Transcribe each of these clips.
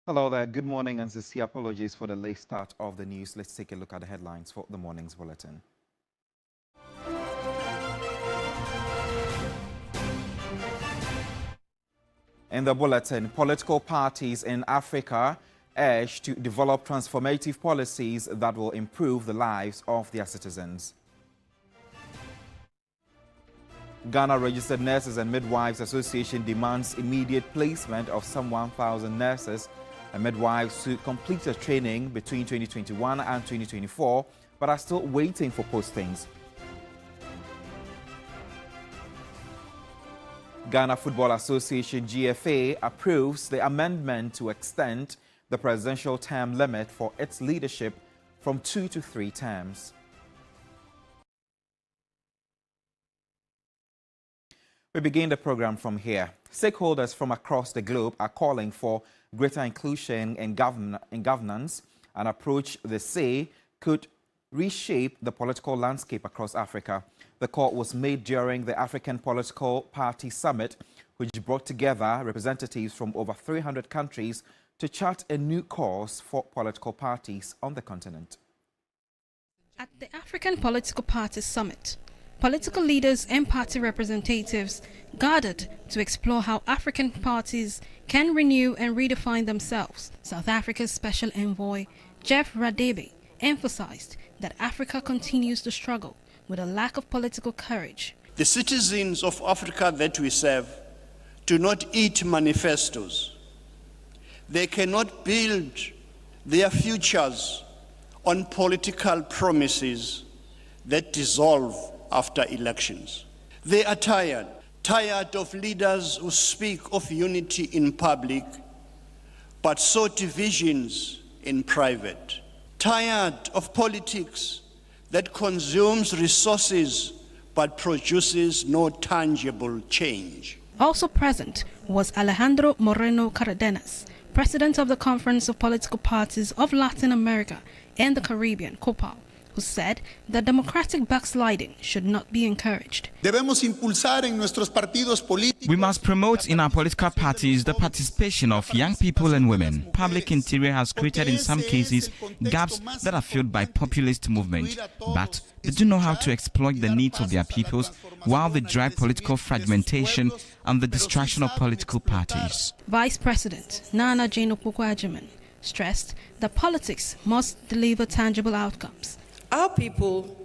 Hello there, good morning and sincere apologies for the late start of the news. Let's take a look at the headlines for the morning's bulletin. In the bulletin, political parties in Africa urge to develop transformative policies that will improve the lives of their citizens. Ghana Registered Nurses and Midwives Association demands immediate placement of some 1,000 nurses and midwives who completed training between 2021 and 2024 but are still waiting for postings. Ghana Football Association GFA approves the amendment to extend the presidential term limit for its leadership from 2 to 3 terms. We begin the program from here. Stakeholders from across the globe are calling for greater inclusion in governance, an approach they say could reshape the political landscape across Africa. The call was made during the African Political Party Summit, which brought together representatives from over 300 countries to chart a new course for political parties on the continent. At the African Political Party Summit, political leaders and party representatives gathered to explore how African parties can renew and redefine themselves. South Africa's Special Envoy, Jeff Radebe, emphasized that Africa continues to struggle with a lack of political courage. The citizens of Africa that we serve do not eat manifestos. They cannot build their futures on political promises that dissolve after elections. They are tired of leaders who speak of unity in public but sow divisions in private. Tired of politics that consumes resources but produces no tangible change. Also present was Alejandro Moreno Cardenas, president of the Conference of Political Parties of Latin America and the Caribbean, COPAL, who said that democratic backsliding should not be encouraged. We must promote in our political parties the participation of young people and women. Public interior has created in some cases gaps that are filled by populist movement, but they do know how to exploit the needs of their peoples while they drive political fragmentation and the distraction of political parties. Vice President Nana Jane Opoku-Agyeman stressed that politics must deliver tangible outcomes. Our people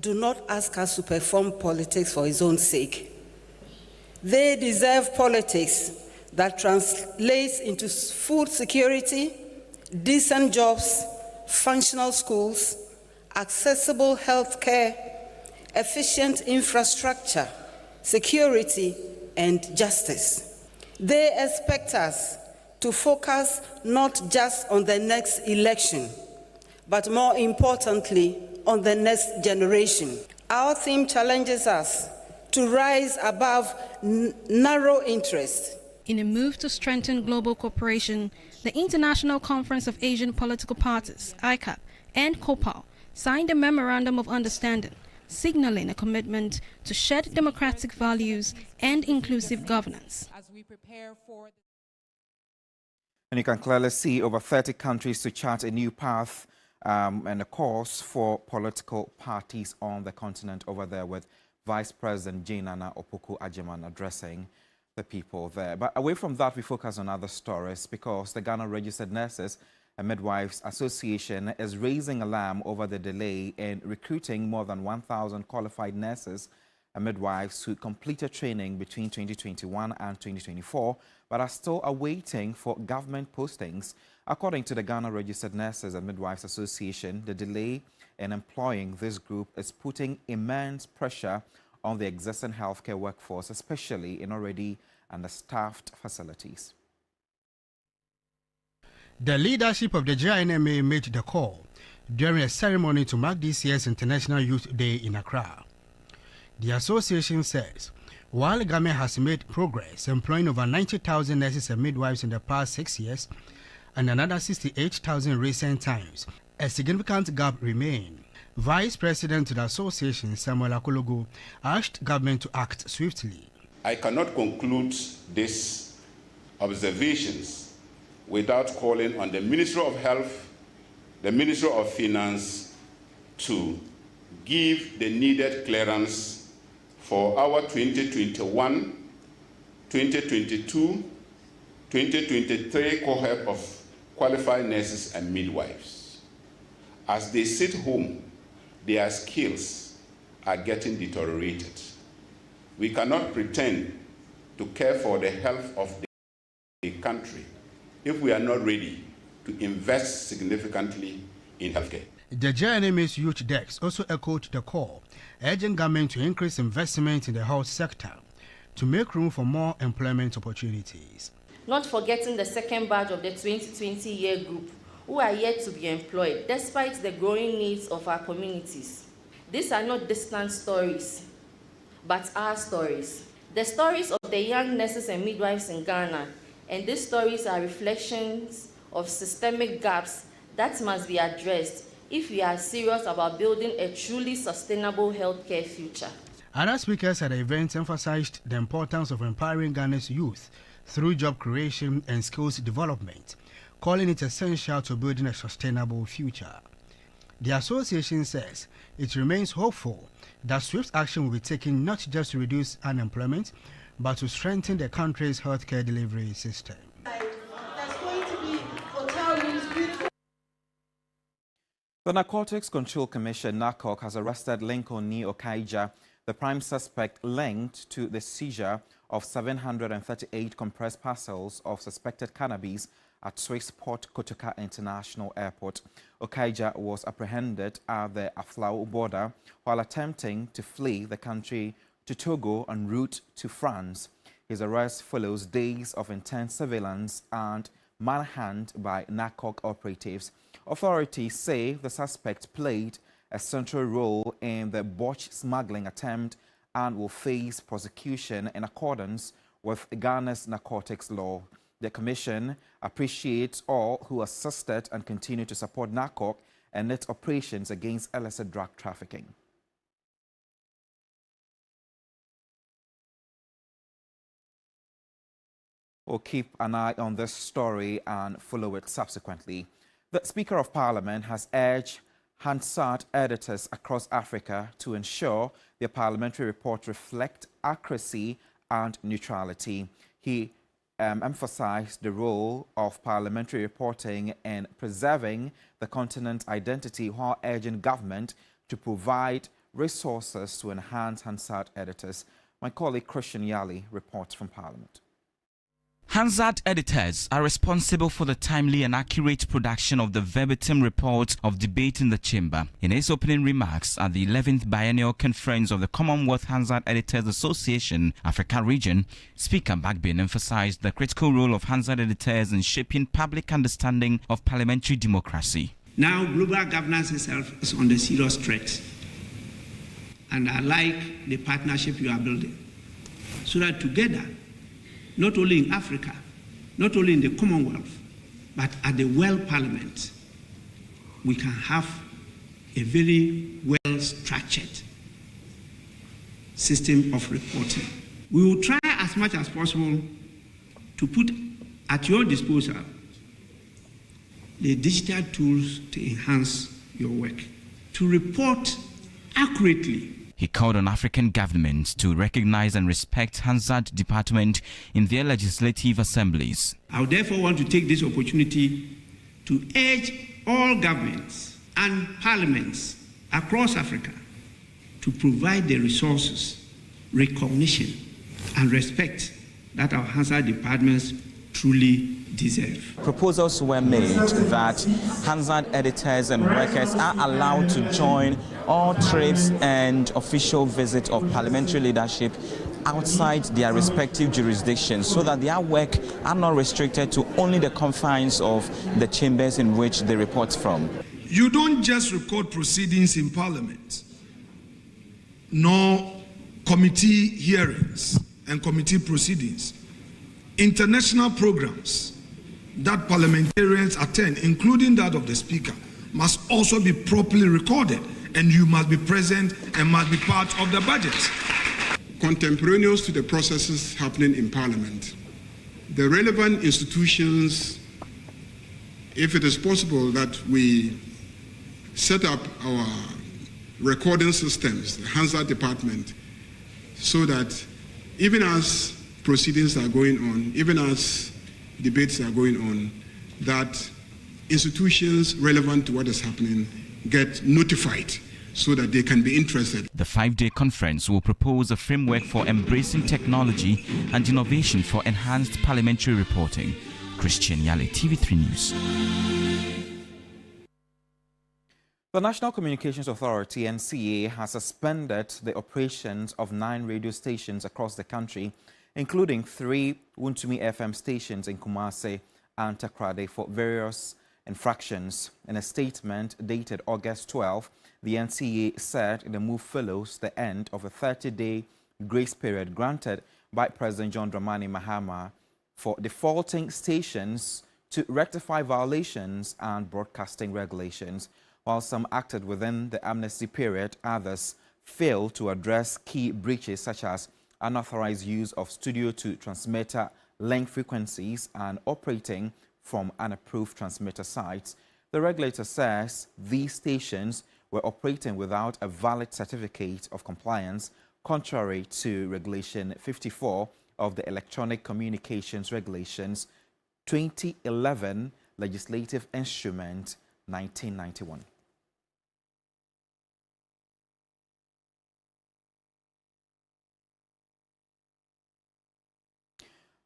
do not ask us to perform politics for its own sake. They deserve politics that translates into food security, decent jobs, functional schools, accessible health care, efficient infrastructure, security, and justice. They expect us to focus not just on the next election, but more importantly, on the next generation. Our theme challenges us to rise above narrow interest. In a move to strengthen global cooperation, the International Conference of Asian Political Parties, ICAP, and COPAL signed a memorandum of understanding, signaling a commitment to shared democratic values and inclusive governance. And you can clearly see over 30 countries to chart a new path and a course for political parties on the continent over there, with Vice President Jane Nana Opoku-Agyeman addressing the people there. But away from that, we focus on other stories because the Ghana Registered Nurses and Midwives Association is raising alarm over the delay in recruiting more than 1,000 qualified nurses and midwives who completed training between 2021 and 2024 but are still awaiting for government postings. According to the Ghana Registered Nurses and Midwives Association, the delay in employing this group is putting immense pressure on the existing healthcare workforce, especially in already understaffed facilities. The leadership of the GNMA made the call during a ceremony to mark this year's International Youth Day in Accra. The association says, while the government has made progress employing over 90,000 nurses and midwives in the past 6 years, and another 68,000 in recent times, a significant gap remains. Vice President of the association, Samuel Akologo, asked government to act swiftly. I cannot conclude these observations without calling on the Ministry of Health, the Ministry of Finance to give the needed clearance for our 2021, 2022, 2023 cohort of qualified nurses and midwives. As they sit home, their skills are getting deteriorated. We cannot pretend to care for the health of the country if we are not ready to invest significantly in healthcare. The JNMA's youth desk also echoed the call, urging government to increase investment in the health sector to make room for more employment opportunities. Not forgetting the second batch of the 2020 year group who are yet to be employed despite the growing needs of our communities. These are not distant stories, but our stories. The stories of the young nurses and midwives in Ghana, and these stories are reflections of systemic gaps that must be addressed if we are serious about building a truly sustainable healthcare future. Other speakers at the event emphasized the importance of empowering Ghana's youth through job creation and skills development, calling it essential to building a sustainable future. The association says it remains hopeful that swift action will be taken not just to reduce unemployment, but to strengthen the country's healthcare delivery system. The Narcotics Control Commission, NARCOC, has arrested Lincoln Okaija, the prime suspect linked to the seizure of 738 compressed parcels of suspected cannabis at Swiss Port Kotoka International Airport. Okaija was apprehended at the Aflao border while attempting to flee the country to Togo en route to France. His arrest follows days of intense surveillance and manhunt by NARCOC operatives. Authorities say the suspect played a central role in the botched smuggling attempt and will face prosecution in accordance with Ghana's narcotics law. The Commission appreciates all who assisted and continue to support NARCOC and its operations against illicit drug trafficking. We'll keep an eye on this story and follow it subsequently. The Speaker of Parliament has urged Hansard editors across Africa to ensure their parliamentary reports reflect accuracy and neutrality. He emphasized the role of parliamentary reporting in preserving the continent's identity while urging government to provide resources to enhance Hansard editors. My colleague Christian Yali reports from Parliament. Hansard editors are responsible for the timely and accurate production of the verbatim reports of debate in the chamber. In his opening remarks at the 11th Biennial Conference of the Commonwealth Hansard Editors Association, Africa Region, Speaker Bagbin emphasized the critical role of Hansard editors in shaping public understanding of parliamentary democracy. Now, global governance itself is under serious threat. And I like the partnership you are building, so that together, not only in Africa, not only in the Commonwealth, but at the World Parliament, we can have a very well-structured system of reporting. We will try as much as possible to put at your disposal the digital tools to enhance your work, to report accurately. He called on African governments to recognize and respect Hansard Department in their legislative assemblies. I would therefore want to take this opportunity to urge all governments and parliaments across Africa to provide the resources, recognition, and respect that our Hansard departments truly deserve. Proposals were made that Hansard editors and workers are allowed to join all trips and official visits of parliamentary leadership outside their respective jurisdictions, so that their work are not restricted to only the confines of the chambers in which they report from. You don't just record proceedings in Parliament, nor committee hearings and committee proceedings. International programs that parliamentarians attend, including that of the Speaker, must also be properly recorded, and you must be present and must be part of the budget. contemporaneous to the processes happening in Parliament, the relevant institutions, if it is possible that we set up our recording systems, the Hansard department, so that even as proceedings are going on, even as debates are going on, that institutions relevant to what is happening get notified so that they can be interested. The 5-day conference will propose a framework for embracing technology and innovation for enhanced parliamentary reporting. Christian Yale, TV3 News. The National Communications Authority, NCA, has suspended the operations of 9 radio stations across the country, including 3 Wuntumi FM stations in Kumasi and Takrade for various infractions. In a statement dated August 12, the NCA said the move follows the end of a 30-day grace period granted by President John Dramani Mahama for defaulting stations to rectify violations and broadcasting regulations. While some acted within the amnesty period, others failed to address key breaches such as unauthorized use of studio to transmitter link frequencies and operating from unapproved transmitter sites. The regulator says these stations were operating without a valid certificate of compliance, contrary to Regulation 54 of the Electronic Communications Regulations 2011 Legislative Instrument 1991.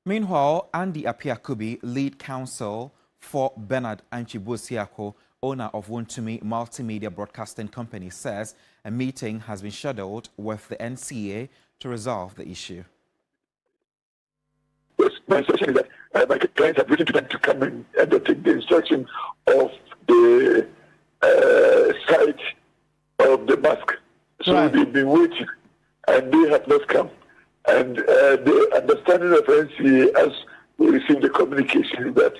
Meanwhile, Andy Apiakubi, lead counsel for Bernard Anchibosiako, owner of Wuntumi Multimedia Broadcasting Company, says a meeting has been scheduled with the NCA to resolve the issue. My instruction is that my clients have written to them to come and undertake the instruction of the site of the mosque. So right. They've been waiting and they have not come. And the understanding of NCA as we received the communication is that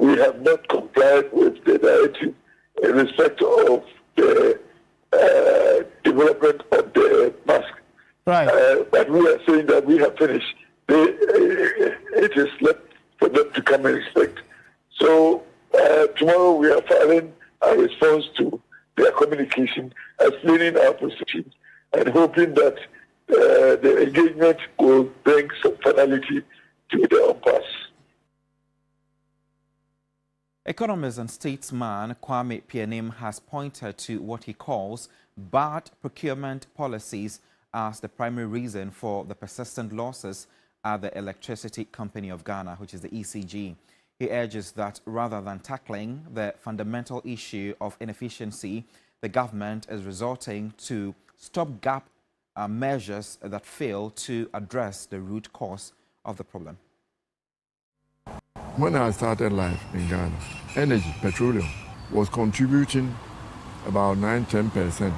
we have not complied with the directive in respect of the development of the mosque. Right. But we are saying that we have finished. It is left for them to come and inspect. So tomorrow we are filing a response to their communication, explaining our position and hoping that the engagement will bring some finality to the impasse. Economist and statesman Kwame Pianim has pointed to what he calls bad procurement policies as the primary reason for the persistent losses at the Electricity Company of Ghana, which is the ECG. He urges that rather than tackling the fundamental issue of inefficiency, the government is resorting to stopgap measures that fail to address the root cause of the problem. When I started life in Ghana, energy, petroleum, was contributing about 9–10%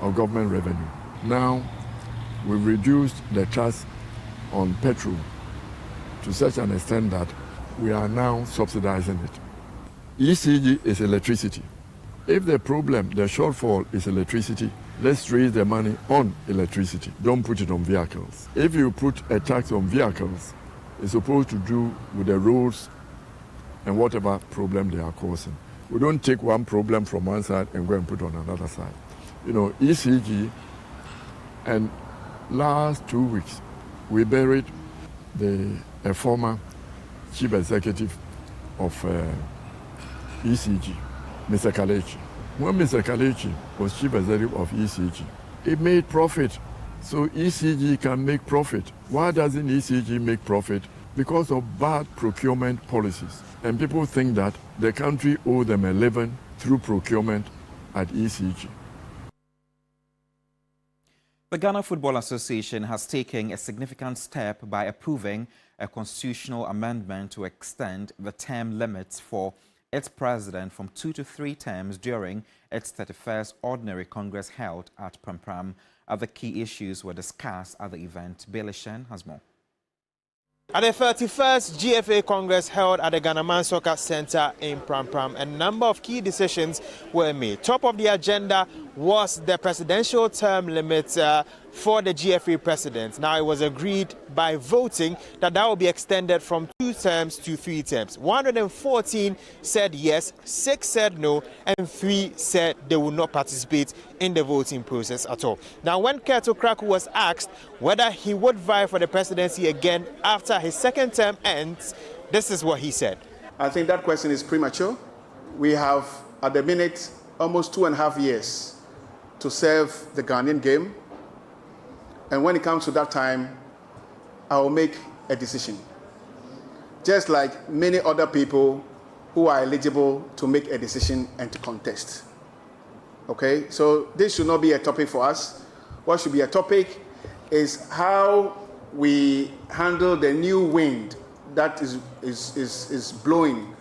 of government revenue. Now, we've reduced the tax on petrol to such an extent that we are now subsidizing it. ECG is electricity. If the problem, the shortfall is electricity, let's raise the money on electricity. Don't put it on vehicles. If you put a tax on vehicles, it's supposed to do with the roads and whatever problem they are causing. We don't take one problem from one side and go and put on another side. You know, ECG, and last 2 weeks, we buried a former chief executive of ECG, Mr. Kalechi. When Mr. Kalechi was chief executive of ECG, it made profit. So ECG can make profit. Why doesn't ECG make profit? Because of bad procurement policies. And people think that the country owes them a living through procurement at ECG. The Ghana Football Association has taken a significant step by approving a constitutional amendment to extend the term limits for its president from 2 to 3 terms during its 31st Ordinary Congress held at Pram. Other key issues were discussed at the event. Bailey Shen has more. At the 31st GFA Congress held at the Ghana Soccer Center in Pram, a number of key decisions were made. Top of the agenda was the presidential term limit for the GFA president. Now, it was agreed by voting that will be extended from 2 terms to 3 terms. 114 said yes, 6 said no, and 3 said they would not participate in the voting process at all. Now, when Keto Kraku was asked whether he would vie for the presidency again after his 2nd term ends, this is what he said. I think that question is premature. We have, at the minute, almost 2.5 years to serve the Ghanaian game. And when it comes to that time, I will make a decision. Just like many other people who are eligible to make a decision and to contest. Okay, so this should not be a topic for us. What should be a topic is how we handle the new wind that is blowing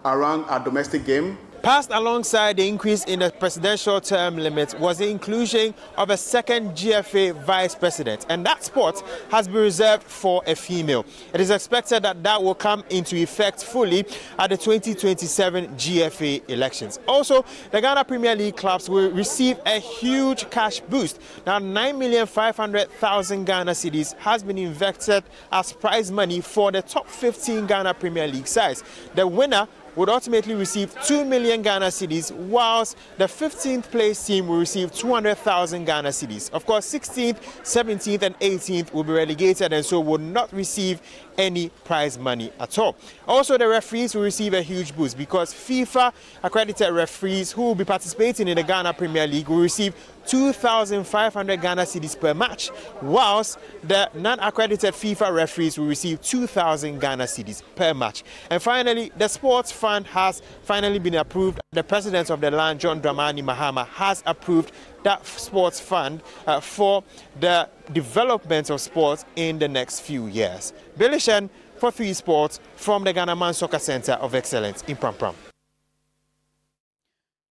around our domestic game. Passed alongside the increase in the presidential term limit was the inclusion of a 2nd GFA vice president, and that spot has been reserved for a female. It is expected that that will come into effect fully at the 2027 GFA elections. Also, the Ghana Premier League clubs will receive a huge cash boost. Now, 9,500,000 Ghana cedis has been invested as prize money for the top 15 Ghana Premier League sides. The winner would ultimately receive 2 million Ghana cedis, whilst the 15th place team will receive 200,000 Ghana cedis. Of course, 16th, 17th, and 18th will be relegated and so will not receive any prize money at all. Also, the referees will receive a huge boost because FIFA accredited referees who will be participating in the Ghana Premier League will receive 2,500 Ghana cedis per match, whilst the non-accredited FIFA referees will receive 2,000 Ghana cedis per match. And finally, the sports fund has finally been approved. The president of the land, John Dramani Mahama, has approved that sports fund for the development of sports in the next few years. Billy Shen for 3 Sports from the Ghana Man Soccer Center of Excellence in Pram Pram.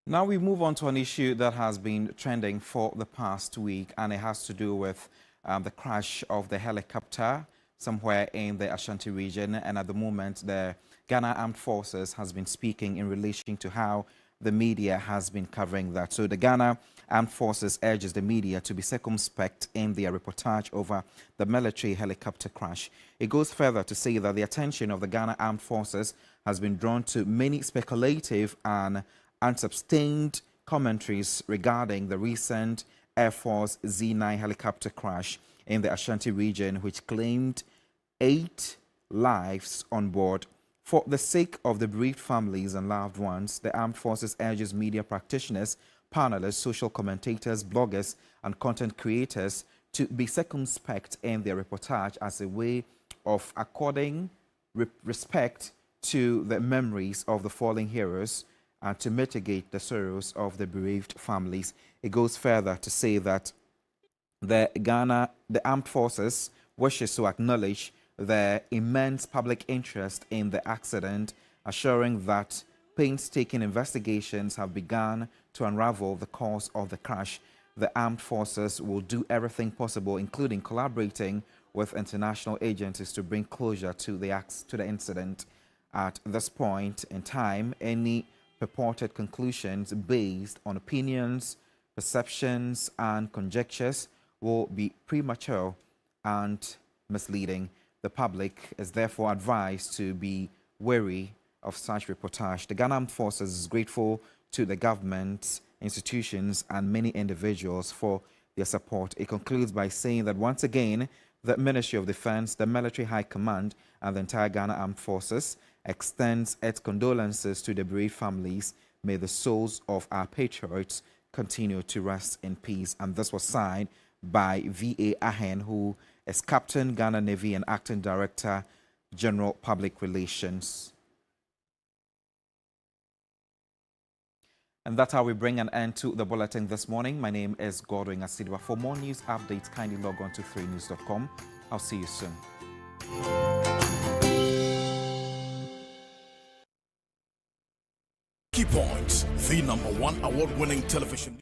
Now we move on to an issue that has been trending for the past week, and it has to do with the crash of the helicopter somewhere in the Ashanti region. And at the moment, the Ghana Armed Forces has been speaking in relation to how the media has been covering that. So the Ghana Armed Forces urges the media to be circumspect in their reportage over the military helicopter crash. It goes further to say that the attention of the Ghana Armed Forces has been drawn to many speculative and unsubstantiated commentaries regarding the recent Air Force Z9 helicopter crash in the Ashanti region, which claimed 8 lives on board. For the sake of the bereaved families and loved ones, the Armed Forces urges media practitioners, panelists, social commentators, bloggers, and content creators to be circumspect in their reportage as a way of according respect to the memories of the fallen heroes and to mitigate the sorrows of the bereaved families. It goes further to say that the Armed Forces wishes to acknowledge the immense public interest in the accident, assuring that painstaking investigations have begun to unravel the cause of the crash. The Armed Forces will do everything possible, including collaborating with international agencies, to bring closure to the incident. At this point in time, any purported conclusions based on opinions, perceptions, and conjectures will be premature and misleading. The public is therefore advised to be wary of such reportage. The Ghana Armed Forces is grateful to the government, institutions, and many individuals for their support. It concludes by saying that once again, the Ministry of Defense, the Military High Command, and the entire Ghana Armed Forces extends its condolences to the bereaved families. May the souls of our patriots continue to rest in peace. And this was signed by V.A. Ahen, who is Captain, Ghana Navy, and Acting Director, General Public Relations. And that's how we bring an end to the bulletin this morning. My name is Godwin Asidwa. For more news updates, kindly log on to TV3NewDay.com. I'll see you soon. Key Points, the #1 award-winning television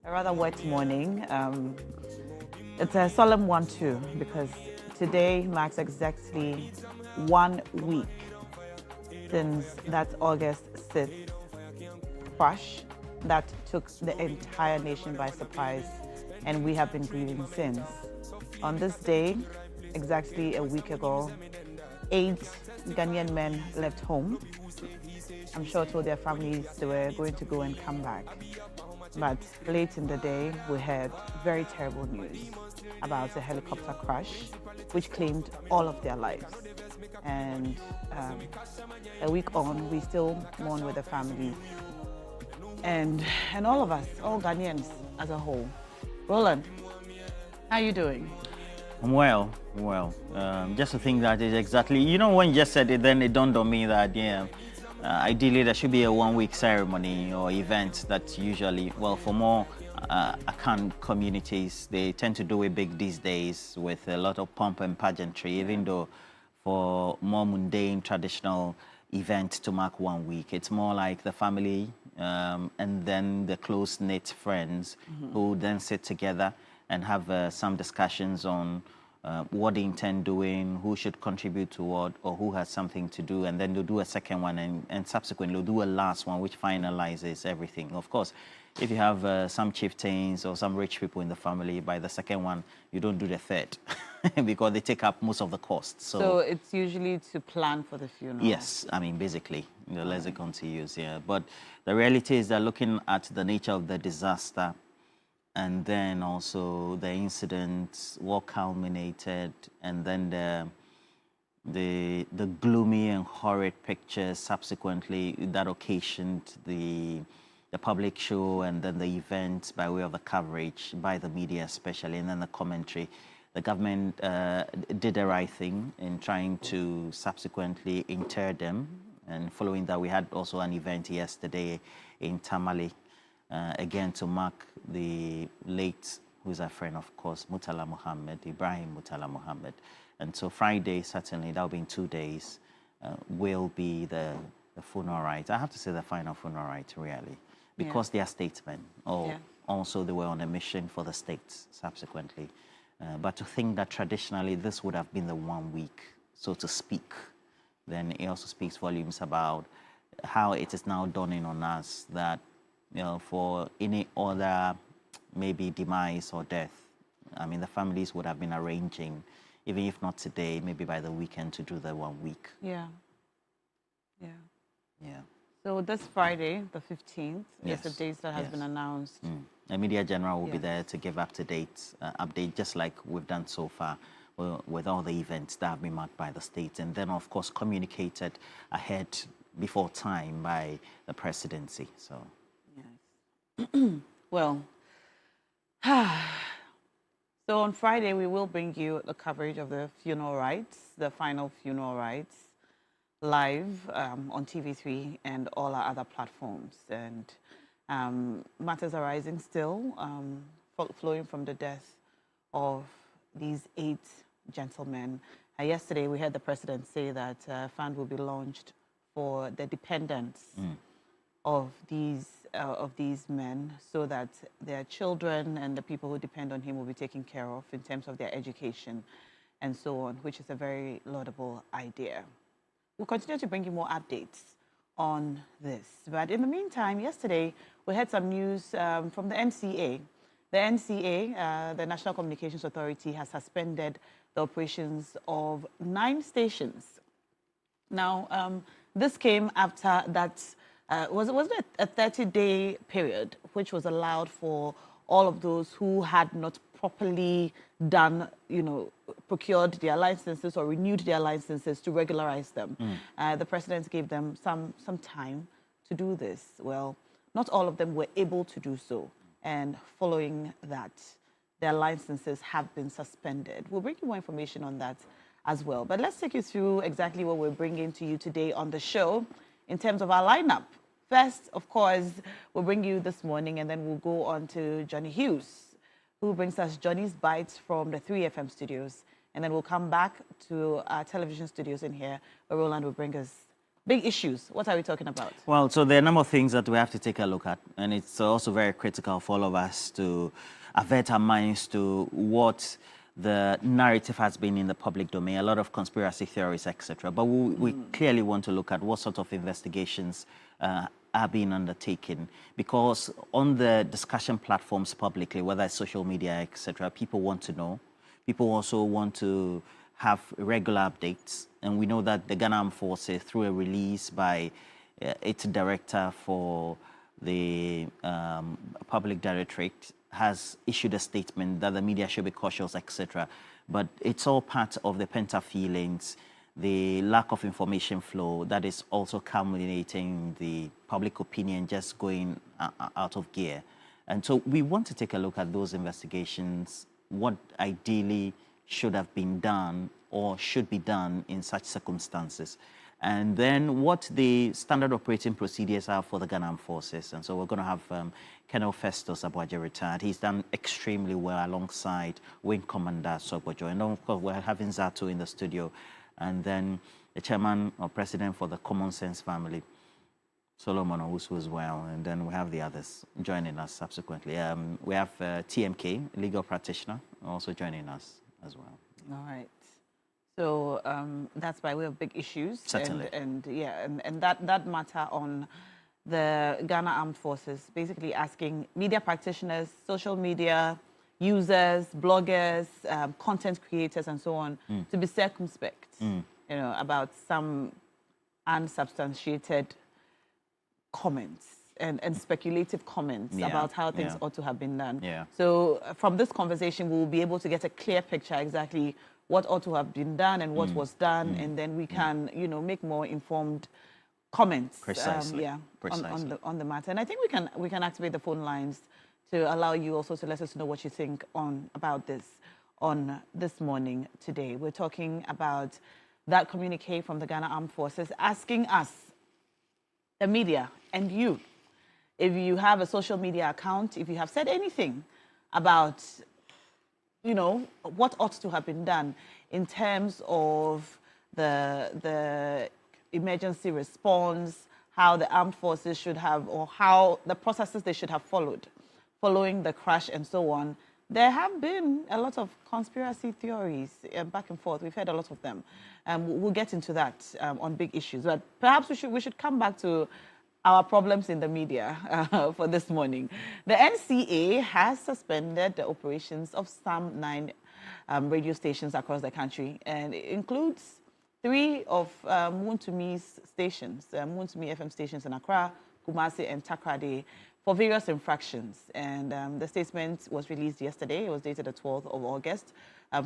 A rather wet morning. It's a solemn one too, because today marks exactly 1 week since that August 6th crash that took the entire nation by surprise, and we have been grieving since. On this day, exactly a week ago, 8 Ghanaian men left home. I'm sure told their families they were going to go and come back. But late in the day, we heard very terrible news about a helicopter crash, which claimed all of their lives. And a week on, we still mourn with the families. And all of us, all Ghanaians as a whole. Roland, how are you doing? I'm well. Just to think that is exactly, you know, when you just said it, then it dawned on me that, yeah, ideally there should be a 1-week ceremony or event that usually, well, for more Akan communities, they tend to do it big these days with a lot of pomp and pageantry, even though for more mundane, traditional events to mark 1 week, it's more like the family and then the close-knit friends who then sit together and have some discussions on what they intend doing, who should contribute to what, or who has something to do, and then they'll do a second one, and subsequently they'll do a last one, which finalizes everything. Of course, if you have some chieftains or some rich people in the family, by the second one, you don't do the third because they take up most of the costs. So it's usually to plan for the funeral? Yes, I mean, basically, the lexicon to use, yeah. But the reality is that looking at the nature of the disaster, and then also the incident, what culminated, and then the gloomy and horrid pictures subsequently that occasioned the public show, and then the event by way of the coverage by the media especially, and then the commentary. The government did the right thing in trying to subsequently inter them, and following that we had also an event yesterday in Tamale, again to mark the late, who's a friend of course, Murtala Muhammad, Ibrahim Murtala Muhammad. And so Friday, certainly, that'll be in 2 days, will be the funeral rite. I have to say the final funeral rite, really, because they are statesmen. Also, they were on a mission for the states subsequently. But to think that traditionally this would have been the 1 week, so to speak, then it also speaks volumes about how it is now dawning on us that, you know, for any other maybe demise or death, I mean, the families would have been arranging, even if not today, maybe by the weekend, to do the 1 week. Yeah. So this Friday, the 15th, is the date that has been announced. The Media General will be there to give up-to-date update, just like we've done so far with all the events that have been marked by the state, and then, of course, communicated ahead before time by the presidency. So. Well, so on Friday, we will bring you the coverage of the funeral rites, the final funeral rites, live on TV3 and all our other platforms. And matters arising still, flowing from the death of these 8 gentlemen. Yesterday, we heard the president say that a fund will be launched for the dependents of these men, so that their children and the people who depend on him will be taken care of in terms of their education and so on, which is a very laudable idea. We'll continue to bring you more updates on this. But in the meantime, yesterday, we had some news from the NCA. The NCA, the National Communications Authority, has suspended the operations of 9 stations. Now, this came after that, wasn't it a 30-day period, which was allowed for all of those who had not properly done, procured their licenses or renewed their licenses to regularize them. The president gave them some time to do this. Well, not all of them were able to do so. And following that, their licenses have been suspended. We'll bring you more information on that as well. But let's take you through exactly what we're bringing to you today on the show in terms of our lineup. First, of course, we'll bring you this morning, and then we'll go on to Johnny Hughes, who brings us Johnny's Bites from the 3FM studios. And then we'll come back to our television studios in here, where Roland will bring us big issues. What are we talking about? Well, so there are a number of things that we have to take a look at, and it's also very critical for all of us to avert our minds to what the narrative has been in the public domain, a lot of conspiracy theories, etc. But we clearly want to look at what sort of investigations are being undertaken, because on the discussion platforms publicly, whether it's social media, etc., people want to know. People also want to have regular updates, and we know that the Ghana Armed Forces, through a release by its director for the public directorate, has issued a statement that the media should be cautious, etc. But it's all part of the pent-up feelings, the lack of information flow that is also culminating the public opinion just going out of gear. And so we want to take a look at those investigations, what ideally should have been done or should be done in such circumstances, and then what the standard operating procedures are for the Ghana Armed Forces. And so we're going to have Colonel Festus Abuaje retired. He's done extremely well alongside Wing Commander Sobojo. And of course, we're having Zato in the studio. And then the chairman or president for the Common Sense family, Solomon Owusu as well. And then we have the others joining us subsequently. We have TMK, legal practitioner, also joining us as well. All right. So that's by way of big issues. Certainly. And that matter on the Ghana Armed Forces, basically asking media practitioners, social media users, bloggers, content creators, and so on, to be circumspect, you know, about some unsubstantiated comments and speculative comments about how things ought to have been done. So from this conversation, we will be able to get a clear picture exactly what ought to have been done and what was done, and then we can, you know, make more informed comments. Precisely. On the matter. And I think we can activate the phone lines to allow you also to let us know what you think about this on this morning today. We're talking about that communique from the Ghana Armed Forces asking us, the media, and you, if you have a social media account, if you have said anything about, you know, what ought to have been done in terms of the emergency response, how the armed forces should have, or how the processes they should have followed following the crash and so on. There have been a lot of conspiracy theories back and forth. We've heard a lot of them. We'll get into that on big issues. But perhaps we should come back to our problems in the media for this morning. The NCA has suspended the operations of some 9 radio stations across the country, and it includes 3 of Muntumi's stations, Muntumi FM stations in Accra, Kumasi, and Takrady, for various infractions. And the statement was released yesterday. It was dated the 12th of August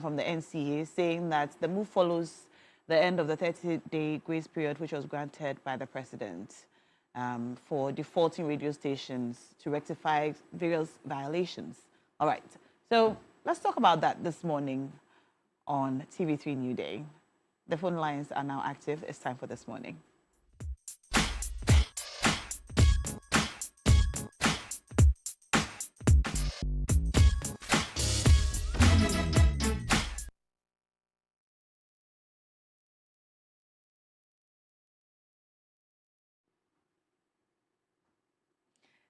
from the NCA, saying that the move follows the end of the 30-day grace period, which was granted by the president for defaulting radio stations to rectify various violations. All right, so let's talk about that this morning on TV3 New Day. The phone lines are now active. It's time for This Morning.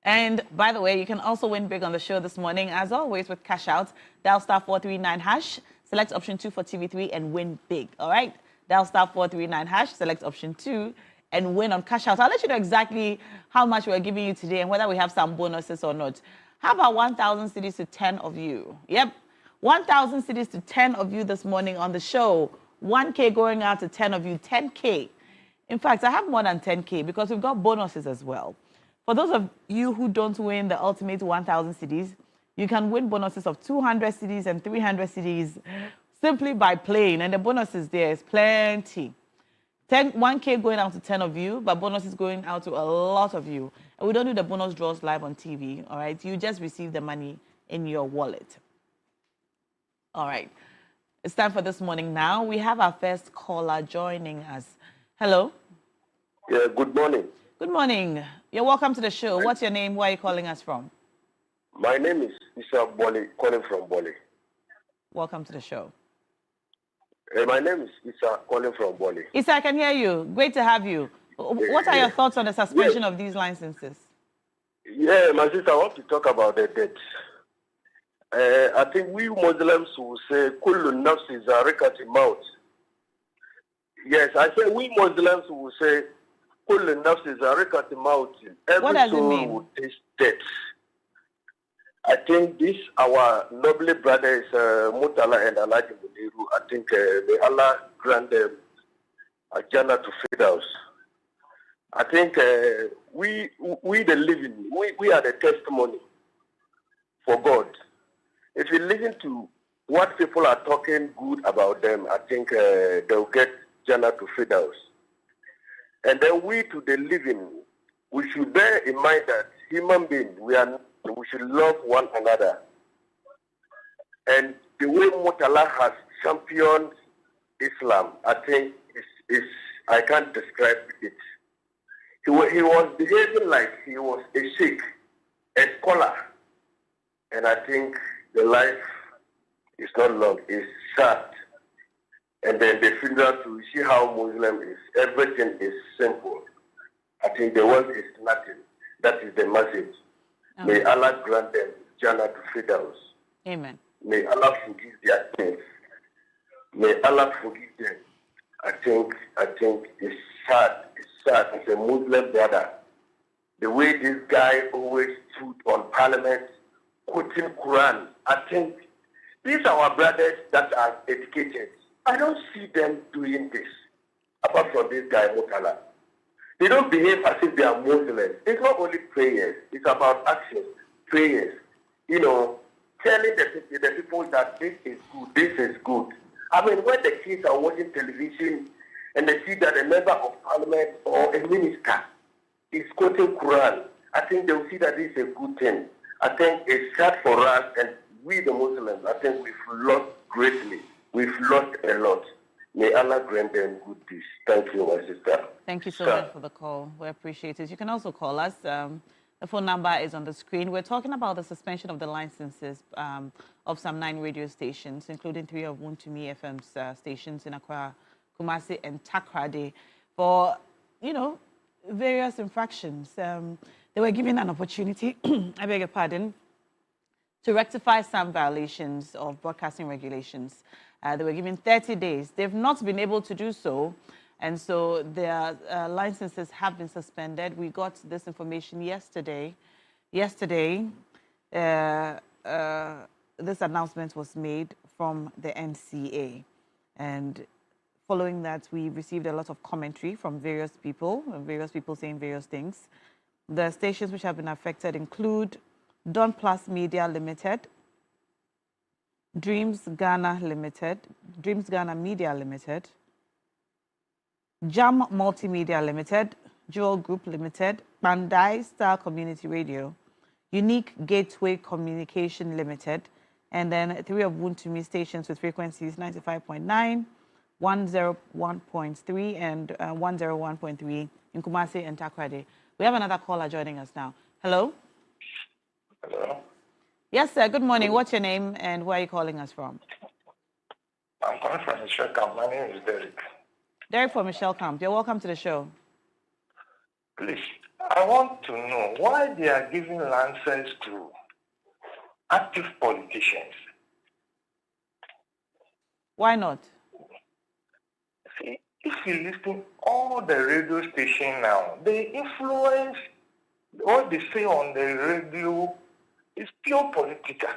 And by the way, you can also win big on the show this morning, as always, with cash out. Dial star 439 hash, select option 2 for TV3 and win big. All right? Dial star 439 hash, select option 2 and win on cash out. I'll let you know exactly how much we're giving you today and whether we have some bonuses or not. How about 1,000 cedis to 10 of you? Yep, 1,000 cedis to 10 of you this morning on the show. 1K going out to 10 of you, 10K. In fact, I have more than 10K because we've got bonuses as well. For those of you who don't win the ultimate 1,000 cedis, you can win bonuses of 200 cedis and 300 cedis simply by playing. And the bonuses there is plenty. 1K going out to 10 of you, but bonuses going out to a lot of you. And we don't do the bonus draws live on TV, all right? You just receive the money in your wallet. All right. It's time for This Morning now. We have our first caller joining us. Hello? Yeah, good morning. Good morning. You're welcome to the show. What's your name? Where are you calling us from? My name is Issa Bole, calling from Bole. Welcome to the show. My name is Issa, calling from Bole. Issa, I can hear you. Great to have you. What are your thoughts on the suspension of these licenses? Yeah, my sister, I want to talk about the debt. I think we Muslims will say, "Kullu nafsi zarikati maut." Yes, I say we Muslims will say, "Kullu nafsi zarikati maut." Every soul will taste death. I think this our noble brothers, Mutala and Alaji Mudiru, I think may Allah grant them a Jannah to Firdaus. I think we the living, we are the testimony for God. If you listen to what people are talking good about them, I think they'll get Jannah to Firdaus. And then we to the living, we should bear in mind that human beings, we should love one another. And the way Mutala has championed Islam, I think is I can't describe it. He was behaving like he was a sheikh, a scholar. And I think the life is not long, it's short. And then the funeral to see how Muslim is, everything is simple. I think the world is nothing. That is the message. May Allah grant them Jannah to Firdaus. Amen. May Allah forgive their sins. May Allah forgive them. I think it's sad. It's sad as a Muslim brother. The way this guy always stood on Parliament, quoting Quran. I think these are our brothers that are educated. I don't see them doing this, apart from this guy, Mutala. They don't behave as if they are Muslims. It's not only prayers. It's about actions, prayers. You know, telling the people that this is good, this is good. I mean, when the kids are watching television and they see that a member of Parliament or a minister is quoting Quran, I think they will see that this is a good thing. I think it's sad for us, and we the Muslims, I think we've lost greatly. We've lost a lot. May Allah grant them good peace. Thank you, my sister. Thank you so much for the call. We appreciate it. You can also call us. The phone number is on the screen. We're talking about the suspension of the licenses of some 9 radio stations, including 3 of Wuntumi FM's stations in Accra, Kumasi, and Takrade for, various infractions. They were given an opportunity, I beg your pardon, to rectify some violations of broadcasting regulations. They were given 30 days. They've not been able to do so, and so their licenses have been suspended. We got this information yesterday. This announcement was made from the NCA, and following that, we received a lot of commentary from various people saying various things. The stations which have been affected include Don Plus Media Limited, Dreams Ghana Media Limited, Jam Multimedia Limited, Jewel Group Limited, Bandai Star Community Radio, Unique Gateway Communication Limited, and then 3 of Wuntumi stations with frequencies 95.9, 101.3, and 101.3 in Kumasi and Takrade. We have another caller joining us now. Hello? Hello? Yes, sir. Good morning. What's your name and where are you calling us from? I'm calling from Michelle Camp. My name is Derek. Derek from Michelle Camp. You're welcome to the show. Please, I want to know why they are giving license to active politicians. Why not? See, if you listen all the radio stations now, they influence what they say on the radio is pure political.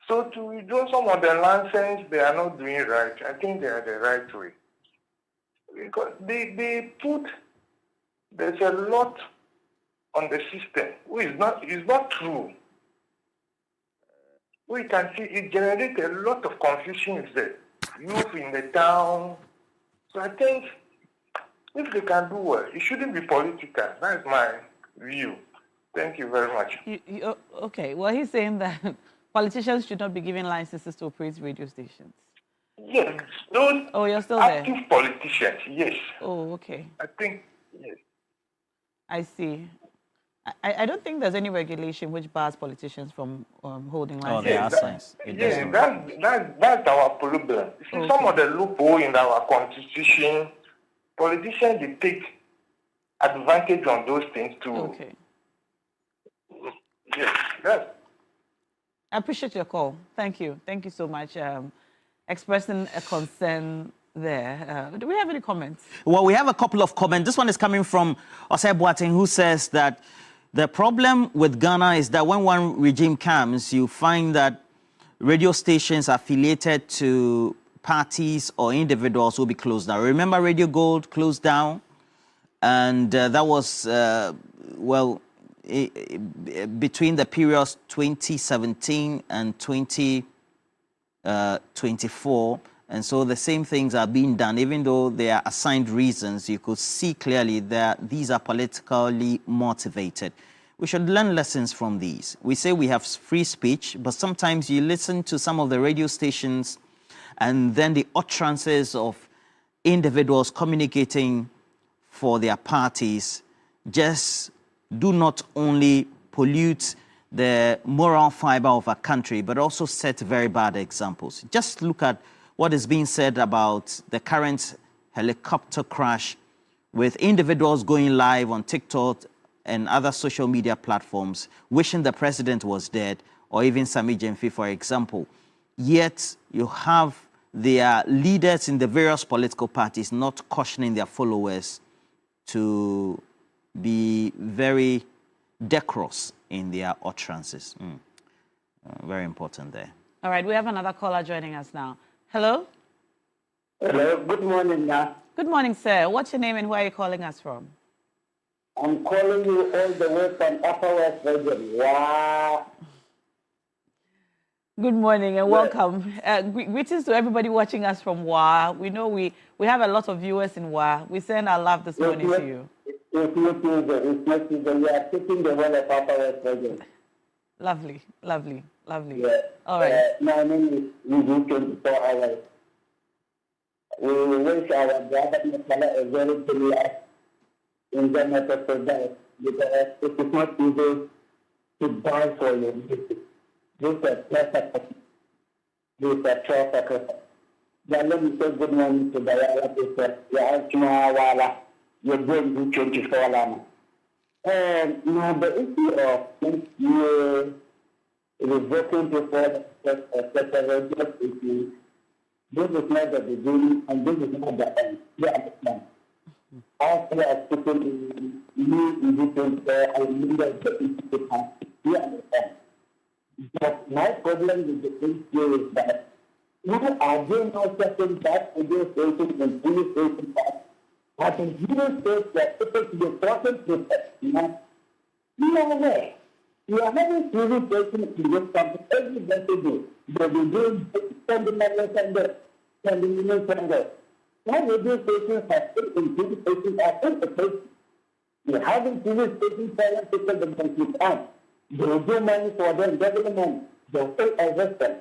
So to withdraw some of the nonsense they are not doing right, I think they are the right way. Because they put, there's a lot on the system which is not true. We can see it generates a lot of confusion with the youth in the town. So I think if they can do well, it shouldn't be political. That's my view. Thank you very much. Okay, well, he's saying that politicians should not be given licenses to operate radio stations. Yes, those you're still active there? Politicians, yes. Oh, okay. I think, yes. I see. I don't think there's any regulation which bars politicians from holding licenses. There are signs. That's our problem. See, some of the loophole in our constitution, politicians they take advantage on those things too. Okay. Yes. I appreciate your call. Thank you. Thank you so much. Expressing a concern there. Do we have any comments? Well, we have a couple of comments. This one is coming from Osei Boateng, who says that the problem with Ghana is that when one regime comes, you find that radio stations affiliated to parties or individuals will be closed down. Remember Radio Gold closed down? And that was, between the periods 2017 and 2024. And so the same things are being done, even though they are assigned reasons. You could see clearly that these are politically motivated. We should learn lessons from these. We say we have free speech, but sometimes you listen to some of the radio stations and then the utterances of individuals communicating for their parties just do not only pollute the moral fiber of a country, but also set very bad examples. Just look at what is being said about the current helicopter crash with individuals going live on TikTok and other social media platforms, wishing the president was dead, or even Sami Jemfi, for example. Yet you have their leaders in the various political parties not cautioning their followers to be very decorous in their utterances. Very important there. All right, we have another caller joining us now. Hello? Hello, good morning, Ma. Good morning, sir. What's your name and where are you calling us from? I'm calling you all the way from Upper West Region. Wow. Good morning and welcome. Greetings to everybody watching us from WA. We know we have a lot of viewers in WA. We send our love this morning to you. It's not easy. We are taking the whole of Upper West Region. Lovely, lovely, lovely. Yeah. All right. My name is Easy 24 Hours. We wish our government a very good life in the matter for that, because it is not easy to die for your duty. This is a perfect. This is a perfect. Then let me say good morning to the Wala. You're going to 24 hours. And now the issue of revoking before the issue, this is not the beginning and this is not the end. You understand? After I have taken new individuals and leaders the issue, you understand? But my problem with the issue is that why are they not setting back radio stations and TV stations that in TV states that people to be talking to us? You are aware. You are having TV stations in this country every day. They will do 20 minutes and 20 minutes and now radio stations are still in TV stations are still the place. You are having TV stations telling people that they keep on. They will do money for their government. They will still arrest them.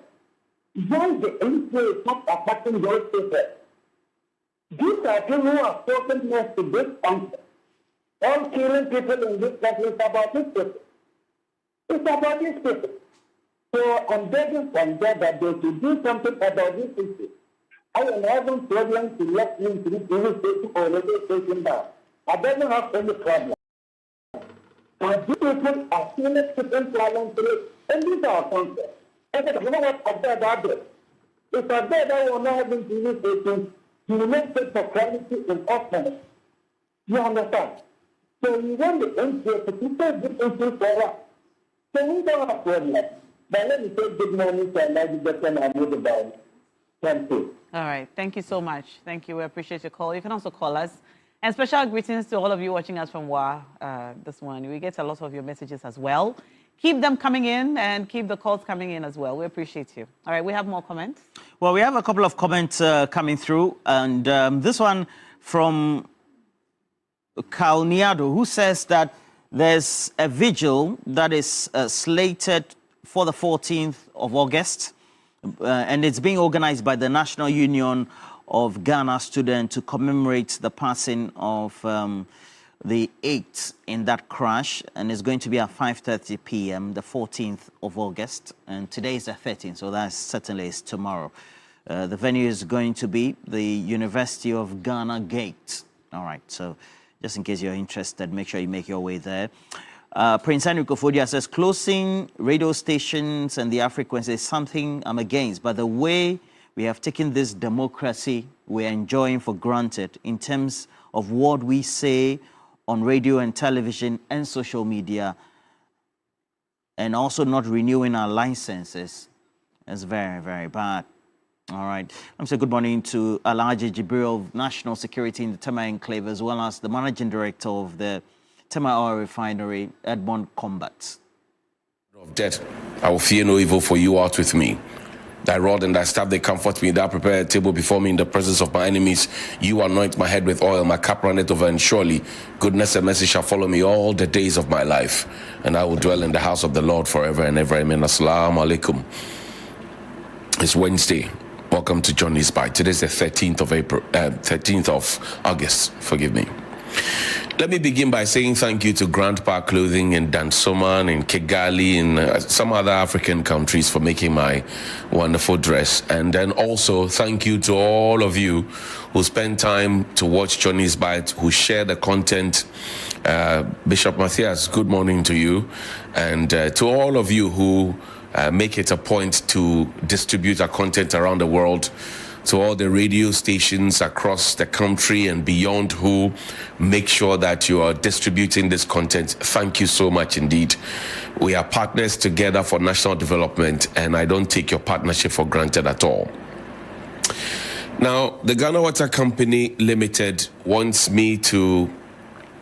Why the NCA is not attacking those people? These are people who are spoken next to this country. All killing people in this country is about this people. It's about this people. So I'm begging from them that they should do something about this issue. I am having problems to let me to TV station or radio station down. I don't have any problem. But these people are killing people problems today. And these are country. And you know what I said about this? If I said I will not have TV stations, you will not take for quality in often. You understand? So you want the NCA to keep this issue for us. So we don't have problem. But let me say good morning to Elijah Jackson and move about it. Thank you. All right. Thank you so much. Thank you. We appreciate your call. You can also call us. And special greetings to all of you watching us from WA this morning. We get a lot of your messages as well. Keep them coming in and keep the calls coming in as well. We appreciate you. All right. We have more comments. Well, we have a couple of comments coming through. And this one from Kalniado, who says that there's a vigil that is slated for the 14th of August. And it's being organized by the National Union of Ghana Students to commemorate the passing of the 8th in that crash. And it's going to be at 5:30 p.m., the 14th of August. And today is the 13th, so that certainly is tomorrow. The venue is going to be the University of Ghana Gate All right, so just in case you're interested, make sure you make your way there. Prince Henry Kofodia says, closing radio stations and the frequency is something I'm against, but the way we have taken this democracy we're enjoying for granted in terms of what we say on radio and television and social media, and also not renewing our licenses, is very, very bad. All right. I'm saying good morning to Alhaji Jibril of National Security in the Tema Enclave, as well as the Managing Director of the Tema Oil Refinery, Edmond Combat. Of death, I will fear no evil, for you art with me. Thy rod and thy staff, they comfort me. Thou prepare a table before me in the presence of my enemies. You anoint my head with oil, my cup runneth over, and surely goodness and mercy shall follow me all the days of my life. And I will dwell in the house of the Lord forever and ever. Amen. Assalamu alaikum. It's Wednesday. Welcome to Johnny's Bite. Today is the 13th of August. Forgive me. Let me begin by saying thank you to Grand Park Clothing in Dansoman, in Kigali, and some other African countries for making my wonderful dress. And then also thank you to all of you who spend time to watch Johnny's Bite, who share the content. Bishop Matthias, good morning to you. And to all of you who make it a point to distribute our content around the world, to all the radio stations across the country and beyond who make sure that you are distributing this content. Thank you so much indeed. We are partners together for national development, and I don't take your partnership for granted at all. Now, the Ghana Water Company Limited wants me to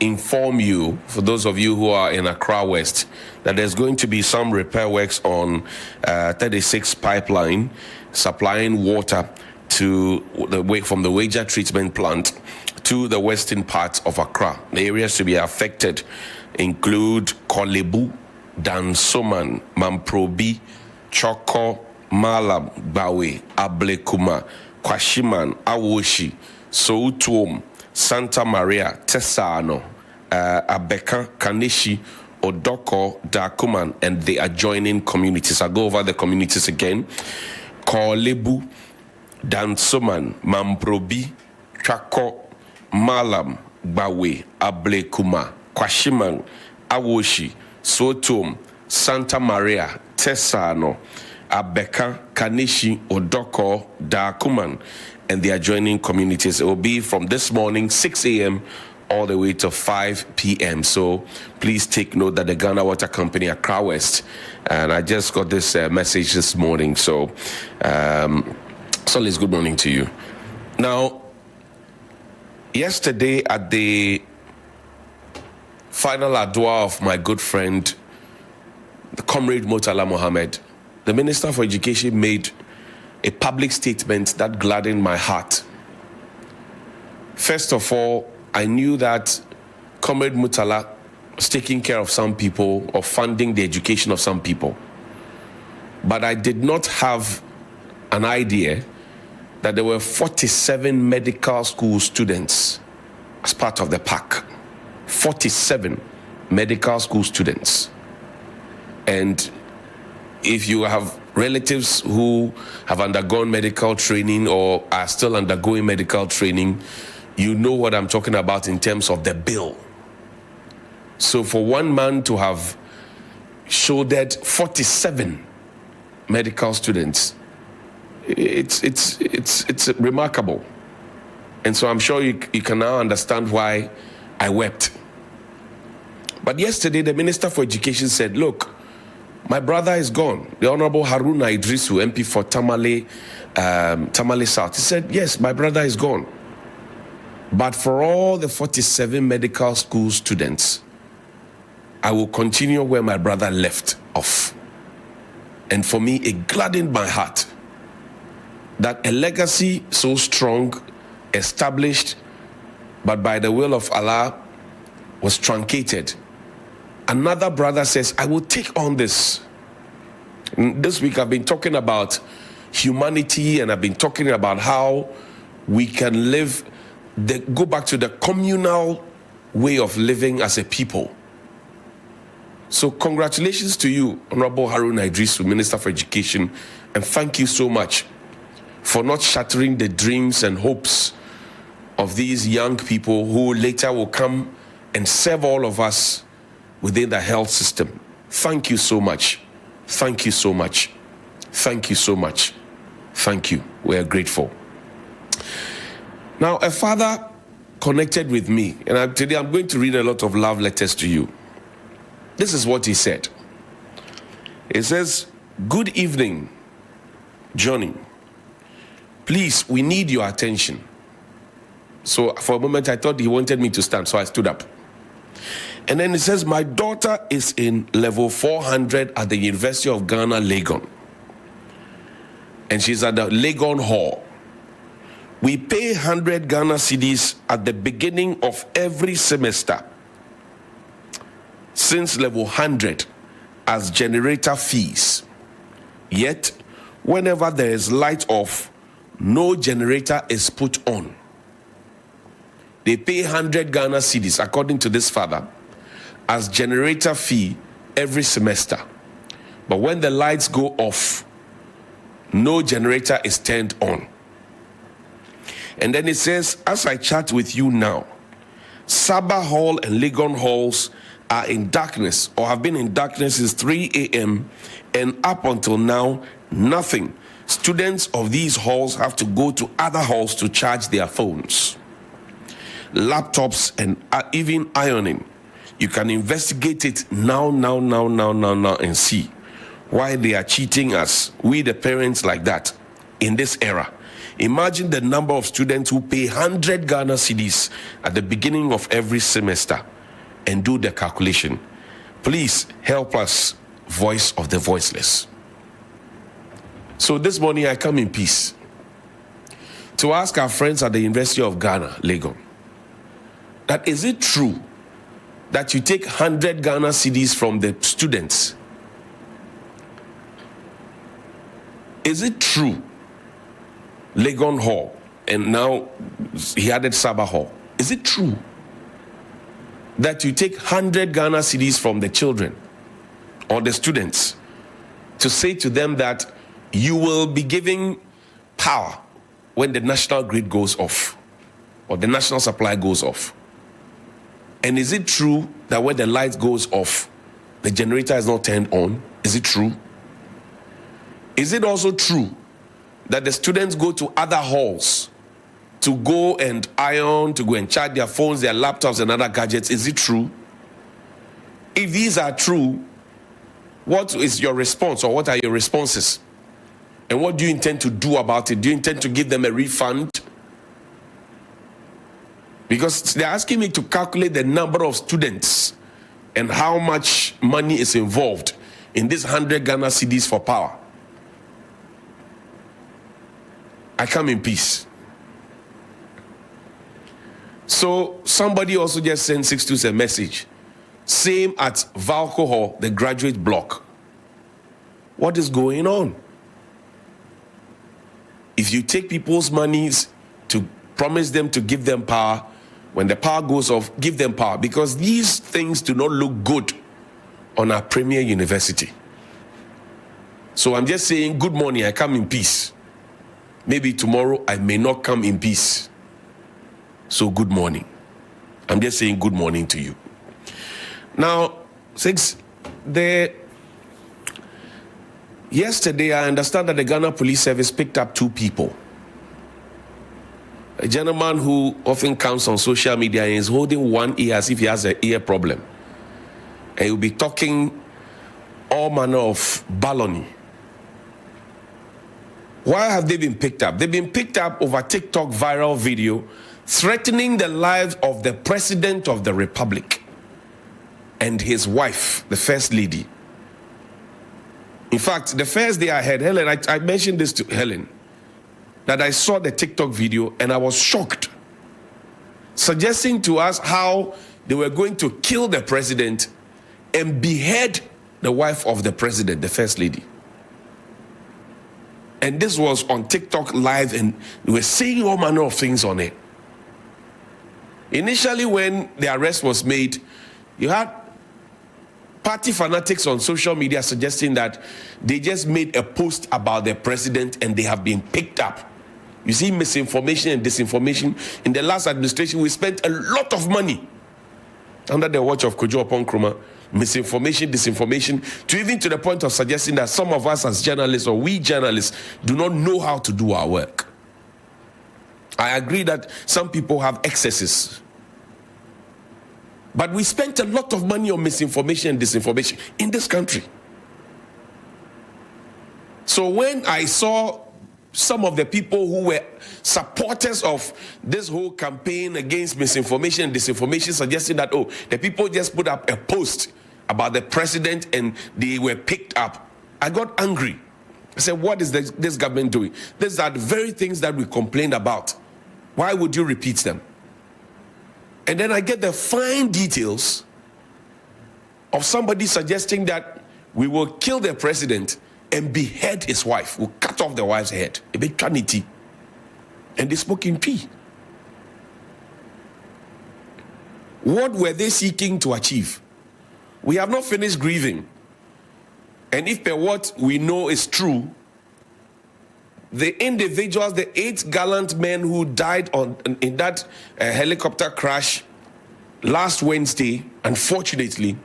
inform you, for those of you who are in Accra West, that there's going to be some repair works on 36 pipeline supplying water to from the Wager treatment plant to the western part of Accra. The areas to be affected include Kolebu, Dansoman, Mamprobi, Choko, Malam, Bawe, Ablekuma, Kwashiman, Awoshi, Soutuom, Santa Maria, Tesano, Abeka, Kaneshi, Odoko, Dakuman, and the adjoining communities. I'll go over the communities again. Kolebu, Dansoman, Mamprobi, Chako, Malam, Bawe, Ablekuma, Kwashiman, Awoshi, Sotom, Santa Maria, Tesano, Abeka, Kaneshi, Odoko, Dakuman, and the adjoining communities. It will be from this morning, 6 a.m., all the way to 5 p.m. So please take note that the Ghana Water Company, Accra West, and I just got this message this morning. So, Solis, good morning to you. Now, yesterday at the final adwa of my good friend, the Comrade Murtala Mohammed, the Minister for Education made a public statement that gladdened my heart. First of all, I knew that Comrade Murtala was taking care of some people or funding the education of some people. But I did not have an idea that there were 47 medical school students as part of the pack. 47 medical school students. And if you have relatives who have undergone medical training or are still undergoing medical training, you know what I'm talking about in terms of the bill. So for one man to have shouldered 47 medical students, it's remarkable. And so I'm sure you can now understand why I wept. But yesterday, the Minister for Education said, look, my brother is gone. The Honorable Haruna Idrisu, MP for Tamale South. He said, yes, my brother is gone. But for all the 47 medical school students, I will continue where my brother left off. And for me, it gladdened my heart that a legacy so strong, established, but by the will of Allah, was truncated. Another brother says, I will take on this. This week I've been talking about humanity, and I've been talking about how we can live, go back to the communal way of living as a people. So congratulations to you, Honorable Haruna Idrisu, Minister for Education, and thank you so much for not shattering the dreams and hopes of these young people who later will come and serve all of us within the health system. Thank you so much. Thank you so much. Thank you so much. Thank you. We are grateful. Now, a father connected with me, and today I'm going to read a lot of love letters to you. This is what he said. He says, "Good evening, Johnny. Please, we need your attention." So for a moment, I thought he wanted me to stand, so I stood up. And then he says, "My daughter is in level 400 at the University of Ghana, Legon. And she's at the Legon Hall. We pay 100 Ghana cedis at the beginning of every semester since level 100 as generator fees. Yet, whenever there is light off, no generator is put on. They pay 100 Ghana cedis, according to this father, as generator fee every semester. But when the lights go off, no generator is turned on." And then it says, "As I chat with you now, Sabah Hall and Legon Halls are in darkness, or have been in darkness since 3 a.m. and up until now, nothing. Students of these halls have to go to other halls to charge their phones, laptops, and even ironing. You can investigate it now, and see why they are cheating us, we the parents, like that in this era. Imagine the number of students who pay 100 Ghana cedis at the beginning of every semester, and do the calculation. Please help us, voice of the voiceless." So this morning I come in peace to ask our friends at the University of Ghana, Legon, that is it true that you take 100 Ghana cedis from the students? Is it true, Legon Hall, and now he added Sabah Hall, is it true that you take 100 Ghana cedis from the children or the students to say to them that you will be giving power when the national grid goes off or the national supply goes off? And is it true that when the light goes off, the generator is not turned on? Is it true? Is it also true that the students go to other halls to go and iron, to go and charge their phones, their laptops, and other gadgets? Is it true? If these are true, what is your response, or what are your responses? And what do you intend to do about it? Do you intend to give them a refund? Because they're asking me to calculate the number of students and how much money is involved in this 100 Ghana cedis for power. I come in peace. So somebody also just sent 626 a message. Same at Valco Hall, the graduate block. What is going on? If you take people's monies to promise them to give them power, when the power goes off, give them power, because these things do not look good on our premier university. So I'm just saying, good morning, I come in peace. Maybe tomorrow I may not come in peace. So good morning. I'm just saying good morning to you. Now, yesterday I understand that the Ghana Police Service picked up 2 people. A gentleman who often comes on social media and is holding one ear as if he has an ear problem. And he'll be talking all manner of baloney. Why have they been picked up? They've been picked up over TikTok viral video threatening the lives of the President of the Republic and his wife, the First Lady. In fact, the first day I heard Helen, I mentioned this to Helen, that I saw the TikTok video and I was shocked, suggesting to us how they were going to kill the president and behead the wife of the president, the First Lady. And this was on TikTok live, and they were saying all manner of things on it. Initially, when the arrest was made, you had party fanatics on social media suggesting that they just made a post about the president and they have been picked up. You see misinformation and disinformation. In the last administration, we spent a lot of money under the watch of Kojo Oppong-Nkrumah. Misinformation, disinformation, to the point of suggesting that some of us as journalists, or we journalists, do not know how to do our work. I agree that some people have excesses. But we spent a lot of money on misinformation and disinformation in this country. So when I saw some of the people who were supporters of this whole campaign against misinformation and disinformation suggesting that, oh, the people just put up a post about the president and they were picked up, I got angry. I said, what is this government doing? These are the very things that we complained about. Why would you repeat them? And then I get the fine details of somebody suggesting that we will kill the president and behead his wife. We'll cut off the wife's head. A big trinity. And they spoke in P. What were they seeking to achieve? We have not finished grieving. And if what we know is true, the individuals, the 8 gallant men who died in that helicopter crash last Wednesday, unfortunately,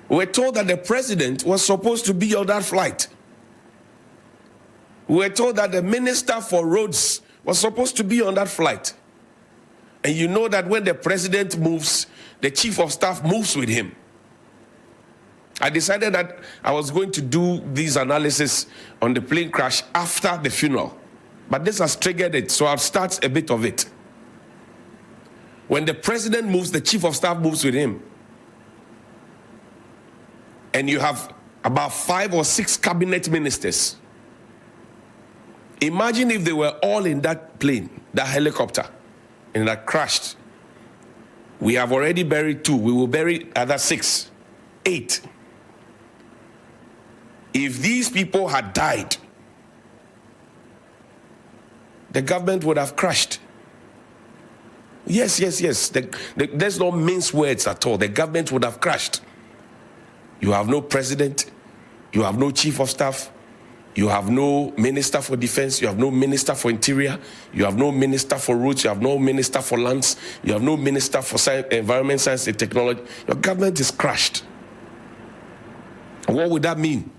we're told that the president was supposed to be on that flight. We're told that the minister for roads was supposed to be on that flight. And you know that when the president moves, the chief of staff moves with him. I decided that I was going to do this analysis on the plane crash after the funeral. But this has triggered it, so I'll start a bit of it. When the president moves, the chief of staff moves with him. And you have about 5 or 6 cabinet ministers. Imagine if they were all in that plane, that helicopter, and that crashed. We have already buried 2. We will bury other 6, 8. If these people had died, the government would have crashed. Yes. There's no mince words at all. The government would have crashed. You have no president. You have no chief of staff. You have no minister for defense. You have no minister for interior. You have no minister for roads. You have no minister for lands. You have no minister for science, environment, science, and technology. Your government is crashed. What would that mean?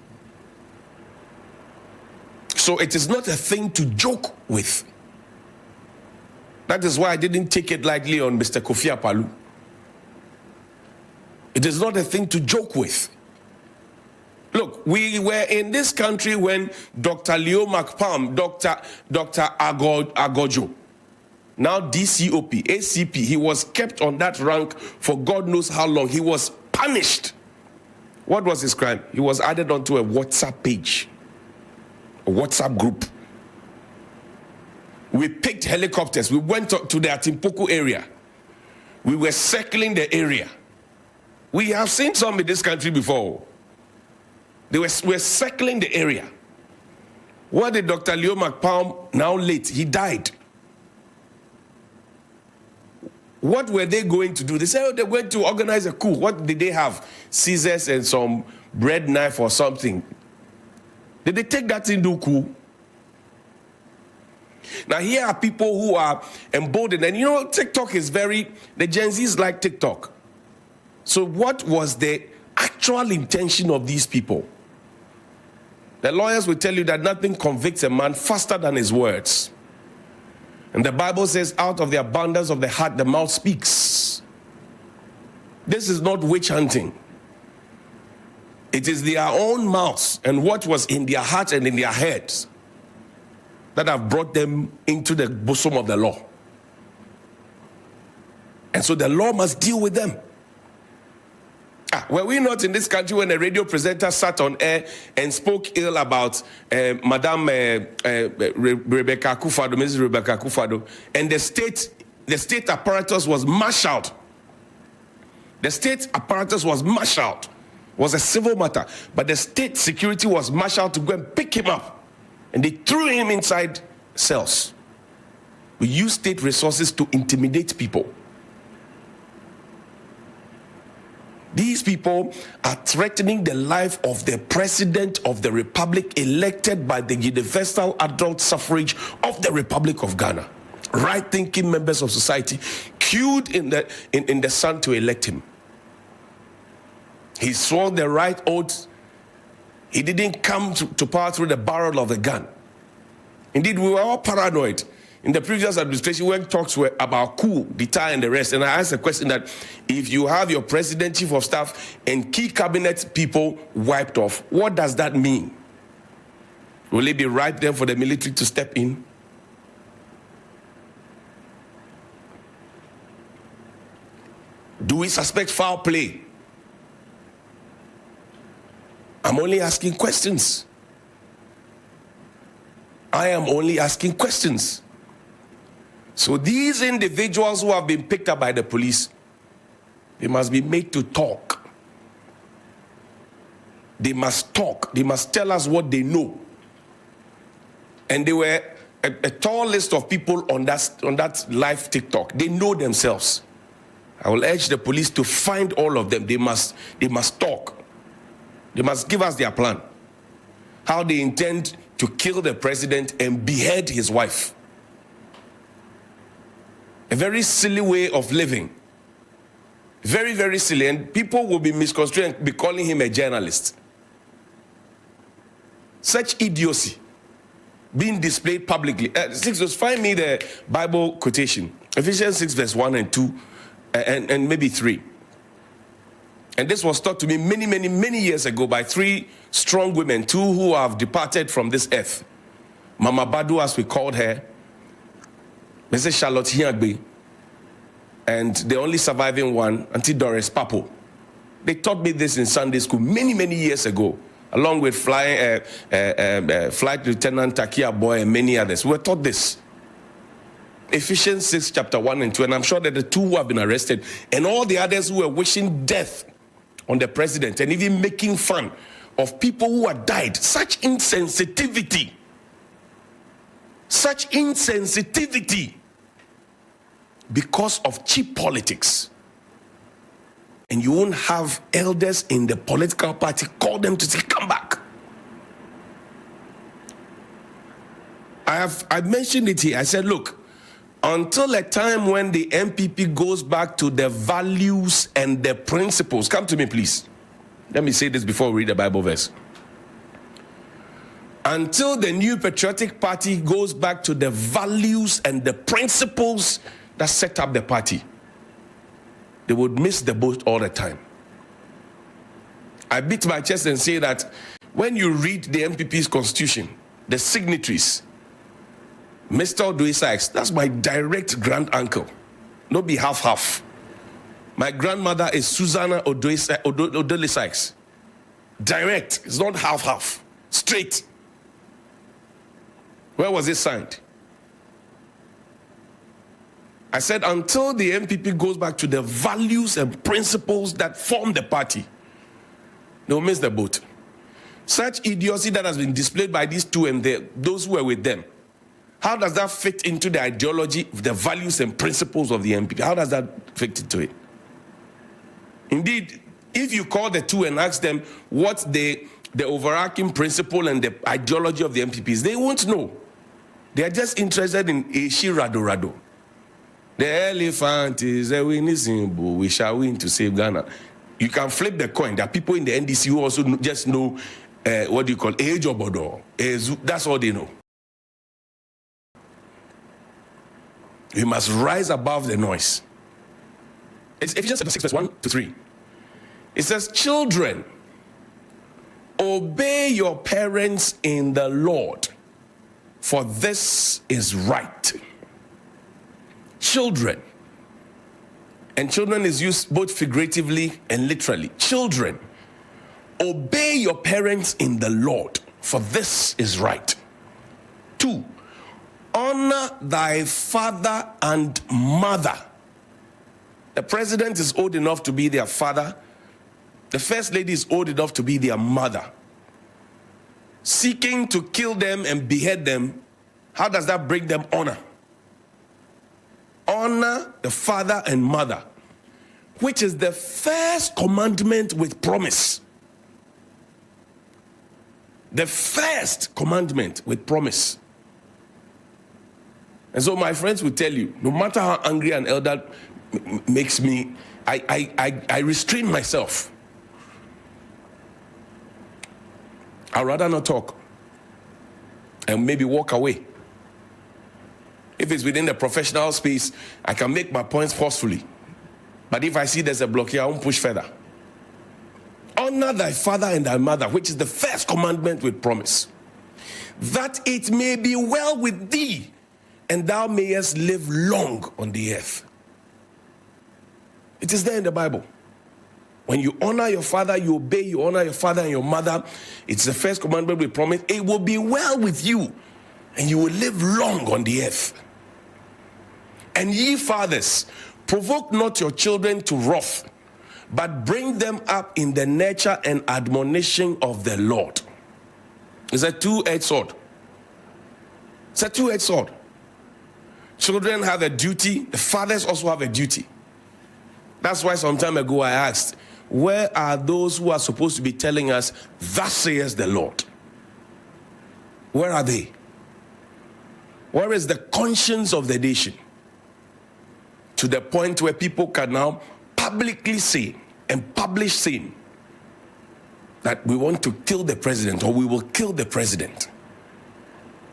So it is not a thing to joke with. That is why I didn't take it lightly on Mr. Kofi Akpaloo. It is not a thing to joke with. Look, we were in this country when Dr. Leo McPalm, Dr. Agojo, now DCOP, ACP, he was kept on that rank for God knows how long. He was punished. What was his crime? He was added onto a WhatsApp page, a WhatsApp group. We picked helicopters. We went to the Atimpoku area. We were circling the area. We have seen some in this country before. They were circling the area. What did Dr. Leo McPalm, now late, he died. What were they going to do? They said, oh, they went to organize a coup. What did they have? Scissors and some bread knife or something. Did they take that into coup? Now here are people who are emboldened. And you know, TikTok is the Gen Zs like TikTok. So what was the actual intention of these people? The lawyers will tell you that nothing convicts a man faster than his words. And the Bible says, out of the abundance of the heart, the mouth speaks. This is not witch hunting. It is their own mouths and what was in their hearts and in their heads that have brought them into the bosom of the law. And so the law must deal with them. Were we not in this country when a radio presenter sat on air and spoke ill about Madam Rebecca Akufo-Addo, Mrs. Rebecca Akufo-Addo, and the state apparatus was marshaled? The state apparatus was marshaled. It was a civil matter, but the state security was marshaled to go and pick him up, and they threw him inside cells. We use state resources to intimidate people. These people are threatening the life of the President of the Republic elected by the universal adult suffrage of the Republic of Ghana. Right-thinking members of society queued in the sun to elect him. He swore the right oath. He didn't come to power through the barrel of a gun. Indeed, we were all paranoid. In the previous administration, when talks were about coup, d'etat, and the rest, and I asked a question that if you have your president, chief of staff, and key cabinet people wiped off, what does that mean? Will it be right then for the military to step in? Do we suspect foul play? I'm only asking questions. I am only asking questions. So these individuals who have been picked up by the police, they must be made to talk. They must talk. They must tell us what they know. And there were a tall list of people on that live TikTok. They know themselves. I will urge the police to find all of them. They must talk. They must give us their plan. How they intend to kill the president and behead his wife. A very silly way of living. Very, very silly. And people will be misconstrued and be calling him a journalist. Such idiocy being displayed publicly. Find me the Bible quotation. Ephesians 6 verse 1 and 2 and maybe 3. And this was taught to me many, many, many years ago by 3 strong women, 2 who have departed from this earth. Mama Badu, as we called her, Mrs. Charlotte Hiagbe, and the only surviving one, Auntie Doris Papo. They taught me this in Sunday school many, many years ago, along with Flight Lieutenant Takia Boy and many others. We were taught this. Ephesians 6, chapter 1 and 2, and I'm sure that the 2 who have been arrested and all the others who were wishing death on the president and even making fun of people who had died. Such insensitivity. Such insensitivity because of cheap politics. And you won't have elders in the political party call them to say, come back. I mentioned it here. I said, look, until a time when the MPP goes back to the values and the principles. Come to me, please. Let me say this before we read the Bible verse. Until the new patriotic party goes back to the values and the principles that set up the party, they would miss the boat all the time. I beat my chest and say that when you read the MPP's constitution, the signatories, Mr. Odoi Sykes, that's my direct grand uncle. Not be half-half. My grandmother is Susanna Odoi Sykes. Direct. It's not half-half. Straight. Where was it signed? I said until the MPP goes back to the values and principles that form the party, they'll miss the boat. Such idiocy that has been displayed by these 2 and those who were with them. How does that fit into the ideology, the values and principles of the MPP? How does that fit into it? Indeed, if you call the 2 and ask them what the overarching principle and the ideology of the MPP is, they won't know. They are just interested in Ishi Rado. The elephant is a winning symbol. We shall win to save Ghana. You can flip the coin. There are people in the NDC who also just know what do you call age or bodo. That's all they know. We must rise above the noise. It's Ephesians 6, verse 1 to 3. It says, children, obey your parents in the Lord, for this is right. Children. And children is used both figuratively and literally. Children, obey your parents in the Lord, for this is right. 2, honor thy father and mother. The president is old enough to be their father. The first lady is old enough to be their mother. Seeking to kill them and behead them, how does that bring them honor? Honor the father and mother. which is the first commandment with promise. The first commandment with promise. And so my friends will tell you, no matter how angry an elder makes me, I restrain myself. I'd rather not talk and maybe walk away. If it's within the professional space, I can make my points forcefully. But if I see there's a block here, I won't push further. Honor thy father and thy mother, which is the first commandment with promise, that it may be well with thee, and thou mayest live long on the earth. It is there in the Bible. When you honor your father, you obey, you honor your father and your mother, it's the first commandment with promise. It will be well with you, and you will live long on the earth. And ye fathers, provoke not your children to wrath, but bring them up in the nurture and admonition of the Lord. It's a two-edged sword. It's a two-edged sword. Children have a duty, the fathers also have a duty. That's why some time ago I asked, where are those who are supposed to be telling us, thus says the Lord? Where are they? Where is the conscience of the nation? To the point where people can now publicly say and publish saying that we want to kill the president, or we will kill the president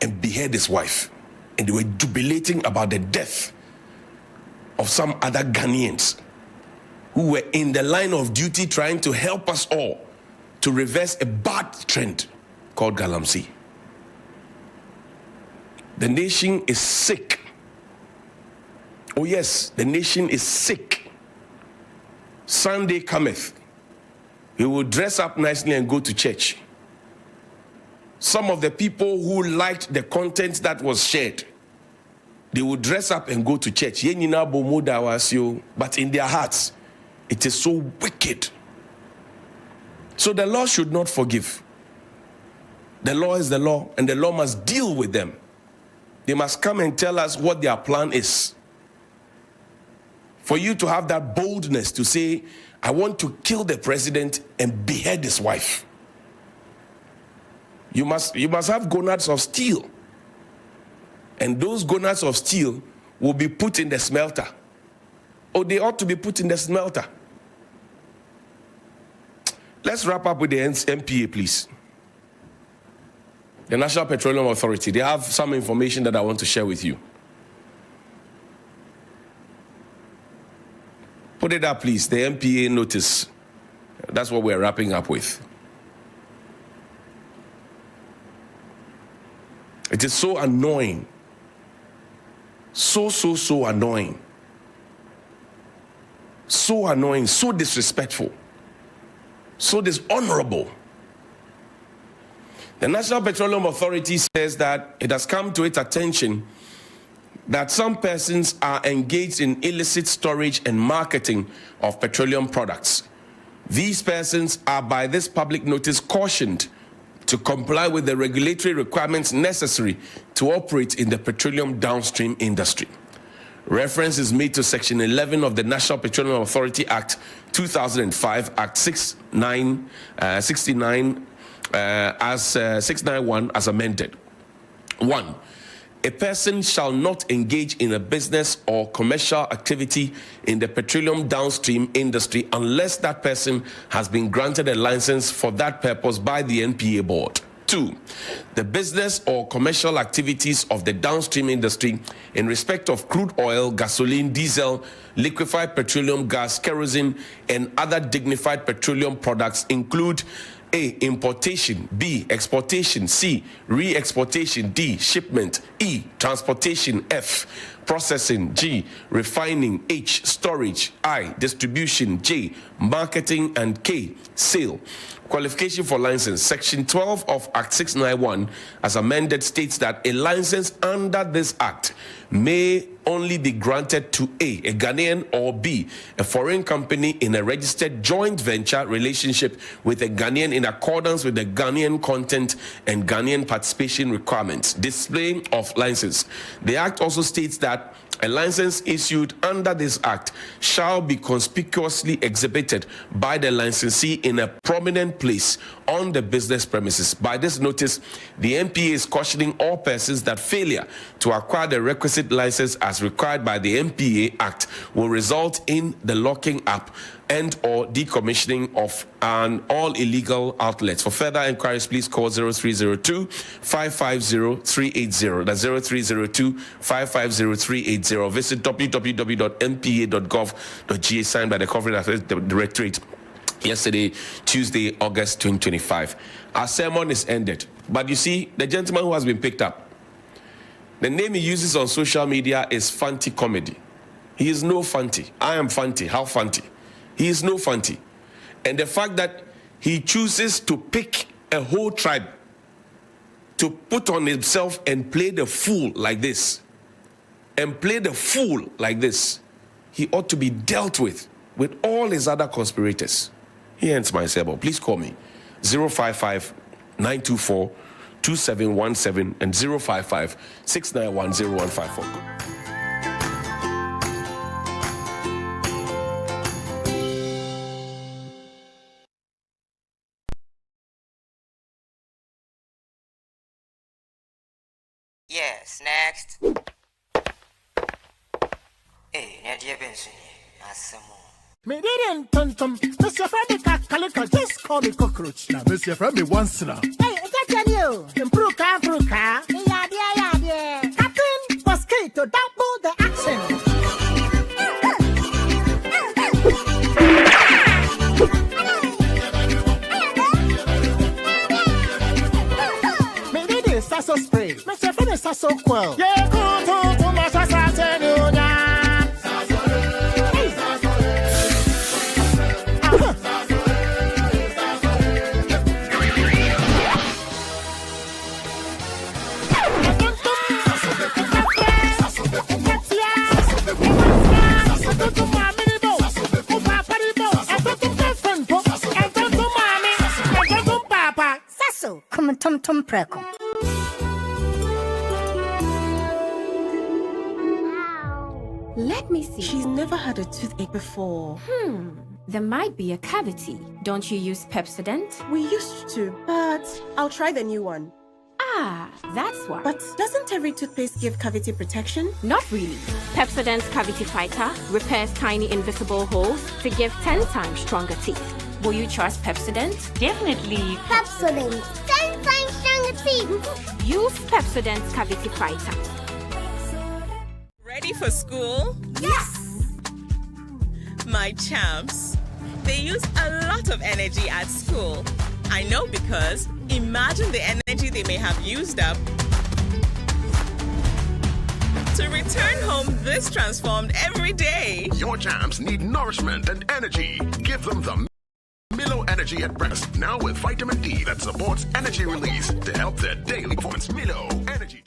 and behead his wife. And they were jubilating about the death of some other Ghanaians who were in the line of duty trying to help us all to reverse a bad trend called Galamsey. The nation is sick. Oh yes, the nation is sick. Sunday cometh. We will dress up nicely and go to church. Some of the people who liked the content that was shared, they would dress up and go to church. But in their hearts, it is so wicked. So the law should not forgive. The law is the law, and the law must deal with them. They must come and tell us what their plan is. For you to have that boldness to say, I want to kill the president and behead his wife. You must have gonads of steel. And those gonads of steel will be put in the smelter. Or they ought to be put in the smelter. Let's wrap up with the NPA, please. The National Petroleum Authority. They have some information that I want to share with you. Put it up, please. The NPA notice. That's what we're wrapping up with. It is so annoying. So annoying. So annoying, so disrespectful, so dishonorable. The National Petroleum Authority says that it has come to its attention that some persons are engaged in illicit storage and marketing of petroleum products. These persons are by this public notice cautioned to comply with the regulatory requirements necessary to operate in the petroleum downstream industry. Reference is made to Section 11 of the National Petroleum Authority Act 2005, Act 691 as amended. 1. A person shall not engage in a business or commercial activity in the petroleum downstream industry unless that person has been granted a license for that purpose by the NPA board. 2. The business or commercial activities of the downstream industry in respect of crude oil, gasoline, diesel, liquefied petroleum gas, kerosene, and other dignified petroleum products include A. Importation. B. Exportation. C. Re-exportation. D. Shipment. E. Transportation. F. Processing. G. Refining. H. Storage. I. Distribution. J. Marketing. And K. Sale. Qualification for license. Section 12 of Act 691 as amended states that a license under this act may only be granted to A. Ghanaian, or B. A foreign company in a registered joint venture relationship with a Ghanaian in accordance with the Ghanaian content and Ghanaian participation requirements. Display of license. The act also states that A license issued under this act shall be conspicuously exhibited by the licensee in a prominent place on the business premises. By this notice, the MPA is cautioning all persons that failure to acquire the requisite license as required by the MPA Act will result in the locking up and or decommissioning of all illegal outlets. For further inquiries, please call 0302-550-380. That's 0302-550-380. Visit www.mpa.gov.ga, signed by the Corporate Affairs Directorate yesterday, Tuesday, August 2025. Our sermon is ended. But you see, the gentleman who has been picked up, the name he uses on social media is Fanti Comedy. He is no Fanti. I am Fanti. How Fanti? He is no Fanti. And the fact that he chooses to pick a whole tribe to put on himself and play the fool like this, he ought to be dealt with all his other conspirators. He ends my sermon. Please call me 055-924-2717 and 055-691-0154. Yes, next. Hey, Nadia Benson, Me didn't tum. Mr. Freddy Calico, just call me cockroach. Now, Mr. Freddy once now. Hey, is that you? Improve car. Yeah. Captain Mosquito, double the action. Me did this sasso spray. Mr. Freddy sasso quell. Yeah, go to my sasso. Tum preko. Let me see. She's never had a toothache before. There might be a cavity. Don't you use Pepsodent? We used to, but I'll try the new one. Ah, that's why. But doesn't every toothpaste give cavity protection? Not really. Pepsodent's Cavity Fighter repairs tiny invisible holes to give 10 times stronger teeth. Will you trust Pepsodent? Definitely. Pepsodent. 10 times stronger teeth. Use Pepsodent's Cavity Fighter. Ready for school? Yes! My champs, they use a lot of energy at school. I know because imagine the energy they may have used up to return home this transformed every day. Your champs need nourishment and energy. Give them the Milo Energy at breakfast, now with vitamin D that supports energy release to help their daily performance. Milo Energy.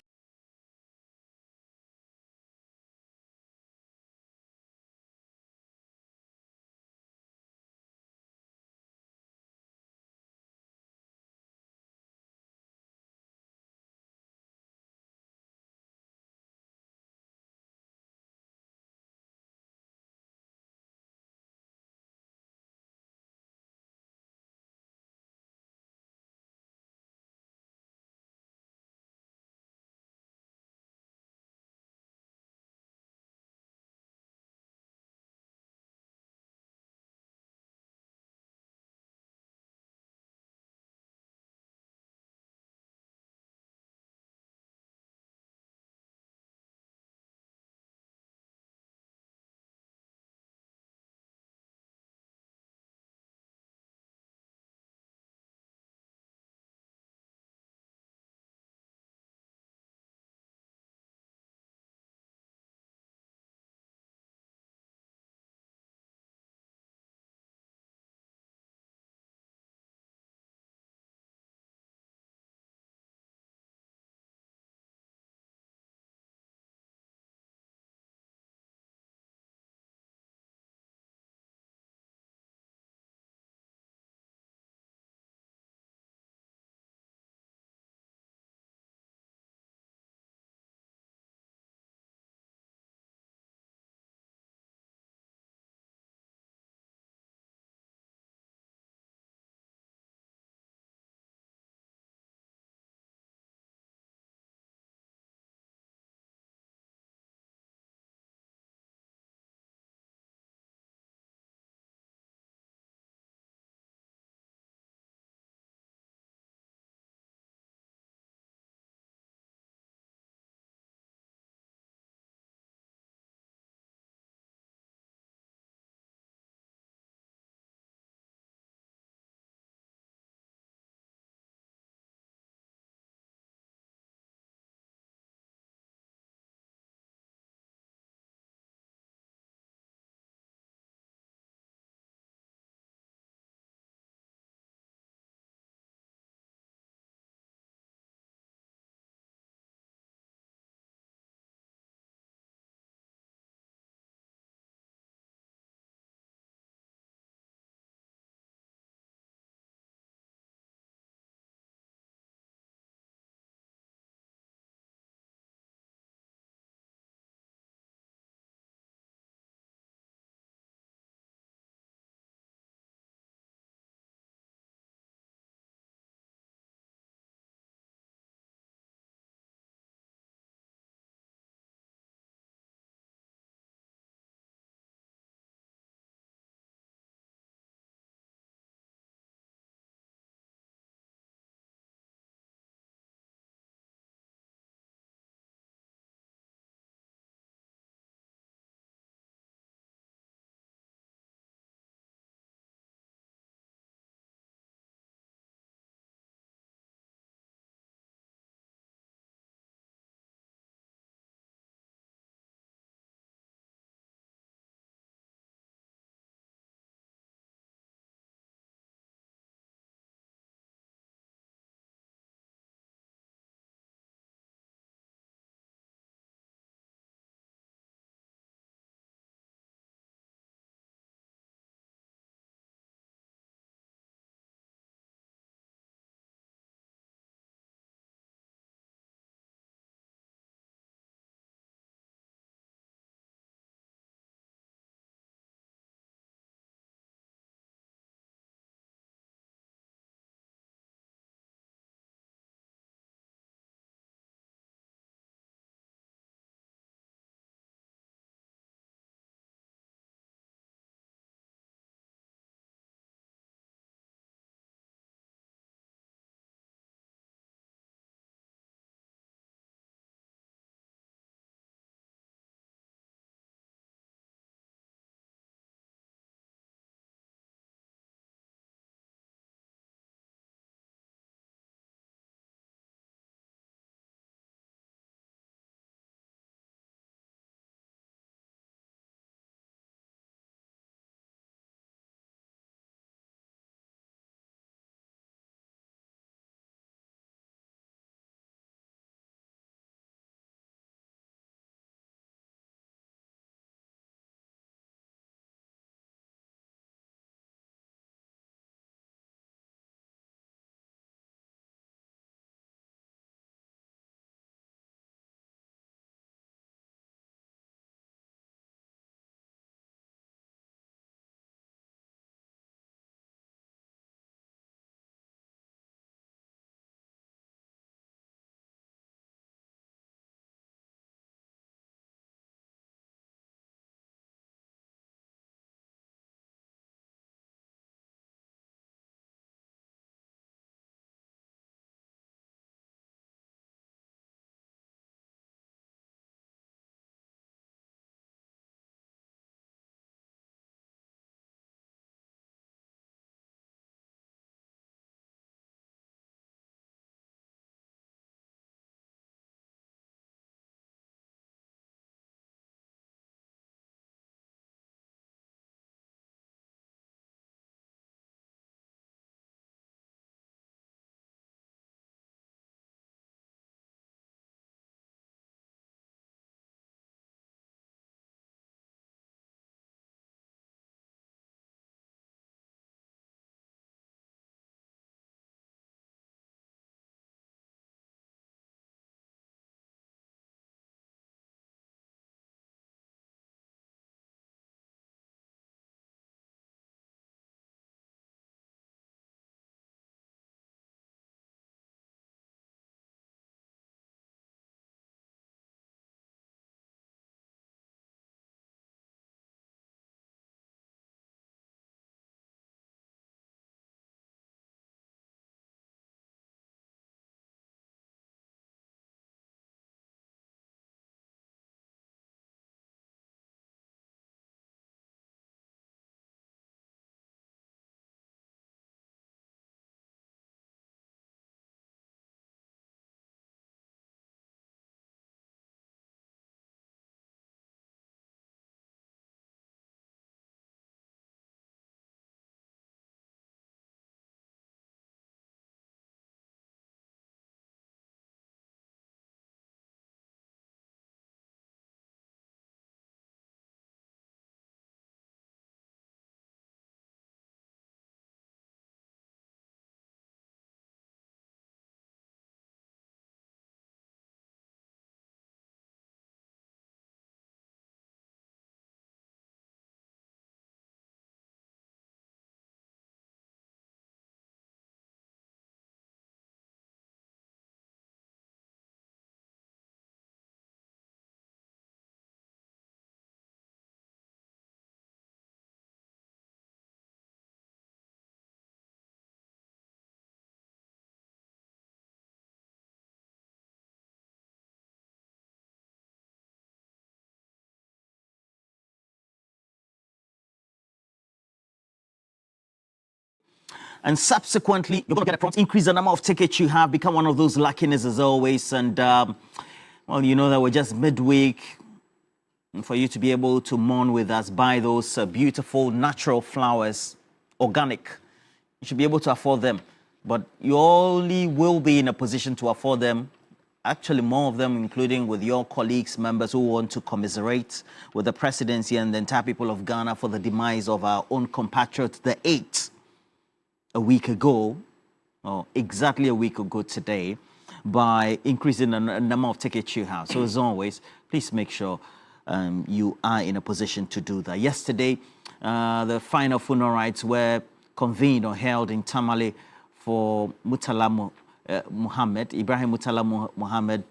And subsequently, you're going to get a prompt increase the number of tickets you have, become one of those luckiness as always. And, well, you know that we're just midweek. And for you to be able to mourn with us, buy those beautiful natural flowers, organic. You should be able to afford them. But you only will be in a position to afford them, actually more of them, including with your colleagues, members who want to commiserate with the presidency and the entire people of Ghana for the demise of our own compatriot, the 8th, a week ago, or exactly a week ago today, by increasing the number of tickets you have. So as always, please make sure you are in a position to do that. Yesterday, the final funeral rites were convened or held in Tamale for Murtala Muhammad. Ibrahim Murtala Muhammad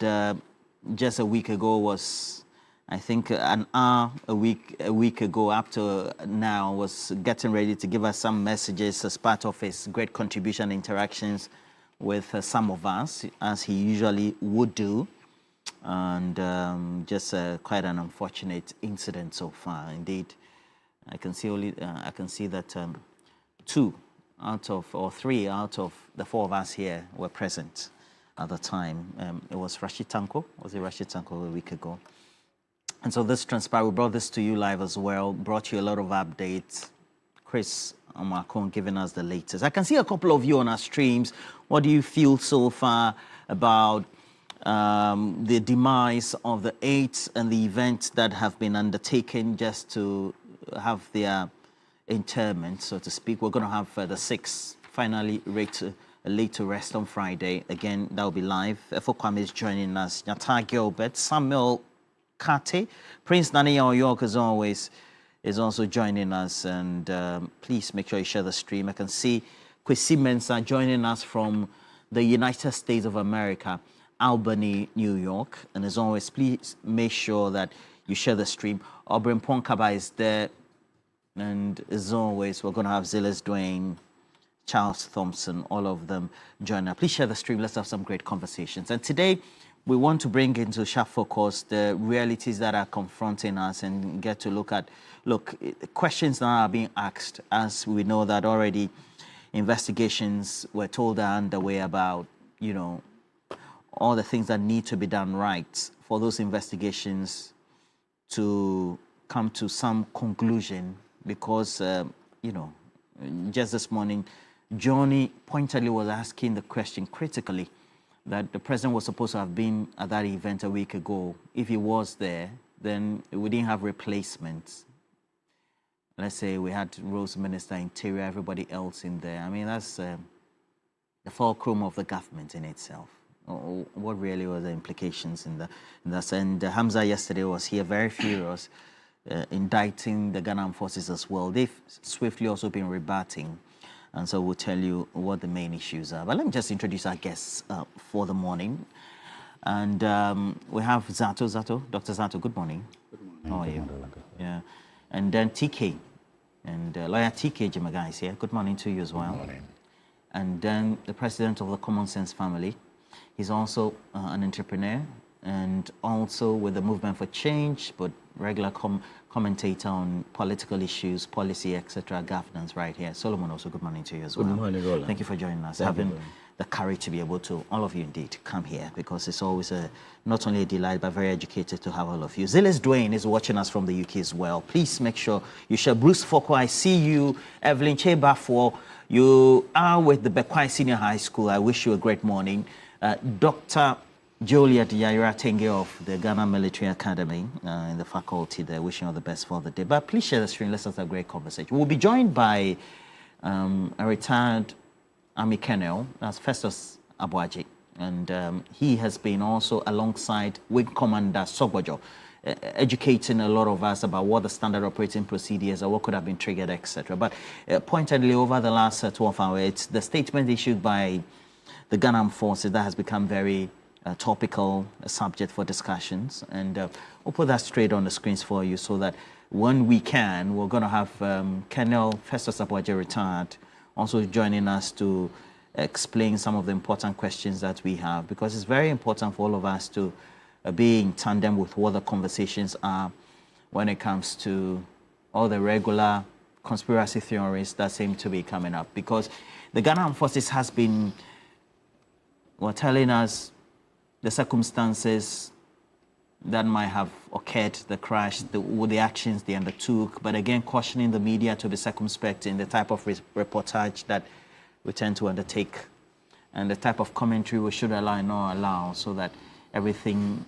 just a week ago was, I think, an hour a week ago up to now, was getting ready to give us some messages as part of his great contribution interactions with some of us, as he usually would do. And just quite an unfortunate incident so far. Indeed, I can see that 3 out of the 4 of us here were present at the time. It was Rashid Tanko. Was it Rashid Tanko a week ago? And so this transpired. We brought this to you live as well. Brought you a lot of updates. Chris Amakon giving us the latest. I can see a couple of you on our streams. What do you feel so far about the demise of the 8th and the events that have been undertaken just to have their interment, so to speak? We're going to have the 6th finally laid to rest on Friday. Again, that will be live. Kwame is joining us. Nyata Gilbert, Samuel Kate, Prince Nani York, as always, is also joining us. And please make sure you share the stream. I can see Kwesi Mensah joining us from the United States of America, Albany, New York. And as always, please make sure that you share the stream. Obrin Ponkaba is there. And as always, we're going to have Zilis Dwayne, Charles Thompson, all of them join us. Please share the stream. Let's have some great conversations. And today, we want to bring into sharp focus the realities that are confronting us and get to look at, questions that are being asked, as we know that already investigations we're told are underway about, all the things that need to be done right for those investigations to come to some conclusion. Because, just this morning, Johnny pointedly was asking the question critically that the president was supposed to have been at that event a week ago. If he was there, then we didn't have replacements. Let's say we had Rose Minister, Interior, everybody else in there. I mean, that's the fulcrum of the government in itself. What really were the implications in that? And Hamza yesterday was here very furious, indicting the Ghana forces as well. They've swiftly also been rebutting, and so we'll tell you what the main issues are. But let me just introduce our guests for the morning. And we have Zato, Dr. Zato, good morning. Good morning. How are you? Yeah. And then TK, and lawyer TK Jimaga is here. Good morning to you as well. Good morning. And then the president of the Common Sense family. He's also an entrepreneur and also with the Movement for Change, but regular commentator on political issues, policy, etc., governance right here. Solomon, also good morning to you as well. Good morning, Roland. Thank you for joining us. Having the courage to be able to, all of you indeed, come here, because it's always not only a delight, but very educated to have all of you. Zilis Dwayne is watching us from the UK as well. Please make sure you share. Bruce Foko, I see you. Evelyn Chebafo, you are with the Bekwai Senior High School. I wish you a great morning. Dr. Joliet Yaira Tenge of the Ghana Military Academy in the faculty there, wishing all the best for the day. But please share the stream. Let's have a great conversation. We'll be joined by a retired Army Colonel, that's Festus Abuaji, and he has been also alongside Wing Commander Sogbojo, educating a lot of us about what the standard operating procedures are, what could have been triggered, etc. But pointedly, over the last 12 hours, it's the statement issued by the Ghana Armed Forces that has become very topical, a subject for discussions. And we'll put that straight on the screens for you so that when we can, we're going to have Colonel Festus Abuaji, retired, also joining us to explain some of the important questions that we have, because it's very important for all of us to be in tandem with what the conversations are when it comes to all the regular conspiracy theories that seem to be coming up, because the Ghana Armed Forces has been telling us the circumstances that might have occurred, the crash, the actions they undertook, but again cautioning the media to be circumspect in the type of reportage that we tend to undertake and the type of commentary we should allow and not allow, so that everything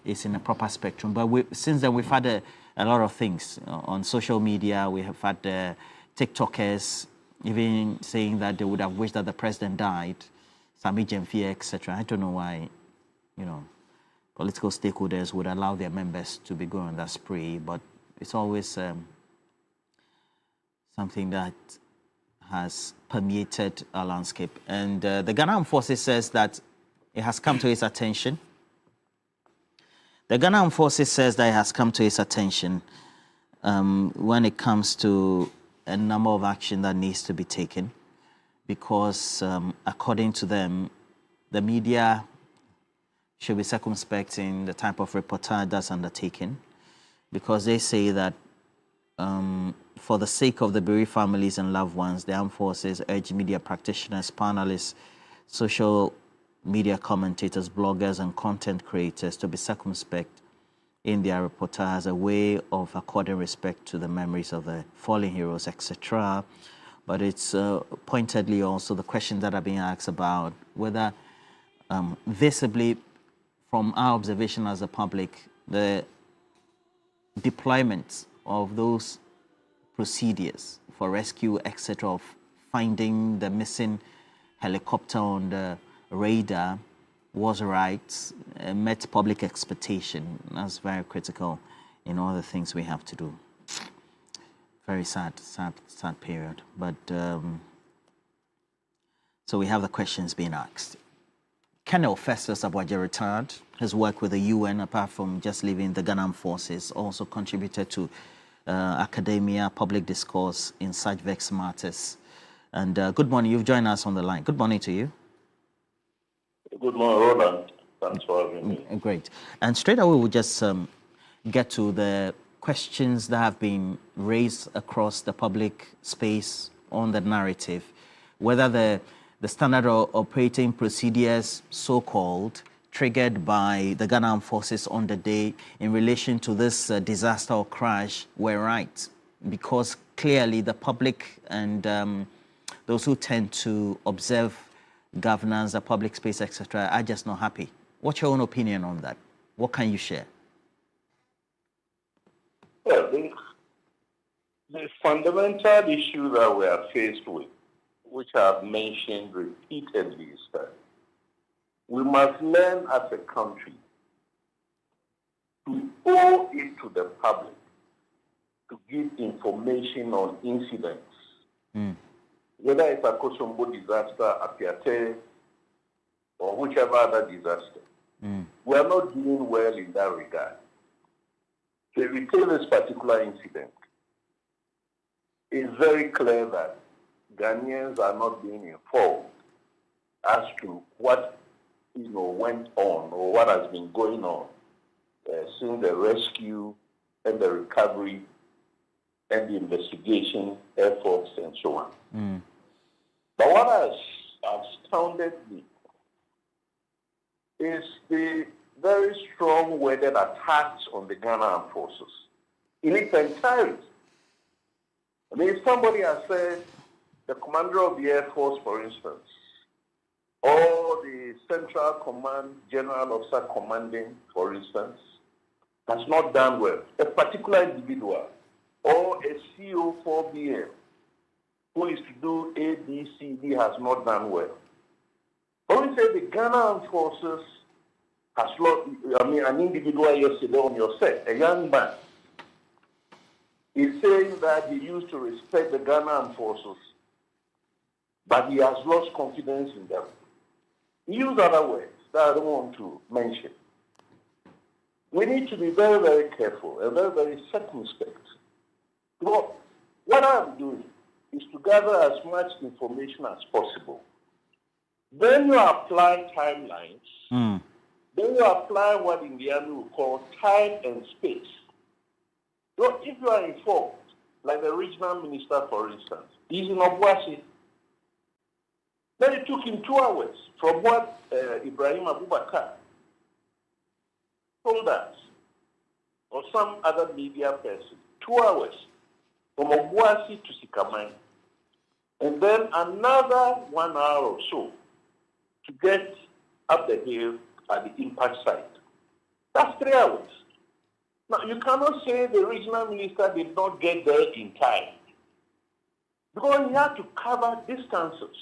is in a proper spectrum. But since then, we've had a lot of things on social media. We have had TikTokers even saying that they would have wished that the president died, Sami Jemfie, etc. I don't know why, political stakeholders would allow their members to be going on that spree, but it's always something that has permeated our landscape. And the Ghana Armed Forces says that it has come to its attention. The Ghana Armed Forces says that it has come to its attention when it comes to a number of action that needs to be taken, because according to them, the media should be circumspect in the type of reportage that's undertaken, because they say that for the sake of the bereaved families and loved ones, the armed forces urge media practitioners, panelists, social media commentators, bloggers, and content creators to be circumspect in their reportage as a way of according respect to the memories of the fallen heroes, etc. But it's pointedly also the questions that are being asked about whether visibly, from our observation as a public, the deployment of those procedures for rescue, etc., of finding the missing helicopter on the radar was right, met public expectation. That's very critical in all the things we have to do. Very sad period. But so we have the questions being asked. Colonel Festus Abwaje retired. His work with the UN, apart from just leaving the Ghana Armed Forces, also contributed to academia, public discourse in such vexed matters. And good morning. You've joined us on the line. Good morning to you. Good morning, Roland. Thanks for having me. Great. And straight away, we'll just get to the questions that have been raised across the public space on the narrative, whether the standard operating procedures, so-called, triggered by the Ghana Armed Forces on the day in relation to this disaster or crash were right, because clearly the public and those who tend to observe governance, the public space, etc., are just not happy. What's your own opinion on that? What can you share? Well, the fundamental issue that we are faced with, which I've mentioned repeatedly, is that we must learn as a country to owe it to the public to give information on incidents. Whether it's a Kosombo disaster, Apiate, or whichever other disaster. We are not doing well in that regard. So if we take this particular incident, it's very clear that Ghanaians are not being informed as to what went on or what has been going on since the rescue and the recovery and the investigation efforts and so on. But what has astounded me is the very strong-worded attacks on the Ghana Armed Forces in its entirety. I mean, somebody has said the commander of the Air Force, for instance, or the Central Command General Officer Commanding, for instance, has not done well. A particular individual or a CO4BM who is to do A, B, C, D has not done well. But we say the Ghana Armed Forces has lost, an individual yesterday on your set, a young man, is saying that he used to respect the Ghana Armed Forces, but he has lost confidence in them. He used other words that I don't want to mention. We need to be very, very careful and very, very circumspect. But what I'm doing is to gather as much information as possible. Then you apply timelines. Then you apply what in the army we call time and space. So if you are informed like the regional minister, for instance, he's in Obuasi. Then it took him 2 hours from what Ibrahim Abubakar told us, or some other media person. 2 hours from Obuasi to Sikamai. And then another 1 hour or so to get up the hill at the impact site. That's 3 hours. Now, you cannot say the regional minister did not get there in time, because he had to cover distances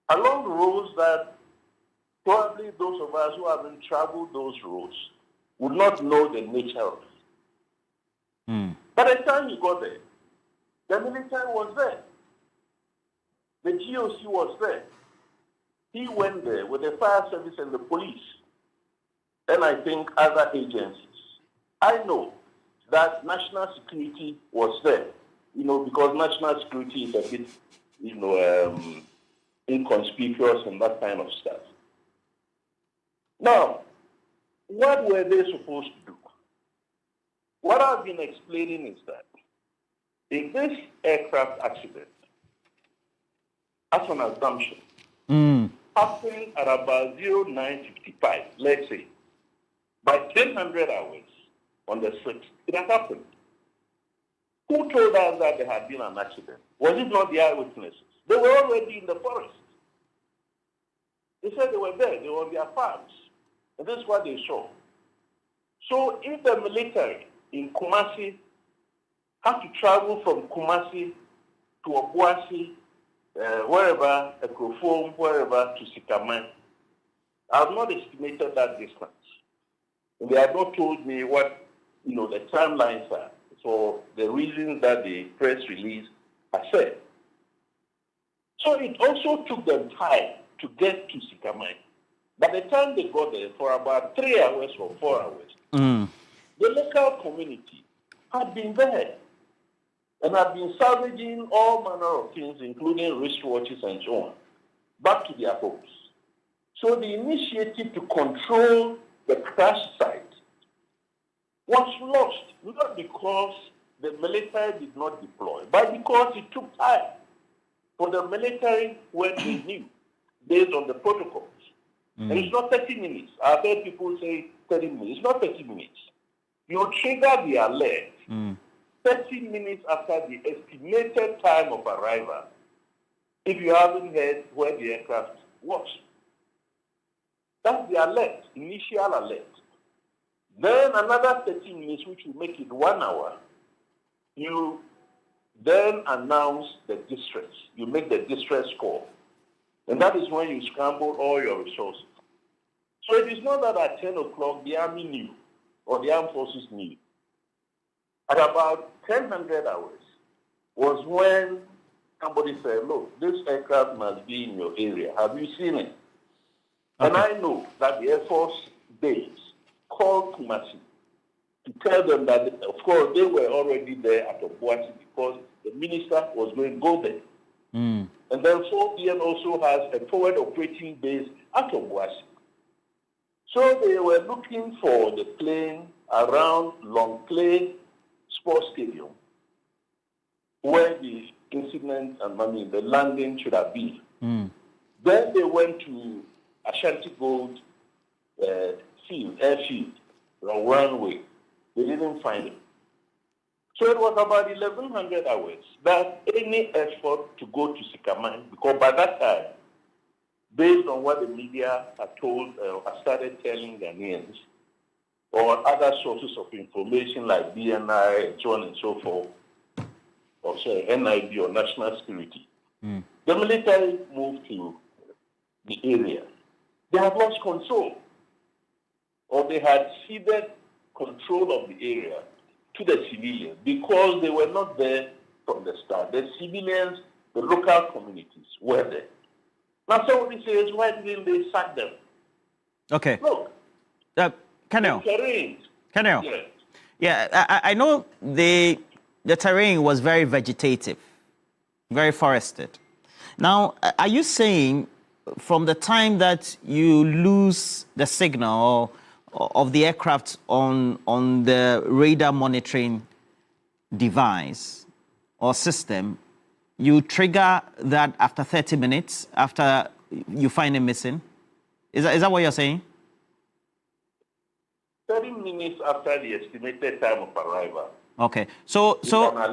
along roads that probably those of us who haven't traveled those roads would not know the nature of. By the time he got there, the military was there. The GOC was there. He went there with the fire service and the police, and I think other agencies. I know that national security was there, because national security is a bit, inconspicuous and that kind of stuff. Now, what were they supposed to do? What I've been explaining is that if this aircraft accident, as an assumption, happened at about 09:55, let's say, by 1000 hours on the 6th, it had happened. Who told us that there had been an accident? Was it not the eyewitnesses? They were already in the forest. They said they were there. They were on their farms. And this is what they saw. So if the military in Kumasi had to travel from Kumasi to Obuasi, wherever, Ekrofom, wherever, to Sikamai, I have not estimated that distance. And they have not told me what, the timelines are for the reasons that the press release has said. So it also took them time to get to Sikamai. By the time they got there, for about 3 hours or 4 hours, the local community had been there and had been salvaging all manner of things, including wristwatches and so on, back to their homes. So the initiative to control the crash site was lost, not because the military did not deploy, but because it took time for the military when they knew, based on the protocols. And it's not 30 minutes. I've heard people say 30 minutes. It's not 30 minutes. You trigger the alert 30 minutes after the estimated time of arrival, if you haven't heard where the aircraft was. That's the alert, initial alert. Then another 30 minutes, which will make it 1 hour, you then announce the distress. You make the distress call. And that is when you scramble all your resources. So it is not that at 10 o'clock the army knew or the armed forces knew. At about 1000 hours was when somebody said, look, this aircraft must be in your area. Have you seen it? Okay. And I know that the Air Force base called Kumasi to tell them that, of course, they were already there at Obuasi because the minister was going to go there. And then 4PM also has a forward operating base at Obuasi. So they were looking for the plane around Longclay Sports Stadium, where the incident and the landing should have been. Then they went to Ashanti Gold airfield, on runway. They didn't find it. So it was about 1100 hours that any effort to go to Sikamai, because by that time, based on what the media had told, had started telling Ghanaians, or other sources of information like BNI and so on and so forth, or say NIB or National Security, the military moved to the area. They had lost control, or they had ceded control of the area to the civilians because they were not there from the start. The civilians, the local communities were there. Now somebody says, why didn't they sack them? Okay. Look. Canel. Yes. Yeah, I know the terrain was very vegetative, very forested. Now, are you saying from the time that you lose the signal of the aircraft on the radar monitoring device, or system, you trigger that after 30 minutes, after you find him missing? Is that what you're saying? 30 minutes after the estimated time of arrival. Okay. If it's not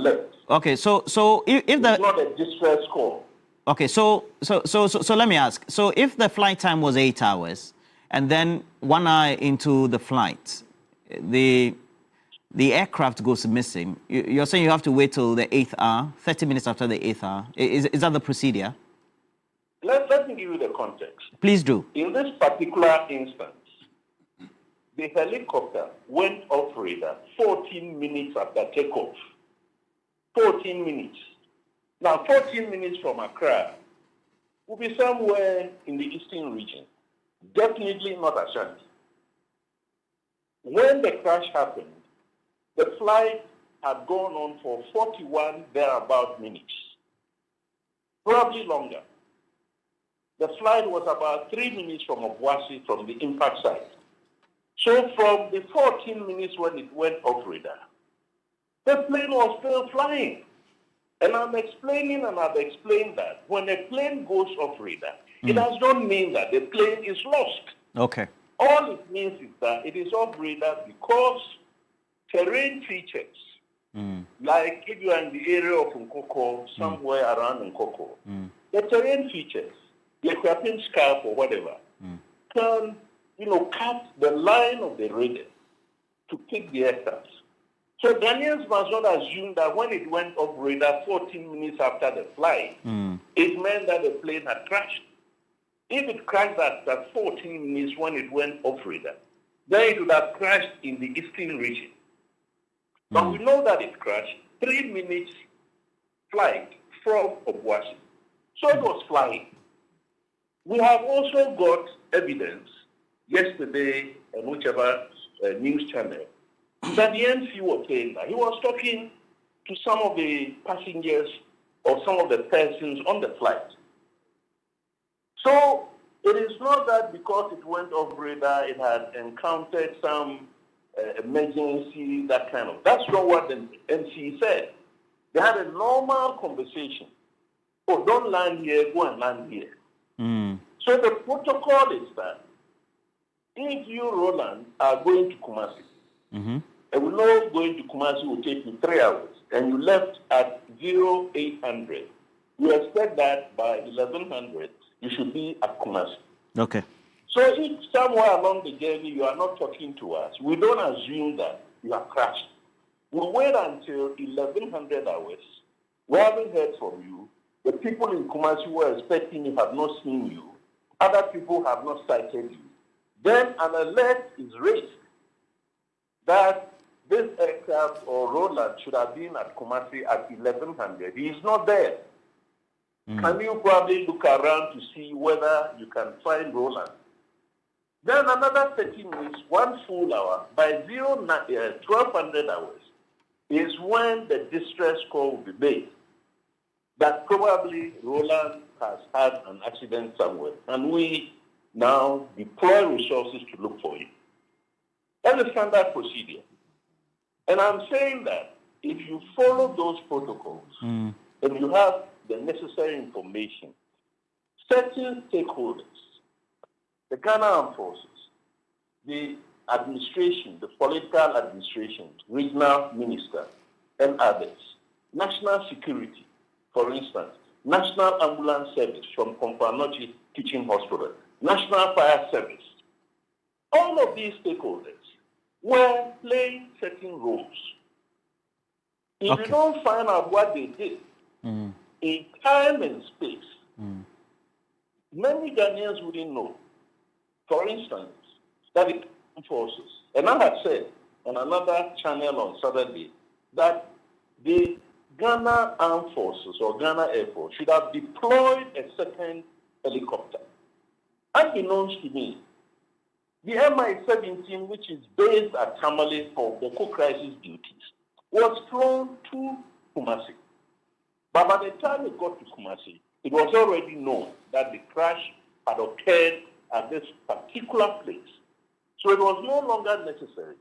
a distress call. Okay, so let me ask. So if the flight time was 8 hours, and then 1 hour into the flight, the aircraft goes missing, you're saying you have to wait till the 8th hour, 30 minutes after the 8th hour. Is that the procedure? Let me give you the context. Please do. In this particular instance, the helicopter went off radar 14 minutes after takeoff. 14 minutes. Now, 14 minutes from Accra will be somewhere in the eastern region. Definitely not Ashanti. When the crash happened, the flight had gone on for 41 thereabout minutes. Probably longer. The flight was about 3 minutes from Obuasi from the impact site. So from the 14 minutes when it went off radar, the plane was still flying. And I'm explaining and I've explained that when a plane goes off radar, it does not mean that the plane is lost. Okay. All it means is that it is off radar because terrain features, like if you are in the area of Nkoko, somewhere around Nkoko, the terrain features, the equipping scarf or whatever, can, cut the line of the radar to pick the aircraft. So Ghanaians must not assume that when it went off radar 14 minutes after the flight, it meant that the plane had crashed. If it crashed after 14 minutes when it went off radar, then it would have crashed in the eastern region. But we know that it crashed 3 minutes flight from Obuasi. So it was flying. We have also got evidence yesterday on whichever news channel that the MC was saying that he was talking to some of the passengers or some of the persons on the flight. So it is not that because it went off radar, it had encountered some emergency, that kind of. That's not what the MC said. They had a normal conversation. Oh, don't land here, go and land here. So the protocol is that if you, Roland, are going to Kumasi, and we know going to Kumasi will take you 3 hours, and you left at 0800, we expect that by 1100, you should be at Kumasi. Okay. So if somewhere along the journey you are not talking to us, we don't assume that you have crashed. We wait until 1100 hours. We haven't heard from you. The people in Kumasi who are expecting you have not seen you. Other people have not sighted you. Then an alert is raised that this aircraft or Roland should have been at Kumasi at 1100. He is not there. Can you probably look around to see whether you can find Roland? Then another 30 minutes, 1 full hour, by 1200 hours is when the distress call will be made. That probably Roland has had an accident somewhere, and we now deploy resources to look for him. That's the standard procedure. And I'm saying that if you follow those protocols and you have the necessary information, certain stakeholders, the Ghana Armed Forces, the administration, the political administration, regional minister, and others, national security, for instance, National Ambulance Service from Kompanochi Teaching Hospital, National Fire Service, all of these stakeholders were playing certain roles. If you don't find out what they did in time and space, many Ghanaians wouldn't know. For instance, that the armed forces, and I had said on another channel on Saturday that the Ghana Armed Forces or Ghana Air Force should have deployed a second helicopter. Unbeknownst to me, the MI-17, which is based at Tamale for Boko crisis duties, was flown to Kumasi. But by the time it got to Kumasi, it was already known that the crash had occurred at this particular place. So it was no longer necessary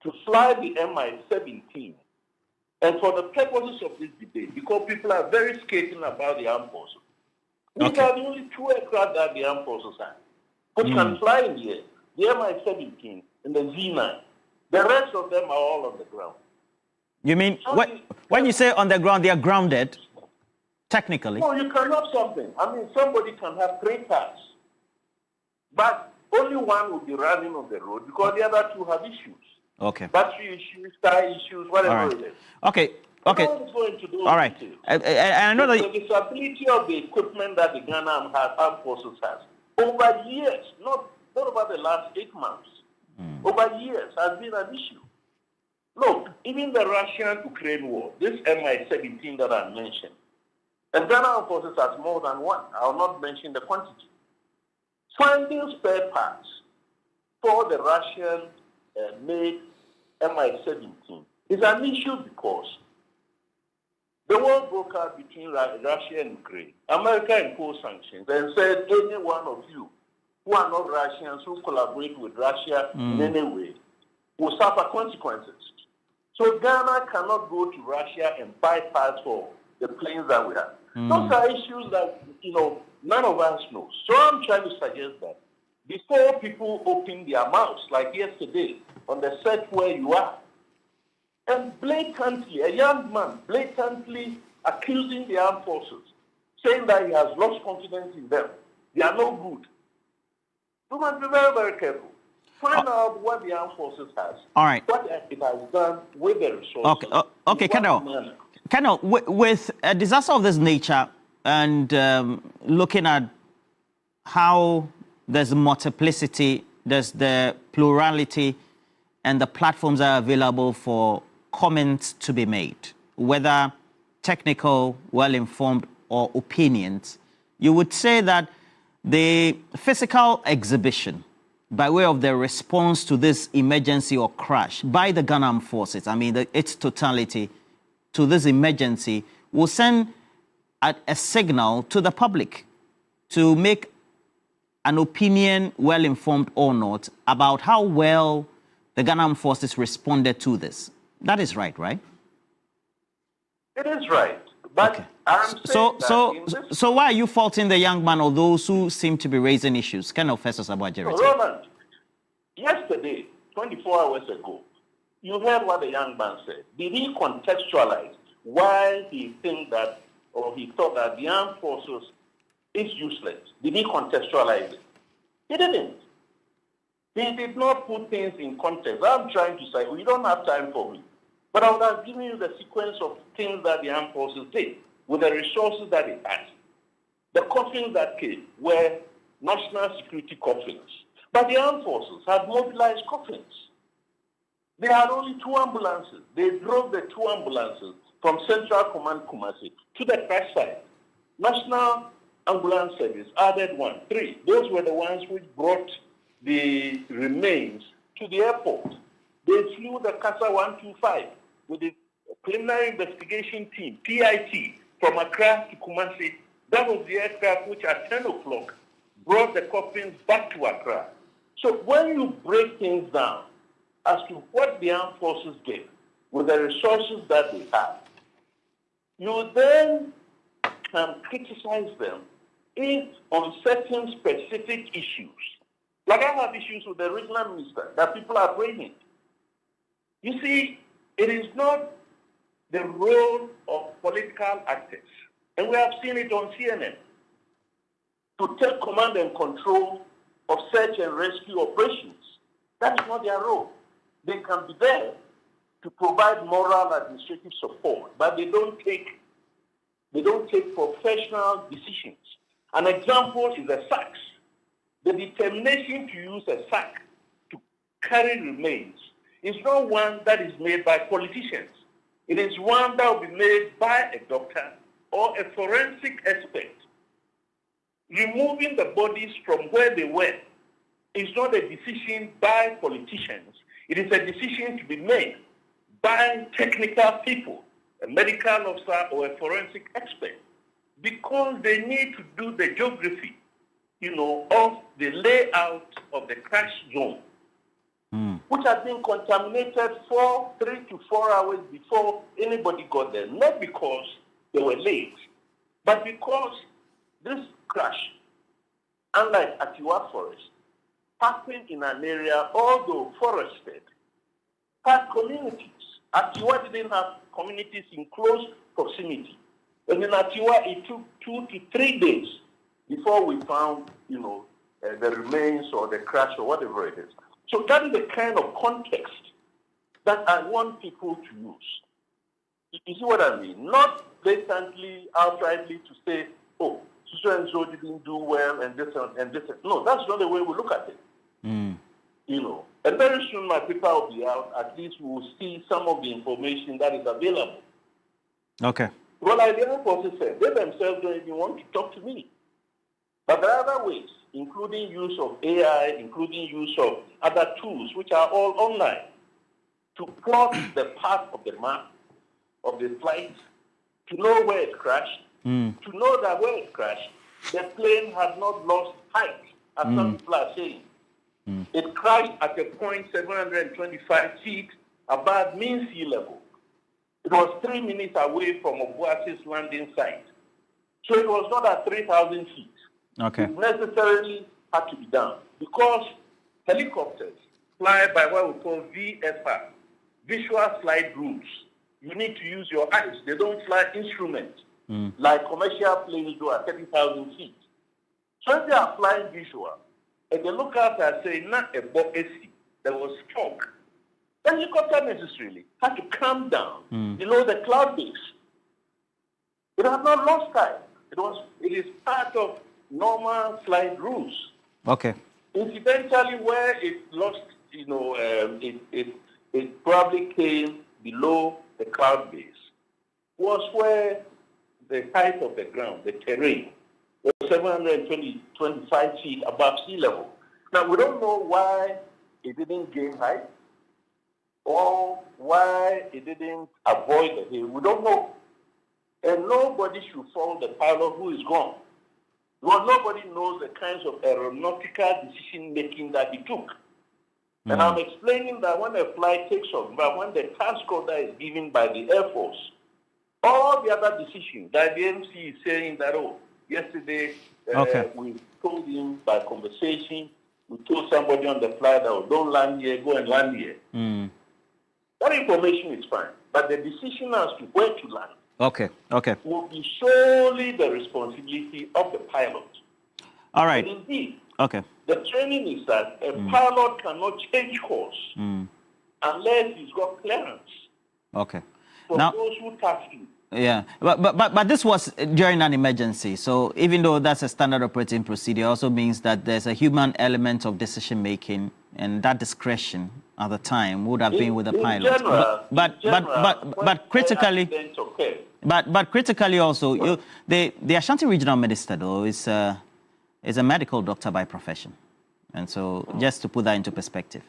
to fly the MI-17 And for the purposes of this debate, because people are very skating about the armed forces, these are the only 2 aircraft that the armed forces have, which can fly in the air, the Mi-17 and the Z9. The rest of them are all on the ground. You mean, when you say on the ground, they are grounded, technically? No, you can have something. I mean, somebody can have 3 cars, but only one will be running on the road because the other 2 have issues. Okay. Battery issues, tire issues, whatever it is. Okay. Okay. No one is going to do all right. I know that the disability of the equipment that the Ghana Armed Forces has over years, not over the last 8 months, over years has been an issue. Look, even the Russian-Ukraine war, this Mi-17 that I mentioned, and Ghana Armed Forces has more than one. I will not mention the quantity. Finding spare parts for the Russian-made Mi-17 is an issue because the war broke out between Russia and Ukraine. America imposed sanctions and said any one of you who are not Russians who collaborate with Russia in any way will suffer consequences. So Ghana cannot go to Russia and buy parts for the planes that we have. Those are issues that, none of us knows. So I'm trying to suggest that before people open their mouths, like yesterday, on the set where you are, and blatantly, a young man blatantly accusing the armed forces, saying that he has lost confidence in them. They are no good. You must be very, very careful. Find out what the armed forces has. All right. What it has done with the resources. Okay, Colonel, with a disaster of this nature and looking at how there's multiplicity, there's the plurality, and the platforms are available for comments to be made, whether technical, well-informed, or opinions, you would say that the physical exhibition by way of the response to this emergency or crash by the Ghana Armed Forces, I mean, its totality to this emergency, will send a signal to the public to make an opinion, well-informed or not, about how well the Ghana Armed Forces responded to this. That is right, right? It is right. But I'm saying so why are you faulting the young man or those who seem to be raising issues? Colonel Festus Abouajeri. Roland, yesterday, 24 hours ago, you heard what the young man said. Did he contextualize why he think that, or he thought that the armed forces is useless? Did he contextualize it? He didn't. He did not put things in context. I'm trying to say, we don't have time for it. But I would have given you the sequence of things that the armed forces did with the resources that it had. The coffins that came were national security coffins. But the armed forces had mobilized coffins. They had only 2 ambulances. They drove the 2 ambulances from Central Command Kumasi to the crash site. National Ambulance Service added 1, 3. Those were the ones which brought the remains to the airport. They flew the CASA 125 with the preliminary investigation team, PIT, from Accra to Kumasi. That was the aircraft which at 10 o'clock brought the coffins back to Accra. So when you break things down as to what the armed forces did with the resources that they have, you then can criticize them if on certain specific issues. Like I have issues with the regional minister that people are bringing. You see, it is not the role of political actors, and we have seen it on CNN, to take command and control of search and rescue operations. That is not their role. They can be there to provide moral administrative support, but they don't take professional decisions. An example is the sacks. The determination to use a sack to carry remains is not one that is made by politicians. It is one that will be made by a doctor or a forensic expert. Removing the bodies from where they were is not a decision by politicians. It is a decision to be made by technical people, a medical officer or a forensic expert, because they need to do the geography, of the layout of the crash zone. which had been contaminated 3 to 4 hours before anybody got there. Not because they were late, but because this crash, unlike Atiwa Forest, happened in an area, although forested, had communities. Atiwa didn't have communities in close proximity. And in Atiwa, it took 2 to 3 days before we found, the remains or the crash or whatever it is. So that is the kind of context that I want people to use. You see what I mean? Not blatantly, outrightly to say, oh, so-and-so didn't do well and this and this. No, that's not the way we look at it. And very soon my paper will be out. At least we will see some of the information that is available. Okay. Well, like the Armed Forces said, they themselves don't even want to talk to me. But there are other ways, including use of AI, including use of other tools, which are all online, to plot the path of the map of the flight, to know where it crashed, to know that where it crashed, the plane had not lost height, as some people are saying. It crashed at a point 725 feet above mean sea level. It was 3 minutes away from Obuasi's landing site. So it was not at 3,000 feet. Okay. It necessarily had to be done because helicopters fly by what we call VFR, visual flight rules. You need to use your eyes. They don't fly instruments like commercial planes do at 30,000 feet. So if they are flying visual, and the lookouts are saying, not a boat AC, there was fog, the helicopter necessarily had to come down below the cloud base. It has not lost time. It is part of normal flight rules. Okay. Incidentally, where it lost, it probably came below the cloud base, was where the height of the ground, the terrain, was 725 feet above sea level. Now, we don't know why it didn't gain height or why it didn't avoid the hill. We don't know. And nobody should fault the pilot who is gone. Because nobody knows the kinds of aeronautical decision-making that he took. And I'm explaining that when a flight takes off, but when the task order is given by the Air Force, all the other decisions that the MC is saying that, yesterday we told him by conversation, we told somebody on the flight that, don't land here, go and land here. That information is fine. But the decision as to where to land will be solely the responsibility of the pilot. All right. And indeed, okay. The training is that a pilot cannot change course unless he's got clearance. Okay. For Now, those who task him. Yeah, but this was during an emergency. So even though that's a standard operating procedure, it also means that there's a human element of decision making, and that discretion at the time would have been with the pilot. But critically, but critically also, the Ashanti Regional Minister though is a medical doctor by profession, and so just to put that into perspective.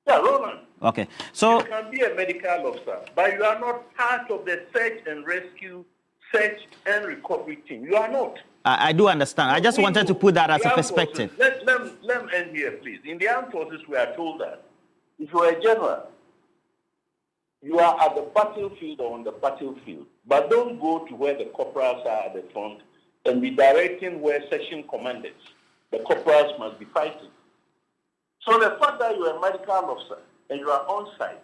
Yeah, Roland. Okay, so you can be a medical officer, but you are not part of the search and rescue, search and recovery team. You are not. I do understand. I just wanted to put that as a perspective. Let me end here, please. In the armed forces, we are told that if you are a general, you are at the battlefield or on the battlefield, but don't go to where the corporals are at the front and be directing where section commanders, the corporals must be fighting. So the fact that you are a medical officer and you are on site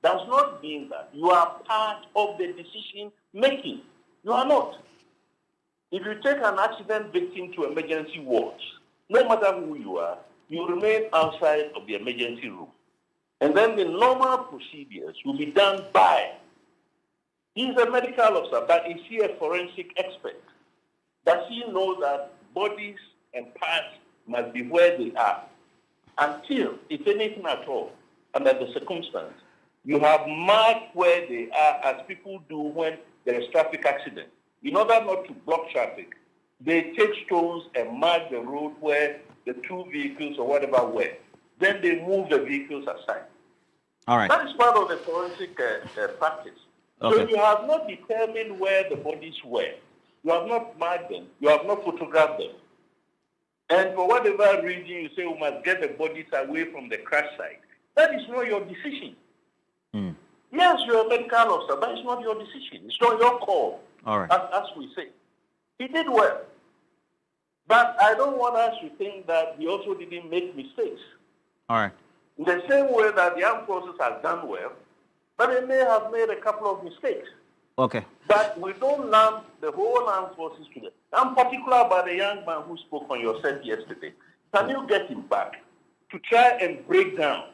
does not mean that you are part of the decision making. You are not. If you take an accident victim to emergency wards, no matter who you are, you remain outside of the emergency room. And then the normal procedures will be done by. He's a medical officer, but is he a forensic expert? Does he know that bodies and parts must be where they are? Until, if anything at all, under the circumstance, you have marked where they are as people do when there is traffic accident. In order not to block traffic, they take stones and mark the road where the two vehicles or whatever were. Then they move the vehicles aside. All right. That is part of the forensic practice. Okay. So you have not determined where the bodies were. You have not marked them. You have not photographed them. And for whatever reason you say we must get the bodies away from the crash site, That is not your decision. Yes, you're a medical officer, but it's not your decision. It's not your call. All right. As we say. He did well. But I don't want us to think that he also didn't make mistakes. All right. In the same way that the armed forces have done well, but they may have made a couple of mistakes. Okay. But we don't lump the whole armed forces together. I'm particular about the young man who spoke on your set yesterday. Can you get him back to try and break down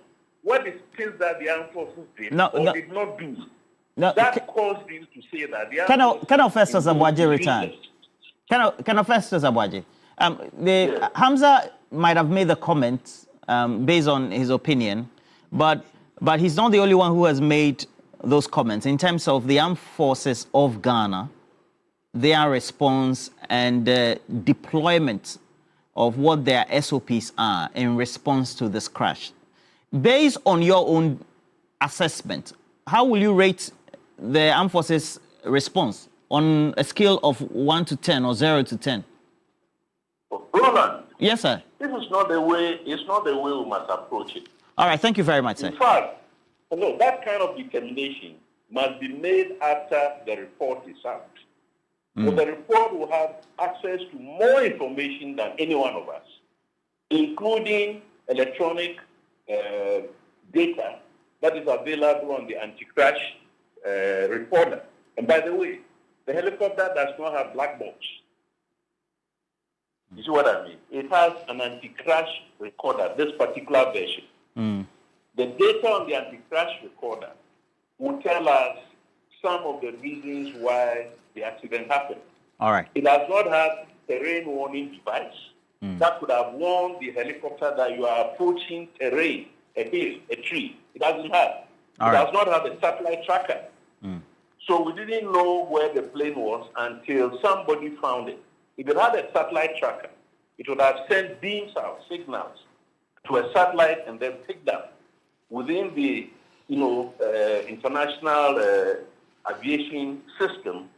what is things that the armed forces did did not do? That caused him to say that the armed Can Festus Abwaje return? Can Festus Abwaje? Hamza might have made the comment based on his opinion, but he's not the only one who has made those comments in terms of the armed forces of Ghana, their response and deployment of what their SOPs are in response to this crash. Based on your own assessment, how will you rate the armed forces response on a scale of 1 to 10 or 0 to 10? Roland. Yes, sir. This is not the way. It's not the way we must approach it. All right. Thank you very much, sir. In fact, that kind of determination must be made after the report is out. So the report will have access to more information than any one of us, including electronic data that is available on the anti-crash recorder. And by the way, the helicopter does not have black box. You see what I mean? It has an anti-crash recorder, this particular version. The data on the anti-crash recorder will tell us some of the reasons why the accident happened. All right. It does not have terrain warning device that could have warned the helicopter that you are approaching terrain, a hill, a tree. It doesn't have. It does not have a satellite tracker. So we didn't know where the plane was until somebody found it. If it had a satellite tracker, it would have sent beams out, signals, to a satellite and then picked up within the international aviation system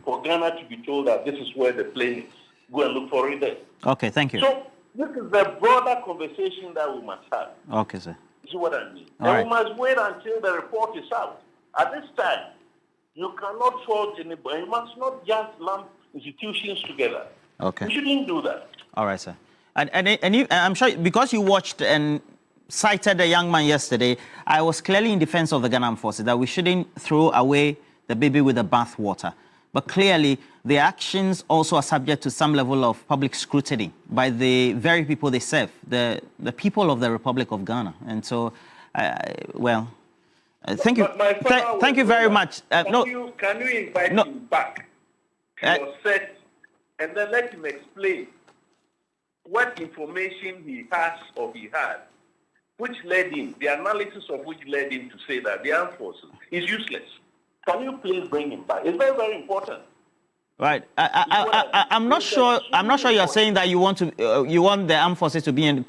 for Ghana to be told that this is where the plane is. Go and look for it there. Okay, thank you. So this is the broader conversation that we must have. Okay, sir. You see what I mean? All and right. we must wait until the report is out. At this time, you cannot fault anybody. You must not just lump institutions together. Okay. You shouldn't do that. All right, sir. And you, I'm sure because you watched and cited the young man yesterday, I was clearly in defense of the Ghana Armed Forces that we shouldn't throw away the baby with the bathwater. But clearly, the actions also are subject to some level of public scrutiny by the very people they serve, the people of the Republic of Ghana. And so, thank you. Thank you very much. Can you invite him back to your set and then let him explain what information he has or he had, which led him, the analysis of which led him to say that the armed forces is useless. Can you please bring him back? It's very, very important. Right. I'm not sure. I'm not sure you're saying that you want the armed forces to be in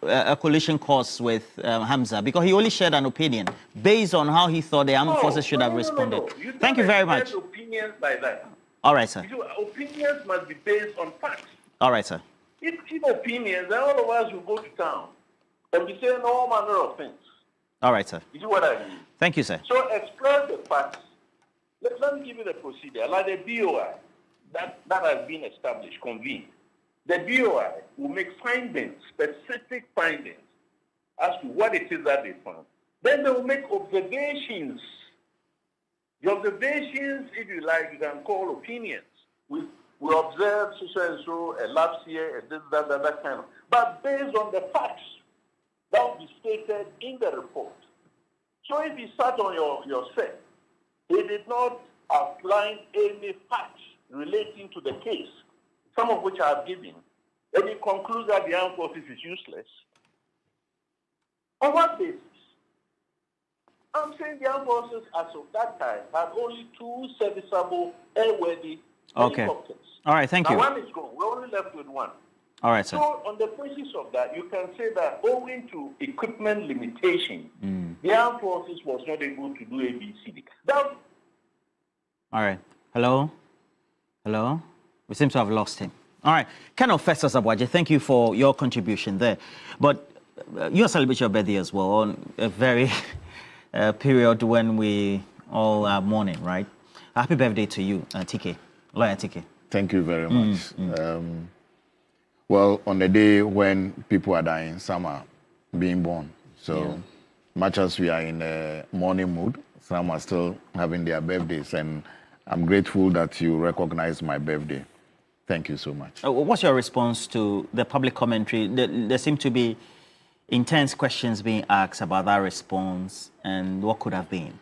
a collision course with Hamza, because he only shared an opinion based on how he thought the armed forces should have responded. Thank you very much. Opinions like that. All right, sir. Opinions must be based on facts. All right, sir. If opinions, then all of us will go to town and be saying all manner of things. All right, sir. You see what I mean? Thank you, sir. So express the facts. Let me give you the procedure. Like the BOI that has been established, convened. The BOI will make findings, specific findings, as to what it is that they found. Then they will make observations. The observations, if you like, you can call opinions. We observe so and so, a lapse here, a this, that kind of. But based on the facts that will be stated in the report. So if you sat on your set, he did not outline any facts relating to the case, some of which I have given, and he concludes that the armed forces is useless. On what basis? I'm saying the armed forces as of that time had only 2 serviceable airworthy helicopters. All right, thank you. Now one is gone. We're only left with 1. All right, sir. So on the basis of that, you can say that owing to equipment limitation, the armed forces was not able to do ABCD. All right. Hello? Hello? We seem to have lost him. All right. Colonel Festus Abwaje, thank you for your contribution there. But you celebrate your birthday as well on a very period when we all are mourning, right? Happy birthday to you, TK, Lawyer TK. Thank you very much. Well, on the day when people are dying, some are being born. So much as we are in a mourning mood, some are still having their birthdays. And I'm grateful that you recognize my birthday. Thank you so much. What's your response to the public commentary? There seem to be intense questions being asked about that response and what could have been.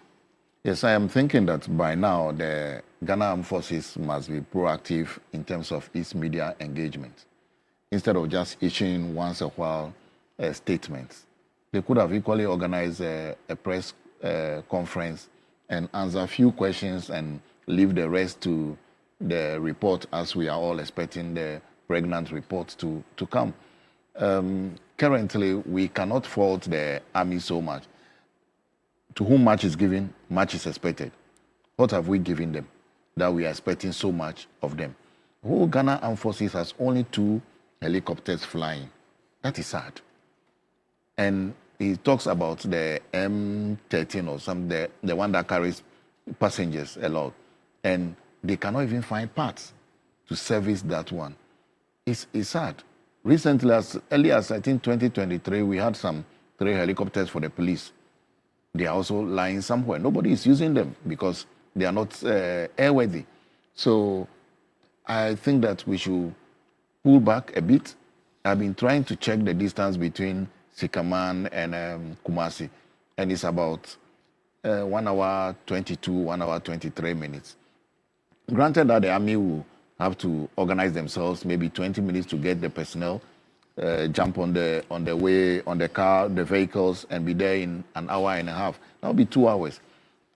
Yes, I am thinking that by now the Ghana Armed Forces must be proactive in terms of its media engagement. Instead of just issuing once a while statements. They could have equally organized a press conference and answer a few questions and leave the rest to the report, as we are all expecting the pregnant report to come. Currently, we cannot fault the army so much. To whom much is given, much is expected. What have we given them that we are expecting so much of them? The whole Ghana Armed Forces has only 2 helicopters flying. That is sad. And he talks about the M13 or something, the one that carries passengers a lot. And they cannot even find parts to service that one. It's sad. Recently, as early as I think 2023, we had some 3 helicopters for the police. They are also lying somewhere. Nobody is using them because they are not airworthy. So I think that we should pull back a bit. I've been trying to check the distance between Sikaman and Kumasi, and it's about 1 hour 22, 1 hour 23 minutes. Granted that the army will have to organize themselves, maybe 20 minutes to get the personnel, jump on the way, on the car, the vehicles, and be there in an hour and a half. That'll be 2 hours.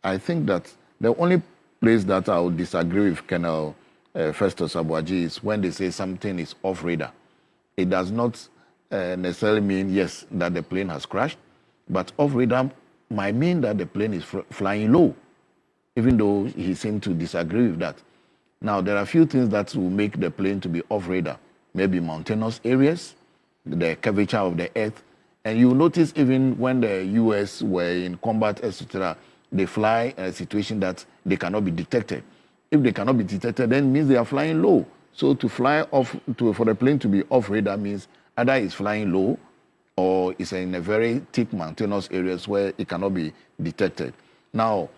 I think that the only place that I would disagree with Colonel Festus Abuaji is when they say something is off radar. It does not necessarily mean, yes, that the plane has crashed, but off radar might mean that the plane is flying low, even though he seemed to disagree with that. Now, there are a few things that will make the plane to be off radar. Maybe mountainous areas, the curvature of the earth. And you notice even when the US were in combat, etc., they fly in a situation that they cannot be detected. If they cannot be detected, then it means they are flying low. So to fly off, for the plane to be off radar means either it's flying low or it's in a very thick mountainous areas where it cannot be detected. Now,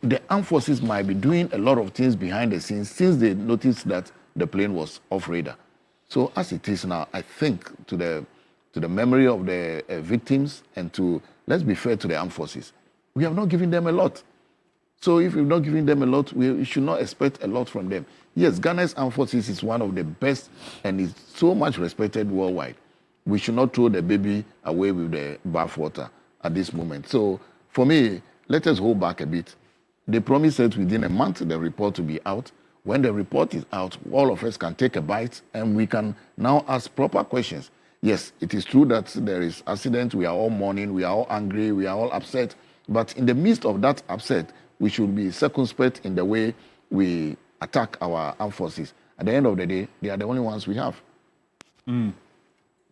the armed forces might be doing a lot of things behind the scenes since they noticed that the plane was off radar. So as it is now, I think to the memory of the victims and to, let's be fair to the armed forces, we have not given them a lot. So if we've not given them a lot, we should not expect a lot from them. Yes, Ghana's armed forces is one of the best and is so much respected worldwide. We should not throw the baby away with the bathwater at this moment. So for me, let us hold back a bit. They promised that within a month the report will be out. When the report is out, all of us can take a bite and we can now ask proper questions. Yes, it is true that there is accident. We are all mourning. We are all angry. We are all upset. But in the midst of that upset, we should be circumspect in the way we attack our armed forces. At the end of the day, they are the only ones we have.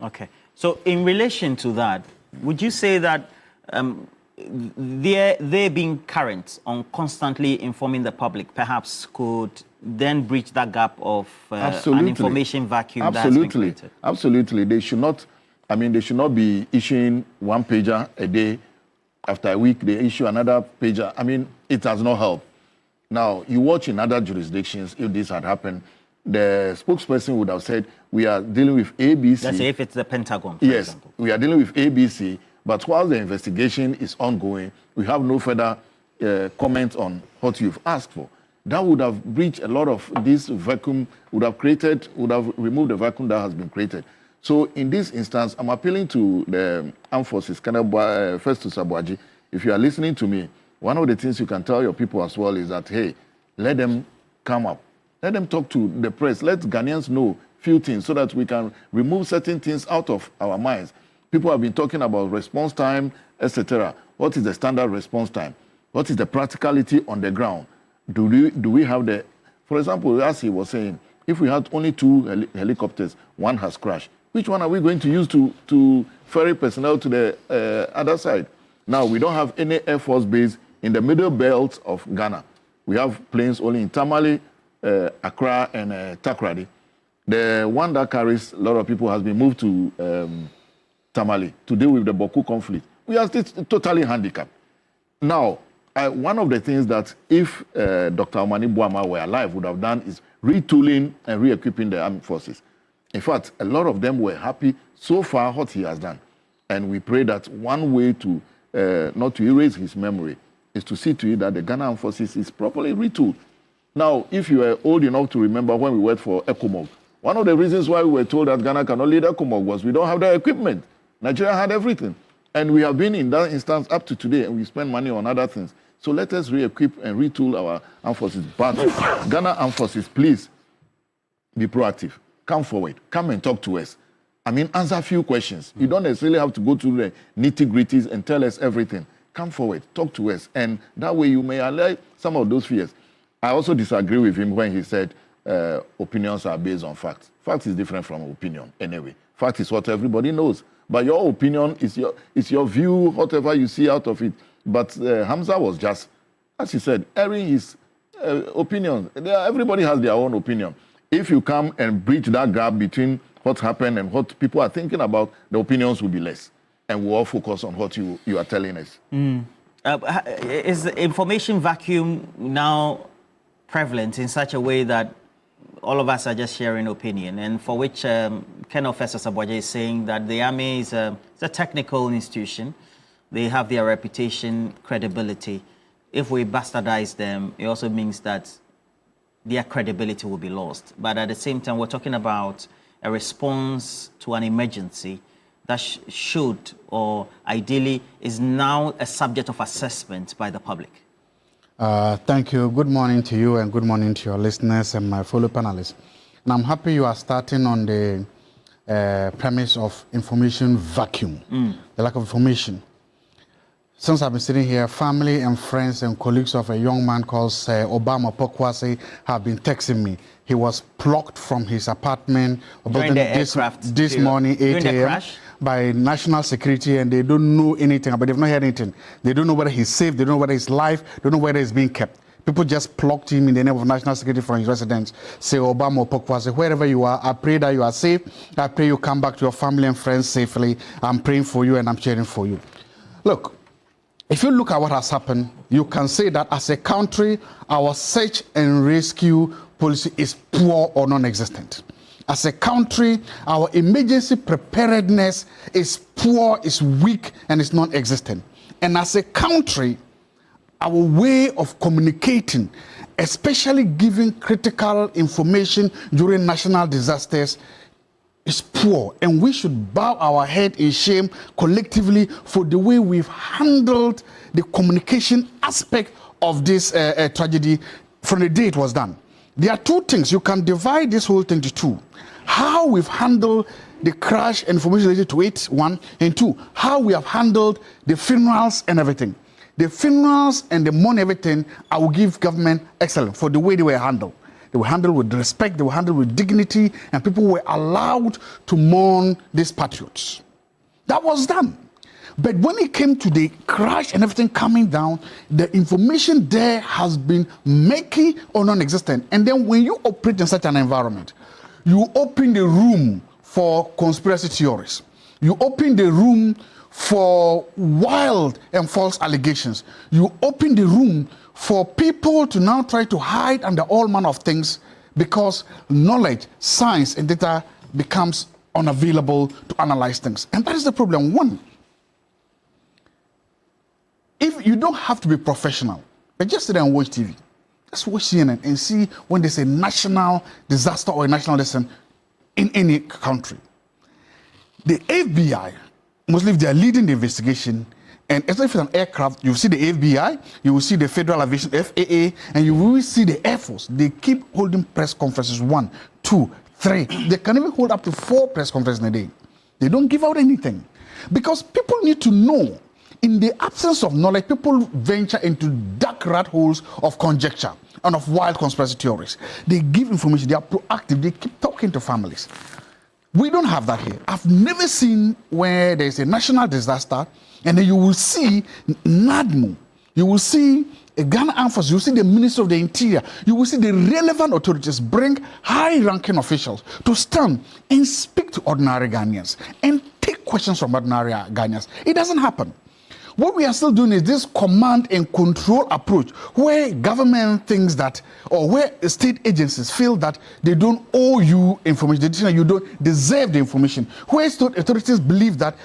Okay. So in relation to that, would you say that they being current on constantly informing the public perhaps could then breach that gap of an information vacuum that has been created? Absolutely. They should not, they should not be issuing one pager a day. After a week, they issue another pager. It has no help. Now, you watch in other jurisdictions, if this had happened, the spokesperson would have said, we are dealing with ABC. Let's say if it's the Pentagon, for yes, example. We are dealing with ABC, but while the investigation is ongoing, we have no further comment on what you've asked for. That would have breached a lot of this vacuum, would have removed the vacuum that has been created. So in this instance, I'm appealing to the armed forces, Festus Abuaji, if you are listening to me, one of the things you can tell your people as well is that, hey, let them come up. Let them talk to the press. Let Ghanaians know few things so that we can remove certain things out of our minds. People have been talking about response time, etc. What is the standard response time? What is the practicality on the ground? Do we have the, for example, as he was saying, if we had only 2 helicopters, one has crashed. Which one are we going to use to ferry personnel to the other side? Now, we don't have any Air Force base in the middle belt of Ghana. We have planes only in Tamale, Accra, and Takoradi. The one that carries a lot of people has been moved to Tamale to deal with the Boko conflict. We are still totally handicapped. Now, one of the things that if Dr. Omani Boama were alive would have done is retooling and re-equipping the armed forces. In fact, a lot of them were happy so far what he has done. And we pray that one way to not to erase his memory is to see to it that the Ghana Armed Forces is properly retooled. Now, if you are old enough to remember when we worked for ECOMOG, one of the reasons why we were told that Ghana cannot lead ECOMOG was we don't have the equipment. Nigeria had everything. And we have been in that instance up to today, and we spend money on other things. So let us re-equip and retool our armed forces. But Ghana Armed Forces, please be proactive. Come forward. Come and talk to us. I mean, answer a few questions. You don't necessarily have to go to the nitty-gritties and tell us everything. Come forward. Talk to us. And that way you may allay some of those fears. I also disagree with him when he said opinions are based on facts. Facts is different from opinion anyway. Fact is what everybody knows. But your opinion is your view, whatever you see out of it. But Hamza was just, as he said, airing his opinion. Everybody has their own opinion. If you come and bridge that gap between what happened and what people are thinking about, the opinions will be less. And we'll all focus on what you are telling us. Is the information vacuum now prevalent in such a way that all of us are just sharing opinion, and for which Ken Officer Saboja is saying that the army is a technical institution. They have their reputation, credibility. If we bastardize them, it also means that their credibility will be lost. But at the same time, we're talking about a response to an emergency that should, or ideally, is now a subject of assessment by the public. Thank you. Good morning to you and good morning to your listeners and my fellow panelists. And I'm happy you are starting on the premise of information vacuum, the lack of information. Since I've been sitting here, family and friends and colleagues of a young man called Obama Pokwase have been texting me. He was plucked from his apartment this morning, 8 a.m. by national security, and they don't know anything, but they've not heard anything. They don't know whether he's safe, they don't know whether he's alive, they don't know whether he's being kept. People just plucked him in the name of national security from his residence. Say, Obama Pokwase, wherever you are, I pray that you are safe. I pray you come back to your family and friends safely. I'm praying for you and I'm cheering for you. Look, if you look at what has happened, you can say that as a country, our search and rescue policy is poor or non-existent. As a country, our emergency preparedness is poor, is weak, and is non-existent. And as a country, our way of communicating, especially giving critical information during national disasters, is poor. And we should bow our head in shame collectively for the way we've handled the communication aspect of this tragedy from the day it was done. There are two things. You can divide this whole thing to two. How we've handled the crash and information related to it, one, and two, how we have handled the funerals and everything. The funerals and the money, everything, I will give government excellent for the way they were handled. They were handled with respect, they were handled with dignity, and people were allowed to mourn these patriots. That was done. But when it came to the crash and everything coming down, the information there has been murky or non-existent. And then when you operate in such an environment, you open the room for conspiracy theories. You open the room for wild and false allegations. You open the room for people to now try to hide under all manner of things because knowledge, science, and data becomes unavailable to analyze things. And that is the problem. One, if you don't have to be professional, but just sit there and watch TV. Just watch CNN and see when there's a national disaster or a national lesson in any country. The FBI, mostly if they are leading the investigation, and especially if it's an aircraft, you see the FBI, you will see the Federal Aviation, FAA, and you will see the Air Force. They keep holding press conferences, 1, 2, 3. They can even hold up to 4 press conferences in a day. They don't give out anything. Because people need to know. In the absence of knowledge, people venture into dark rat holes of conjecture and of wild conspiracy theories. They give information, they are proactive, they keep talking to families. We don't have that here. I've never seen where there's a national disaster and then you will see NADMO, you will see a Ghana Armed Forces, you will see the Minister of the Interior, you will see the relevant authorities bring high-ranking officials to stand and speak to ordinary Ghanaians and take questions from ordinary Ghanaians. It doesn't happen. What we are still doing is this command and control approach where government thinks that, or where state agencies feel that they don't owe you information, you don't deserve the information, where state authorities believe that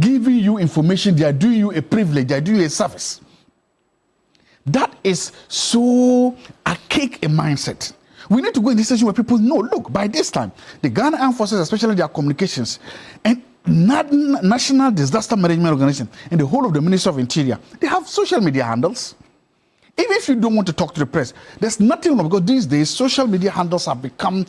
giving you information, they are doing you a privilege, they are doing you a service. That is so archaic a mindset. We need to go in this situation where people know, look, by this time, the Ghana Armed Forces, especially their communications, and National Disaster Management Organization and the whole of the Ministry of Interior, they have social media handles. Even if you don't want to talk to the press, there's nothing wrong, because these days social media handles have become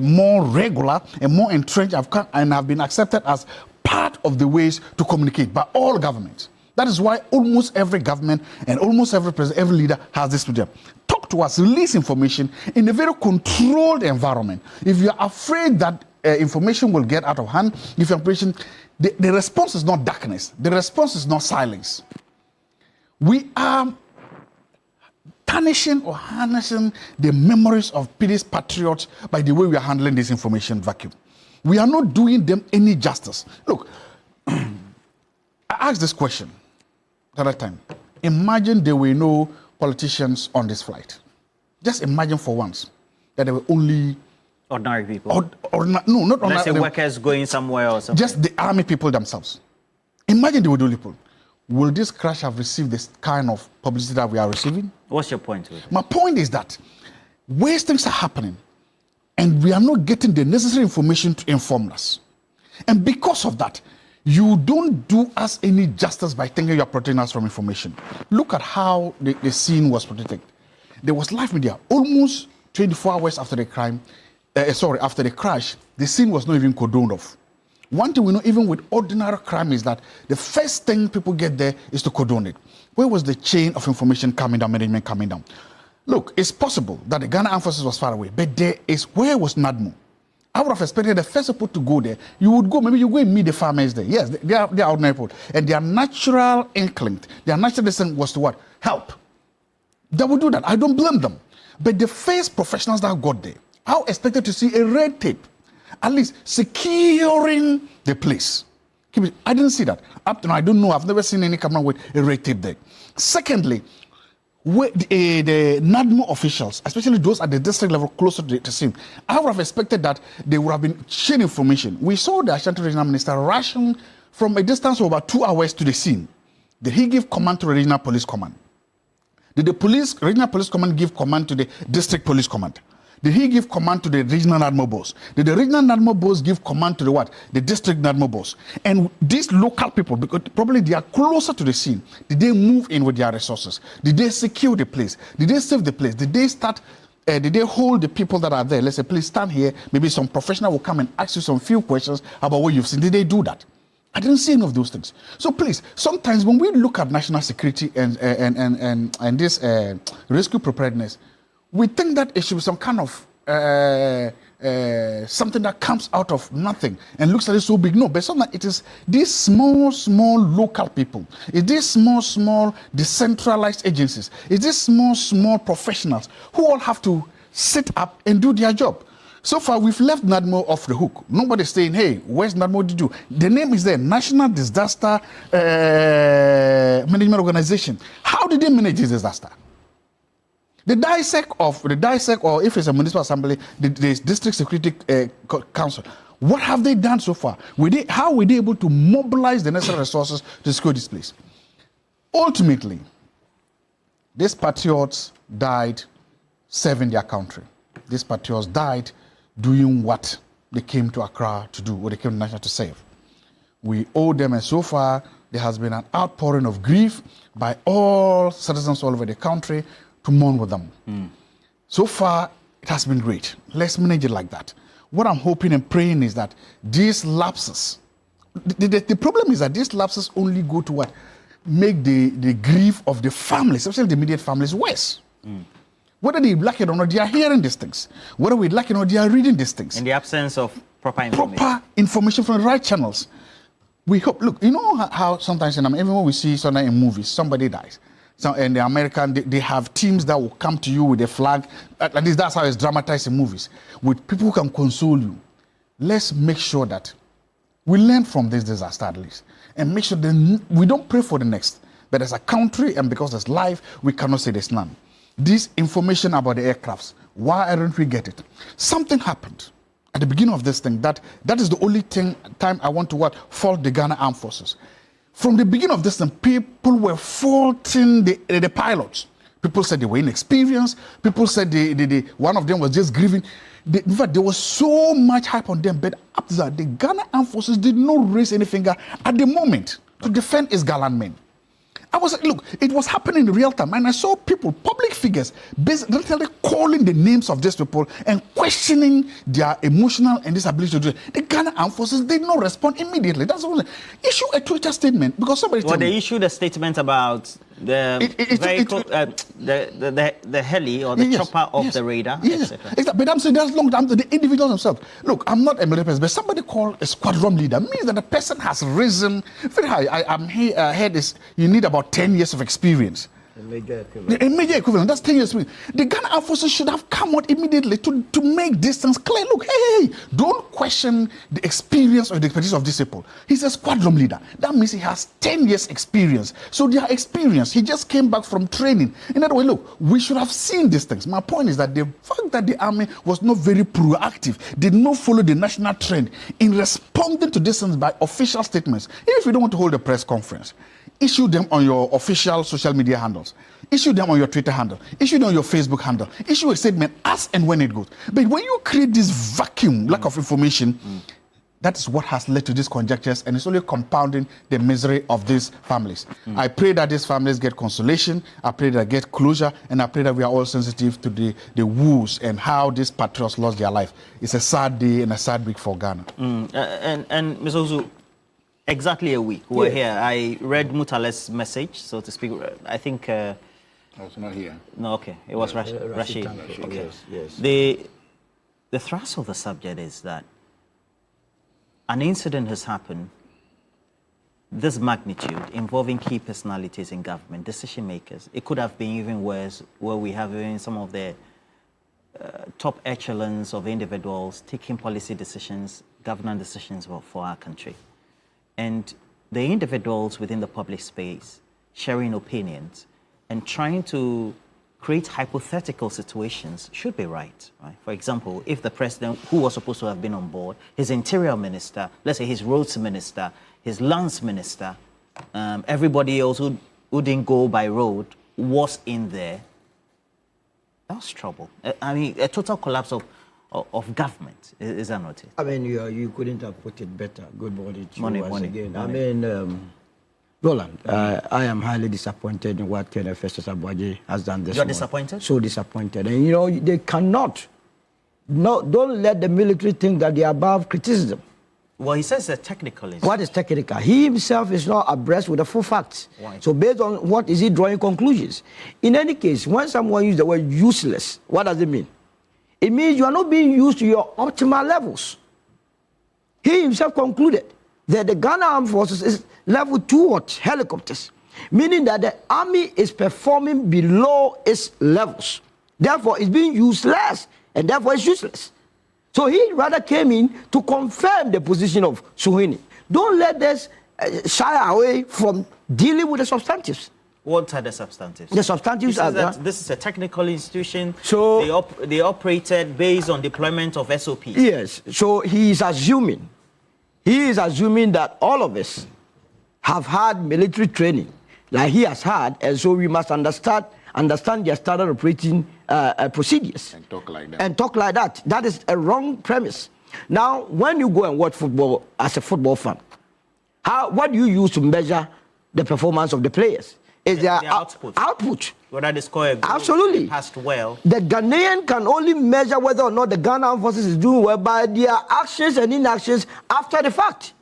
more regular and more entrenched and have been accepted as part of the ways to communicate by all governments. That is why almost every government and almost every president, every leader has this media. Talk to us, release information in a very controlled environment. If you're afraid that information will get out of hand, if information, the response is not darkness, the response is not silence. We are tarnishing or harnessing the memories of these patriots by the way we are handling this information vacuum. We are not doing them any justice. Look, I asked this question the other time. Imagine there were no politicians on this flight. Just imagine for once that there were only ordinary people. No, not ordinary. Let's say workers going somewhere or something. Just the army people themselves. Imagine they were the only people. Will this crash have received this kind of publicity that we are receiving? What's your point with it? My point is that where things are happening and we are not getting the necessary information to inform us. And because of that, you don't do us any justice by thinking you're protecting us from information. Look at how the scene was protected. There was live media almost 24 hours after the crime. After the crash, the scene was not even cordoned off. One thing we know, even with ordinary crime, is that the first thing people get there is to cordon it. Where was the chain of information coming down, management coming down? Look, it's possible that the Ghana Armed Forces was far away, but where was NADMO? I would have expected the first people to go there. You would go, maybe you go and meet the farmers there. Yes, they are ordinary people. And their natural instinct, their natural descent was to what? Help. They would do that. I don't blame them. But the first professionals that got there, I expected to see a red tape, at least securing the place. I didn't see that. Up to now, I don't know. I've never seen any camera with a red tape there. Secondly, the NADMO officials, especially those at the district level closer to the scene, I would have expected that they would have been sharing information. We saw the Ashanti Regional Minister rushing from a distance of about 2 hours to the scene. Did he give command to the Regional Police Command? Did the Regional Police Command give command to the District Police Command? Did he give command to the regional NADMO boss? Did the regional NADMO boss give command to the what? The district NADMO boss? And these local people, because probably they are closer to the scene, did they move in with their resources? Did they secure the place? Did they save the place? Did they start, did they hold the people that are there? Let's say, please stand here. Maybe some professional will come and ask you some few questions about what you've seen. Did they do that? I didn't see any of those things. So please, sometimes when we look at national security and this rescue preparedness, we think that it should be some kind of something that comes out of nothing and looks like it's so big. No, but sometimes it is these small local people. It's these small decentralized agencies. It's these small professionals who all have to sit up and do their job. So far, we've left NADMO off the hook. Nobody's saying, hey, where's NADMO to do? The name is there, National Disaster Management Organization. How did they manage this disaster? The DISEC, or if it's a municipal assembly, the District Security Council, what have they done so far? How were they able to mobilize the necessary resources to secure this place? Ultimately, these patriots died serving their country. These patriots died doing what they came to Accra to do, what they came to National to save. We owe them, and so far, there has been an outpouring of grief by all citizens all over the country to mourn with them. So far, it has been great. Let's manage it like that. What I'm hoping and praying is that these lapses, the problem is that these lapses only go to what? Make the grief of the families, especially the immediate families, worse. Whether they like it or not, they are hearing these things. Whether we like it or not, they are reading these things. In the absence of proper information. Proper information from the right channels. We hope, look, you know how sometimes, even when we see something in movies, somebody dies. So in the American, they have teams that will come to you with a flag. At least that's how it's dramatized in movies. With people who can console you. Let's make sure that we learn from this disaster at least. And make sure that we don't pray for the next. But as a country, and because there's life, we cannot say there's none. This information about the aircrafts, why don't we get it? Something happened at the beginning of this thing. That is the only time I want to fault the Ghana Armed Forces. From the beginning of this thing, people were faulting the pilots. People said they were inexperienced. People said one of them was just grieving. In fact, there was so much hype on them. But after that, the Ghana Armed Forces did not raise any finger at the moment to defend its gallant men. I was like, look, it was happening in real time, and I saw people, public figures, literally calling the names of these people and questioning their emotional and disability to do it. The Ghana Armed Forces did not respond immediately. That's what issue a Twitter statement because somebody. Well, they issued a statement about the vehicle, the heli or the chopper of the radar, etc. But I'm saying that's long time to the individuals themselves. Look, I'm not a military person, but somebody called a squadron leader means that the person has risen very high. I'm here. Head is you need about 10 years of experience. A major equivalent. A major equivalent. That's 10 years. The Ghana Armed Forces should have come out immediately to make this things clear. Look, hey, don't question the experience or the expertise of these people. He's a squadron leader. That means he has 10 years experience. So they are experienced. He just came back from training. In other words, look, we should have seen these things. My point is that the fact that the army was not very proactive, did not follow the national trend in responding to this things by official statements. Even if you don't want to hold a press conference, issue them on your official social media handles. Issue them on your Twitter handle. Issue them on your Facebook handle. Issue a statement as and when it goes. But when you create this vacuum, lack of information, that is what has led to these conjectures, and it's only compounding the misery of these families. I pray that these families get consolation. I pray that they get closure, and I pray that we are all sensitive to the woes and how these patriots lost their life. It's a sad day and a sad week for Ghana. And Ms. Ozu, exactly a week. We're here. I read Mutale's message, so to speak. I think. I was not here. No, okay. It was Rashid. Okay. Yes. The thrust of the subject is that an incident has happened, this magnitude, involving key personalities in government, decision makers. It could have been even worse, where we have even some of the top echelons of individuals taking policy decisions, governance decisions for our country. And the individuals within the public space sharing opinions and trying to create hypothetical situations should be right? For example, if the president, who was supposed to have been on board, his interior minister, let's say his roads minister, his lands minister, everybody else who didn't go by road was in there, that was trouble. I mean, a total collapse of government, is that not it? I mean, you couldn't have put it better. Good morning to you once again. Morning. I mean, Roland, I am highly disappointed in what Colonel Festus Abwaje has done this morning. You're disappointed? So disappointed. And, you know, they cannot, don't let the military think that they are above criticism. Well, he says it's technical. What is technical? He himself is not abreast with the full facts. Why? So based on what is he drawing conclusions? In any case, when someone uses the word useless, what does it mean? It means you are not being used to your optimal levels. He himself concluded that the Ghana Armed Forces is level 2 helicopters, meaning that the army is performing below its levels. Therefore, it's being used less, and therefore it's useless. So he rather came in to confirm the position of Suhini. Don't let us shy away from dealing with the substantives. What are the substantives? The substantives are that this is a technical institution. So they operated based on deployment of SOPs. Yes. So he is assuming that all of us have had military training like he has had, and so we must understand their standard operating procedures. And talk like that. And talk like that. That is a wrong premise. Now, when you go and watch football as a football fan, what do you use to measure the performance of the players? Is their output. Whether they score a goal, absolutely, passed well. The Ghanaian can only measure whether or not the Ghana Armed Forces is doing well by their actions and inactions after the fact,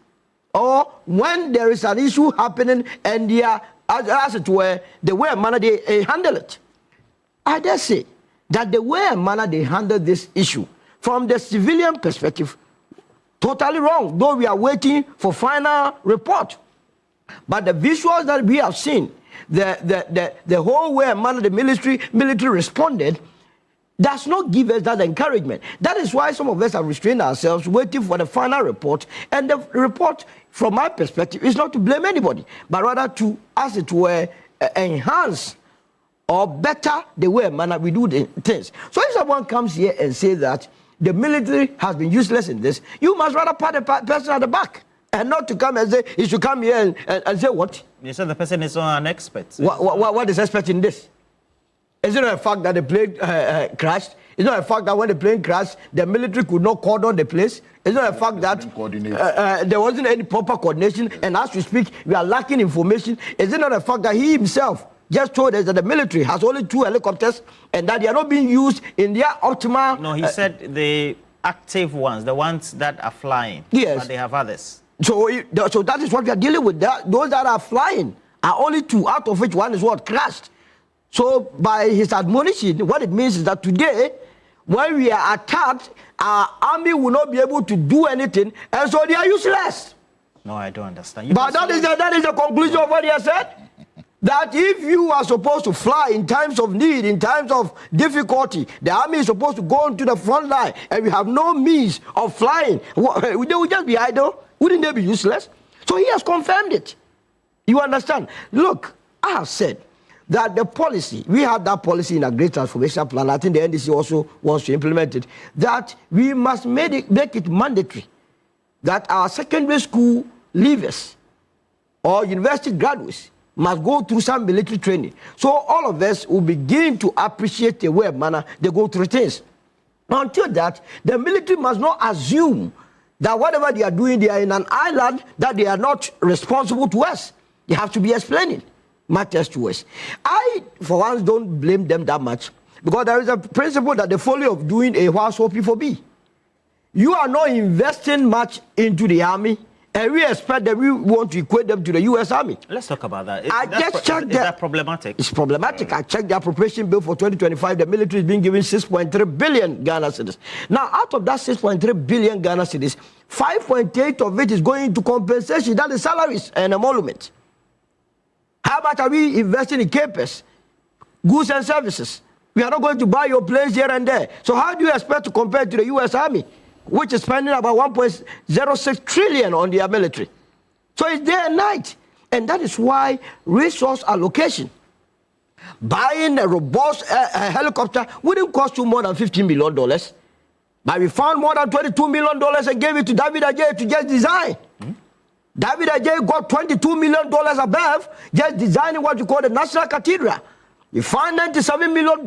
or when there is an issue happening and they are, as it were, the way and manner they handle it. I dare say that the way and manner they handle this issue, from the civilian perspective, totally wrong, though we are waiting for final report. But the visuals that we have seen, the whole way and manner the military responded, does not give us that encouragement. That is why some of us have restrained ourselves, waiting for the final report. And the report, from my perspective, is not to blame anybody, but rather to, as it were, enhance or better the way and manner we do the things. So if someone comes here and says that the military has been useless in this, you must rather pat the person at the back, and not to come and say, he should come here and say what? You said the person is not an expert. What is expert in this? Is it not a fact that the plane crashed? Is it not a fact that when the plane crashed, the military could not cordon the place? Is it not a fact that there wasn't any proper coordination, and as we speak, we are lacking information? Is it not a fact that he himself just told us that the military has only 2 helicopters and that they are not being used in their optimal... No, he said the active ones, the ones that are flying. Yes. But they have others. So that is what we are dealing with. Those that are flying are only 2, out of which one is what crashed. So by his admonition, what it means is that today, when we are attacked, our army will not be able to do anything, and so they are useless. No, I don't understand. But that is the conclusion of what he has said. That if you are supposed to fly in times of need, in times of difficulty, the army is supposed to go into the front line, and we have no means of flying, they will just be idle. Wouldn't they be useless? So he has confirmed it. You understand? Look, I have said that the policy, we have that policy in a great transformation plan. I think the NDC also wants to implement it, that we must make it mandatory that our secondary school leavers or university graduates must go through some military training. So all of us will begin to appreciate the way and manner they go through things. Until that, the military must not assume that whatever they are doing, they are in an island, that they are not responsible to us. They have to be explaining matters to us. I, for once, don't blame them that much, because there is a principle that the folly of doing A while so people be. You are not investing much into the army, and we expect that we want to equate them to the U.S. Army. Let's talk about that. I just checked is that problematic? It's problematic. I checked the appropriation bill for 2025. The military is being given 6.3 billion Ghana cedis. Now, out of that 6.3 billion Ghana cedis, 5.8 of it is going into compensation. That is salaries and emoluments. How much are we investing in CAPEX, goods and services? We are not going to buy your planes here and there. So how do you expect to compare to the U.S. Army, which is spending about 1.06 trillion on their military? So it's day and night. And that is why resource allocation, buying a robust helicopter wouldn't cost you more than $15 million. But we found more than $22 million and gave it to David Ajay to just design. David Ajay got $22 million above just designing what you call the National Cathedral. You find $97 million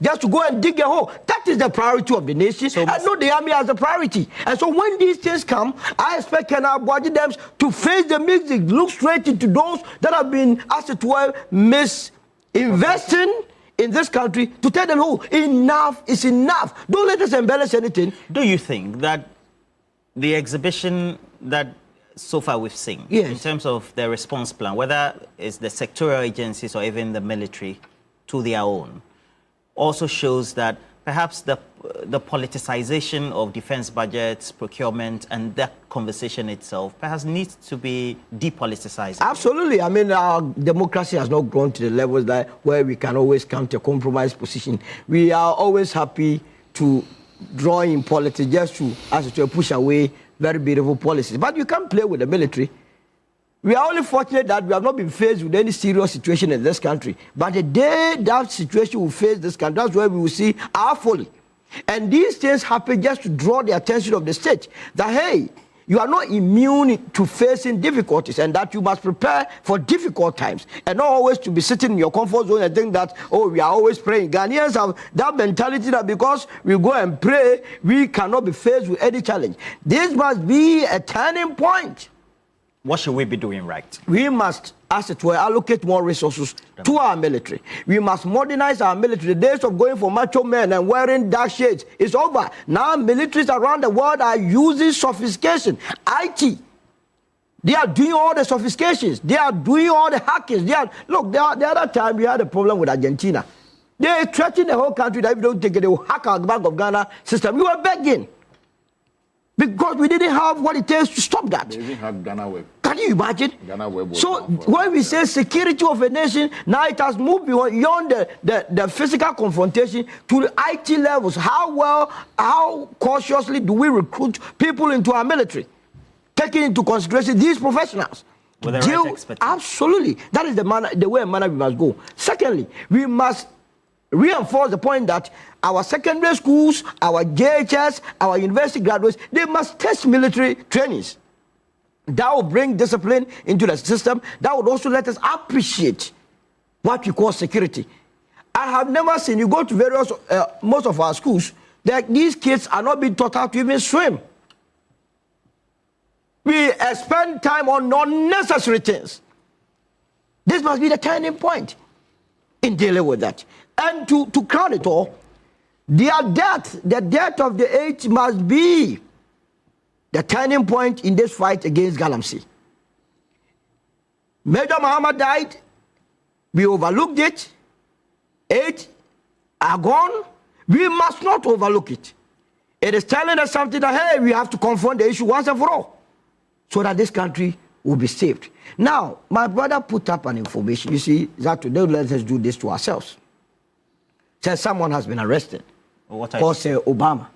just to go and dig a hole. That is the priority of the nation. So I know the army has a priority. And so when these things come, I expect Kenal body them to face the music, look straight into those that have been, as it were, misinvesting in this country, to tell them, oh, enough is enough. Don't let us embellish anything. Do you think that the exhibition that so far we've seen, in terms of the response plan, whether it's the sectoral agencies or even the military to their own, also shows that perhaps the politicization of defense budgets, procurement, and that conversation itself perhaps needs to be depoliticized? Absolutely. I mean, our democracy has not grown to the levels that where we can always come to a compromise position. We are always happy to draw in politics just to, as to push away very beautiful policies. But you can't play with the military. We are only fortunate that we have not been faced with any serious situation in this country. But the day that situation will face this country, that's where we will see our folly. And these things happen just to draw the attention of the state that, hey, you are not immune to facing difficulties, and that you must prepare for difficult times, and not always to be sitting in your comfort zone and think that, oh, we are always praying. Ghanaians have that mentality that because we go and pray, we cannot be faced with any challenge. This must be a turning point. What should we be doing right? We must, as it were, allocate more resources to our military. We must modernize our military. The days of going for macho men and wearing dark shades is over. Now militaries around the world are using sophistication, IT. They are doing all the sophistications. They are doing all the hackings. Look, the other time we had a problem with Argentina. They threatened the whole country that if we don't take it, they will hack our Bank of Ghana system. We were begging. Because we didn't have what it takes to stop that. They even had Ghana Web. Can you imagine? Ghana Web was so when we say security of a nation, now it has moved beyond the physical confrontation to the IT levels. How cautiously do we recruit people into our military? Taking into consideration these professionals. With the right expertise. Absolutely. That is the way and manner we must go. Secondly, we must reinforce the point that our secondary schools, our JHS, our university graduates, they must test military trainings. That will bring discipline into the system. That would also let us appreciate what we call security. I have never seen, you go to various, most of our schools, that these kids are not being taught how to even swim. We spend time on unnecessary things. This must be the turning point in dealing with that. And to crown it all, the death of the 8 must be the turning point in this fight against Galamsey. Major Muhammad died. We overlooked it. 8 are gone. We must not overlook it. It is telling us something that, hey, we have to confront the issue once and for all so that this country will be saved. Now, my brother put up an information. You see, that today let us do this to ourselves. Says someone has been arrested. Called Obama.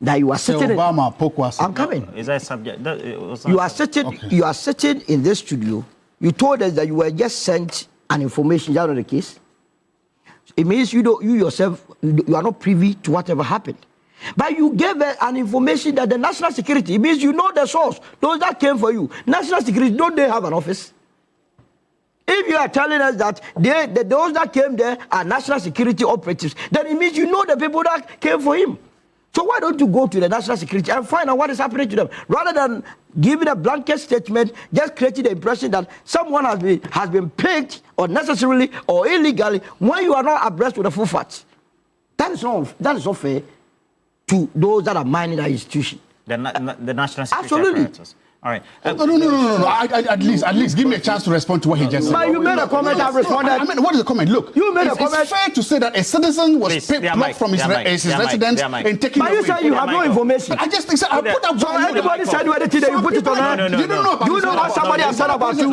That you are sitting Obama, I'm coming. Is that subject? You are sitting. Okay. You are sitting in this studio. You told us that you were just sent an information. Is that not the case? It means you yourself you are not privy to whatever happened. But you gave an information that the national security. It means you know the source. Those that came for you. National security, don't they have an office? If you are telling us that those that came there are national security operatives, then it means you know the people that came for him. So why don't you go to the national security and find out what is happening to them? Rather than giving a blanket statement, just creating the impression that someone has been picked unnecessarily or illegally when you are not abreast with the full facts. That is not fair to those that are minding that institution. The national security Absolutely. apparatus. All right. No. At least give me a chance to respond to what he just said. But you made a comment, I've responded. I mean, what is the comment? Look, you made a comment. It's fair to say that a citizen was plucked from his residence and taken away. But you said you have no information. I just think so. I put up. So anybody said anything that you put it on her? You don't know about You know what somebody has said about you?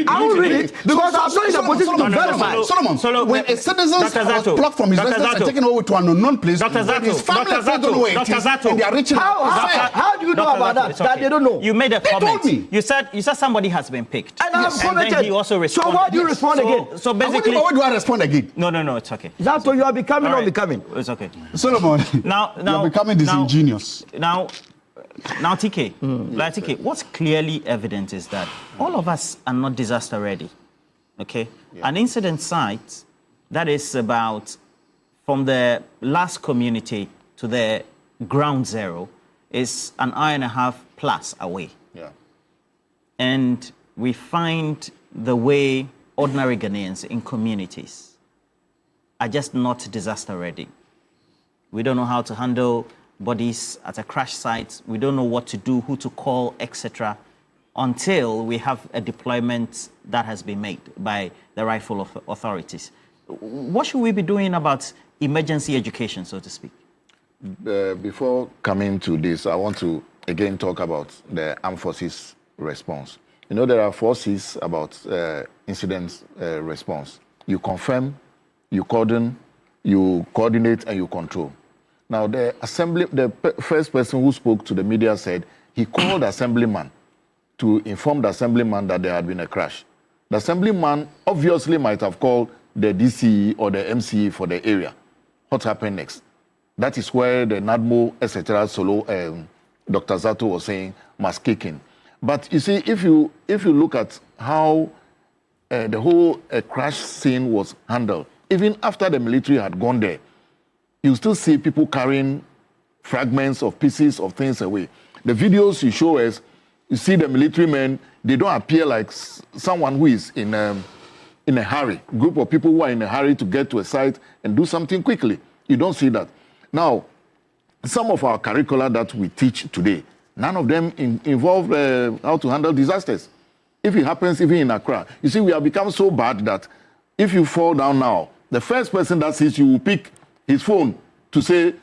I will read it because I'm not in a position to verify. Solomon, when a citizen was plucked from his residence and taken away to an unknown place, his family don't know where it is, and they are reaching out. How do you know about that? That they don't know. You made a comment. You said somebody has been picked. And I have commented. Then he also responded. So why do you respond again? So basically, why do I respond again? No, it's okay. Is that what you are becoming or becoming? It's okay. Solomon, you're becoming disingenuous. Now, TK, TK, what's clearly evident is that all of us are not disaster ready. Okay? Yeah. An incident site that is about from the last community to the ground zero is an hour and a half plus away. Yeah. And we find the way ordinary Ghanaians in communities are just not disaster ready. We don't know how to handle bodies at a crash site. We don't know what to do, who to call, etc. until we have a deployment that has been made by the rightful authorities. What should we be doing about emergency education, so to speak? Before coming to this, I want to again talk about the armed forces response. You know, there are 4 C's about incident response. You confirm, you coordinate, and you control. Now, the first person who spoke to the media said he called the assemblyman to inform the assemblyman that there had been a crash. The assemblyman obviously might have called the DCE or the MCE for the area. What happened next? That is where the NADMO, etc., Solo, Dr. Zato was saying, must kick in. But you see, if you look at how the whole crash scene was handled, even after the military had gone there, you still see people carrying fragments of pieces of things away. The videos you show us, you see the military men, they don't appear like someone who is in a hurry, group of people who are in a hurry to get to a site and do something quickly. You don't see that. Now, some of our curricula that we teach today, none of them involve how to handle disasters. If it happens even in Accra, you see, we have become so bad that if you fall down now, the first person that sees you will pick his phone to say,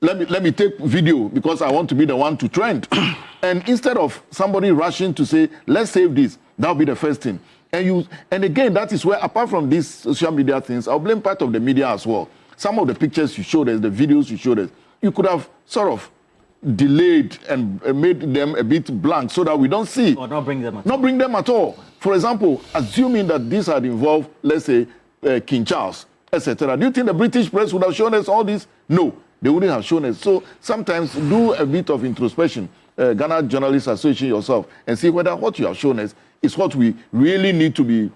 let me take video because I want to be the one to trend. And instead of somebody rushing to say, let's save this, that'll be the first thing. And again, that is where, apart from these social media things, I'll blame part of the media as well. Some of the pictures you showed us, the videos you showed us, you could have sort of delayed and made them a bit blank so that we don't see. Or not bring them at all. Not bring them at all. For example, assuming that this had involved, let's say, King Charles, etc. Do you think the British press would have shown us all this? No, they wouldn't have shown us. So sometimes do a bit of introspection, Ghana Journalists Association yourself, and see whether what you have shown us is what we really need to be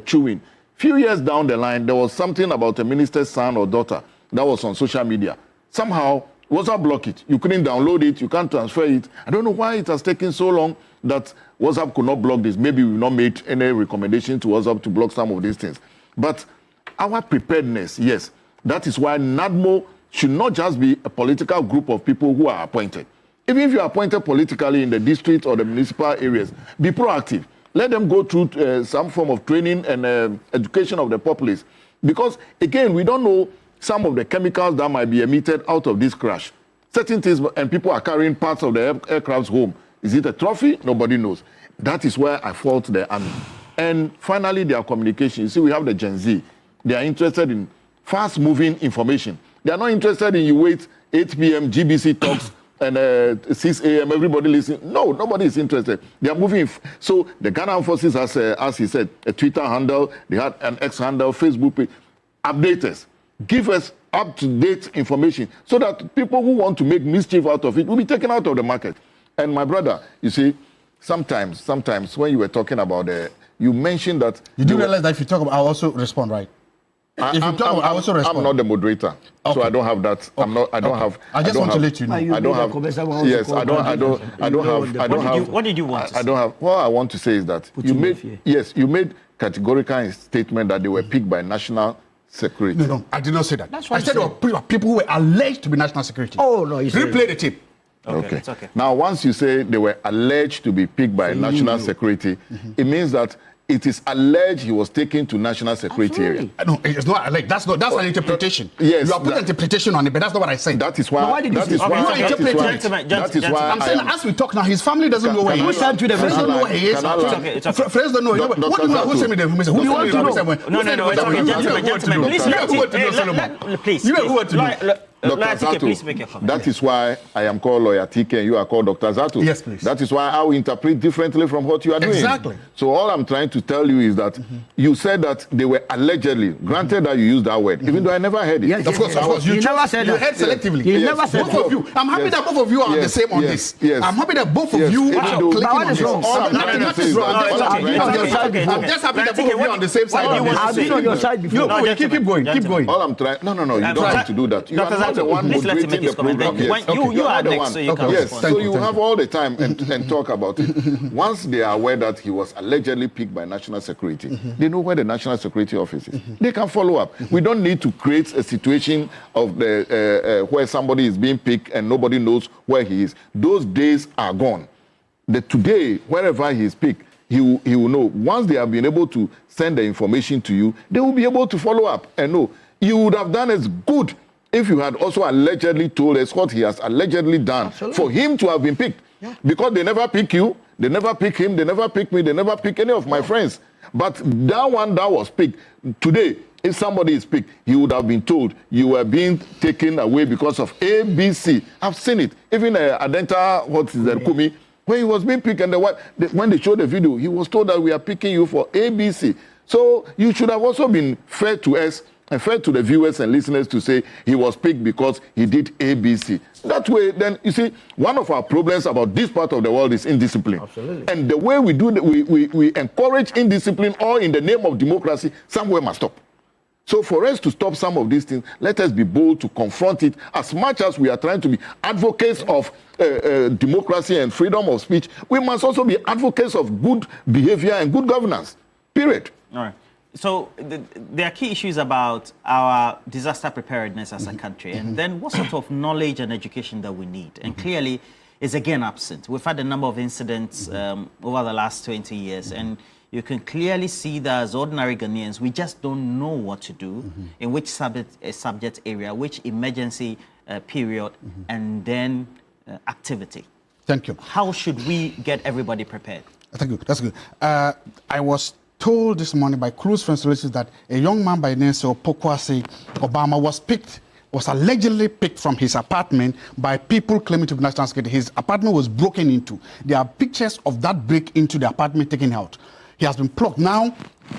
chewing. Few years down the line, there was something about a minister's son or daughter that was on social media. Somehow, WhatsApp blocked it. You couldn't download it. You can't transfer it. I don't know why it has taken so long that WhatsApp could not block this. Maybe we've not made any recommendation to WhatsApp to block some of these things. But our preparedness, yes, that is why NADMO should not just be a political group of people who are appointed. Even if you are appointed politically in the district or the municipal areas, be proactive. Let them go through some form of training and education of the populace. Because, again, we don't know some of the chemicals that might be emitted out of this crash. Certain things, and people are carrying parts of the aircrafts home. Is it a trophy? Nobody knows. That is where I fault the army. And finally, their communication. You see, we have the Gen Z. They are interested in fast-moving information. They are not interested in you wait 8 p.m. GBC talks and 6 a.m. everybody listen. No, nobody is interested. They are moving. So the Ghana Forces has, as he said, a Twitter handle. They had an X handle, Facebook page. Update us. Give us up-to-date information so that people who want to make mischief out of it will be taken out of the market. And my brother, you see, sometimes when you were talking about you mentioned that... You do realize that if you talk about, I'll also respond, right? I'm not the moderator, okay. So I don't have that. Okay. I don't have. I just want to let you know. I don't have. Yes, I don't have. What did you want to say? I don't have. What I want to say is that you made categorical statement that they were picked by national security. No, I did not say that. I said there were people who were alleged to be national security. Oh no, you replay the tape. Okay. It's okay. Now, once you say they were alleged to be picked by national security, it means that it is alleged he was taken to national security area. No, it's not alleged. That's an interpretation. Yes. You are putting interpretation on it, but that's not what I said. That is why. Why did you say That is why. I'm saying as we talk now, his family doesn't know where he is. Friends don't know where he is. Friends don't know. What do you want? Who sent me the information? Who want to know? No, it's okay, gentlemen. Please, you who want to know? Dr. Zato, please make your comment. that is why I am called Lawyer TK and you are called Dr. Zato. Yes, please. That is why I will interpret differently from what you are doing. Exactly. So all I'm trying to tell you is that you said that they were allegedly, granted that you used that word, even though I never heard it. Yes, of course. You never said that. You heard selectively. You never said both of you. I'm happy that both of you are the same on this. Yes. I'm happy that both of you are clicking on this. Nothing is wrong. I'm just happy that both of you are on the same side. I've been on your side before. Keep going. All I'm trying... No, you don't have to do that. You are not the one moderating the program. You are next, so you can respond. So you have all the time and talk about it. Once they are aware that he was allegedly picked by national security, they know where the national security office is. They can follow up. We don't need to create a situation of where somebody is being picked and nobody knows where he is. Those days are gone. Today, wherever he is picked, he will know. Once they have been able to send the information to you, they will be able to follow up and know. You would have done as good if you had also allegedly told us what he has allegedly done for him to have been picked. Yeah. Because they never pick you, they never pick him, they never pick me, they never pick any of my friends. But that one that was picked, today, if somebody is picked, he would have been told you were being taken away because of ABC. I've seen it. Even Adenta, Kumi, when he was being picked, and when they showed the video, he was told that we are picking you for ABC. So you should have also been fair to us and fair to the viewers and listeners to say he was picked because he did ABC. That way, then, you see, one of our problems about this part of the world is indiscipline. Absolutely. And the way we do that, we encourage indiscipline or in the name of democracy, somewhere must stop. So for us to stop some of these things, let us be bold to confront it as much as we are trying to be advocates of democracy and freedom of speech. We must also be advocates of good behavior and good governance, period. All right. So there are key issues about our disaster preparedness as a country, and then what sort of knowledge and education that we need. And clearly, is again absent. We've had a number of incidents over the last 20 years, and you can clearly see that as ordinary Ghanaians, we just don't know what to do, in which subject area, which emergency period, and then activity. Thank you. How should we get everybody prepared? Thank you. That's good. I was told this morning by close friends that a young man by the name of Pokwasi Obama was allegedly picked from his apartment by people claiming to be national security. His apartment was broken into. There are pictures of that break into the apartment taken out. He has been plucked. Now,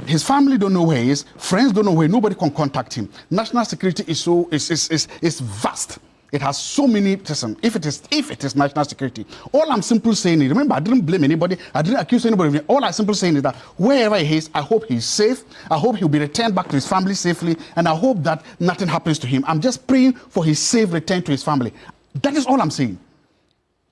his family don't know where he is. Friends don't know where. Nobody can contact him. National security is vast. It has so many. If it is national security, all I'm simply saying is, remember, I didn't blame anybody. I didn't accuse anybody. All I'm simply saying is that wherever he is, I hope he's safe. I hope he'll be returned back to his family safely, and I hope that nothing happens to him. I'm just praying for his safe return to his family. That is all I'm saying.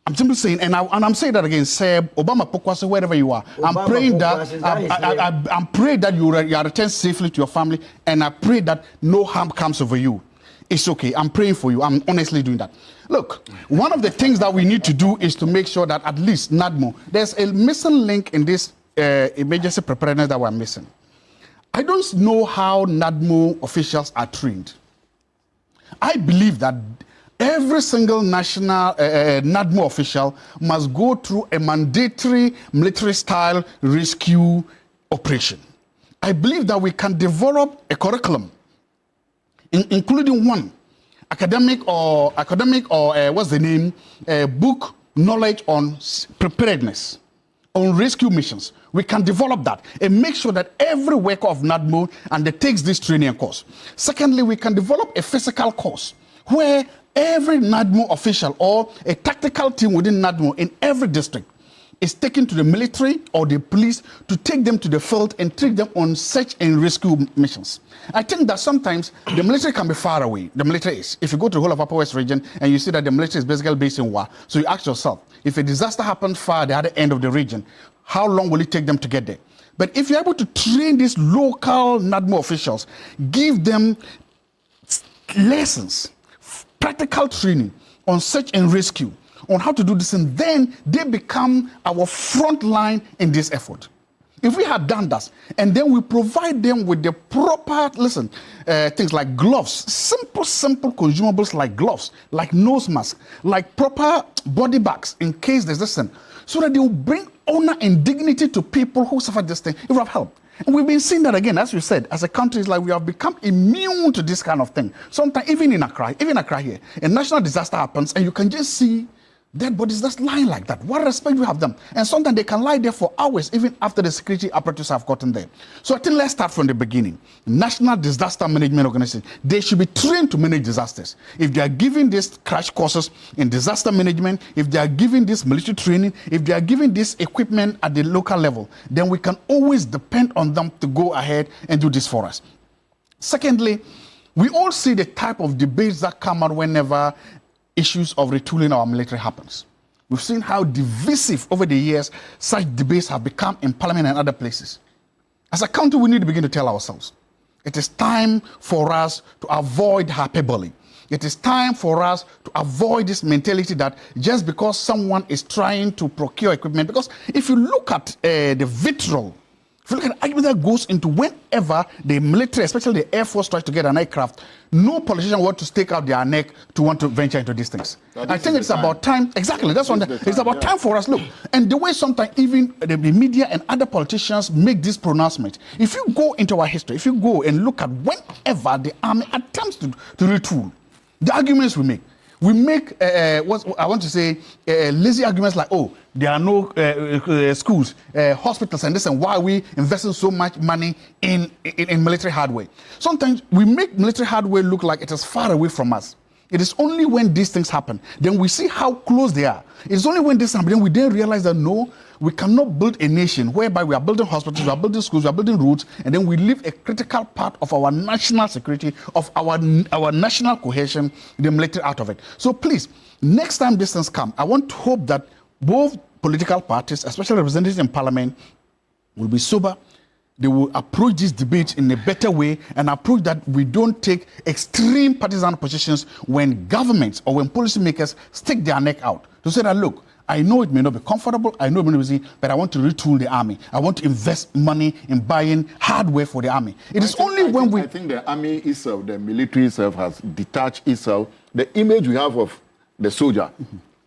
I'm simply saying, and I'm saying that again, Seb, Obama, Pokwasi, wherever you are. I'm praying that you are returned safely to your family, and I pray that no harm comes over you. It's okay. I'm praying for you. I'm honestly doing that. Look, one of the things that we need to do is to make sure that at least NADMO, there's a missing link in this emergency preparedness that we're missing. I don't know how NADMO officials are trained. I believe that every single national NADMO official must go through a mandatory military-style rescue operation. I believe that we can develop a curriculum, including one academic or what's the name, book knowledge on preparedness, on rescue missions. We can develop that and make sure that every worker of NADMO undertakes this training course. Secondly, we can develop a physical course where every NADMO official or a tactical team within NADMO in every district is taken to the military or the police to take them to the field and take them on search and rescue missions. I think that sometimes the military can be far away. The military is. If you go to the whole of Upper West region and you see that the military is basically based in Wa, so you ask yourself, if a disaster happens far at the other end of the region, how long will it take them to get there? But if you're able to train these local NADMO officials, give them lessons, practical training on search and rescue, on how to do this, and then they become our front line in this effort. If we had done that, and then we provide them with the proper, things like gloves, simple consumables like gloves, like nose masks, like proper body bags in case there's this thing, so that they will bring honor and dignity to people who suffer this thing, it will have helped. And we've been seeing that again, as you said, as a country, it's like we have become immune to this kind of thing. Sometimes, even in Accra here, a national disaster happens, and you can just see dead bodies just lying like that. What respect we have them? And sometimes they can lie there for hours, even after the security apparatus have gotten there. So I think let's start from the beginning. National Disaster Management Organization, they should be trained to manage disasters. If they are giving these crash courses in disaster management, if they are giving this military training, if they are giving this equipment at the local level, then we can always depend on them to go ahead and do this for us. Secondly, we all see the type of debates that come out whenever issues of retooling our military happens. We've seen how divisive over the years such debates have become in Parliament and other places. As a country, we need to begin to tell ourselves, it is time for us to avoid hyperbole. It is time for us to avoid this mentality that just because someone is trying to procure equipment, because if you look at the vitriol, if you look at the argument that goes into whenever the military, especially the Air Force, tries to get an aircraft, no politician wants to stake out their neck to want to venture into these things. I think it's about time. Exactly, that's what it's about time for us. Look, and the way sometimes even the media and other politicians make this pronouncement. If you go into our history, if you go and look at whenever the army attempts to retool, the arguments we make what I want to say, lazy arguments like, oh, there are no schools, hospitals, and this, and why are we investing so much money in military hardware? Sometimes we make military hardware look like it is far away from us. It is only when these things happen, then we see how close they are. It's only when this happens, then we then realize that no, we cannot build a nation whereby we are building hospitals, we are building schools, we are building roads, and then we leave a critical part of our national security, of our national cohesion, the military out of it. So please, next time these things come, I want to hope that both political parties, especially representatives in Parliament, will be sober, they will approach this debate in a better way and approach that we don't take extreme partisan positions when governments or when policymakers stick their neck out to say that, look, I know it may not be comfortable, I know it may not be easy, but I want to retool the army. I want to invest money in buying hardware for the army. It is only when we... I think the army itself, the military itself has detached itself. The image we have of the soldier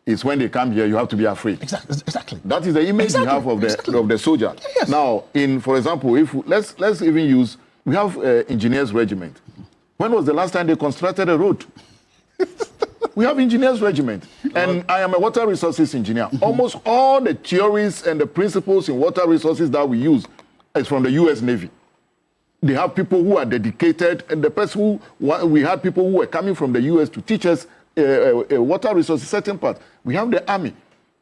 is when they come here, you have to be afraid. Exactly. That is the image we have of the soldier. Yes. Now, for example, if let's even use, we have engineers regiment. When was the last time they constructed a road? We have engineers regiment, and I am a water resources engineer. Almost all the theories and the principles in water resources that we use is from the U.S. Navy. They have people who are dedicated, and the person we had people who were coming from the U.S. to teach us water resources, certain parts. We have the army.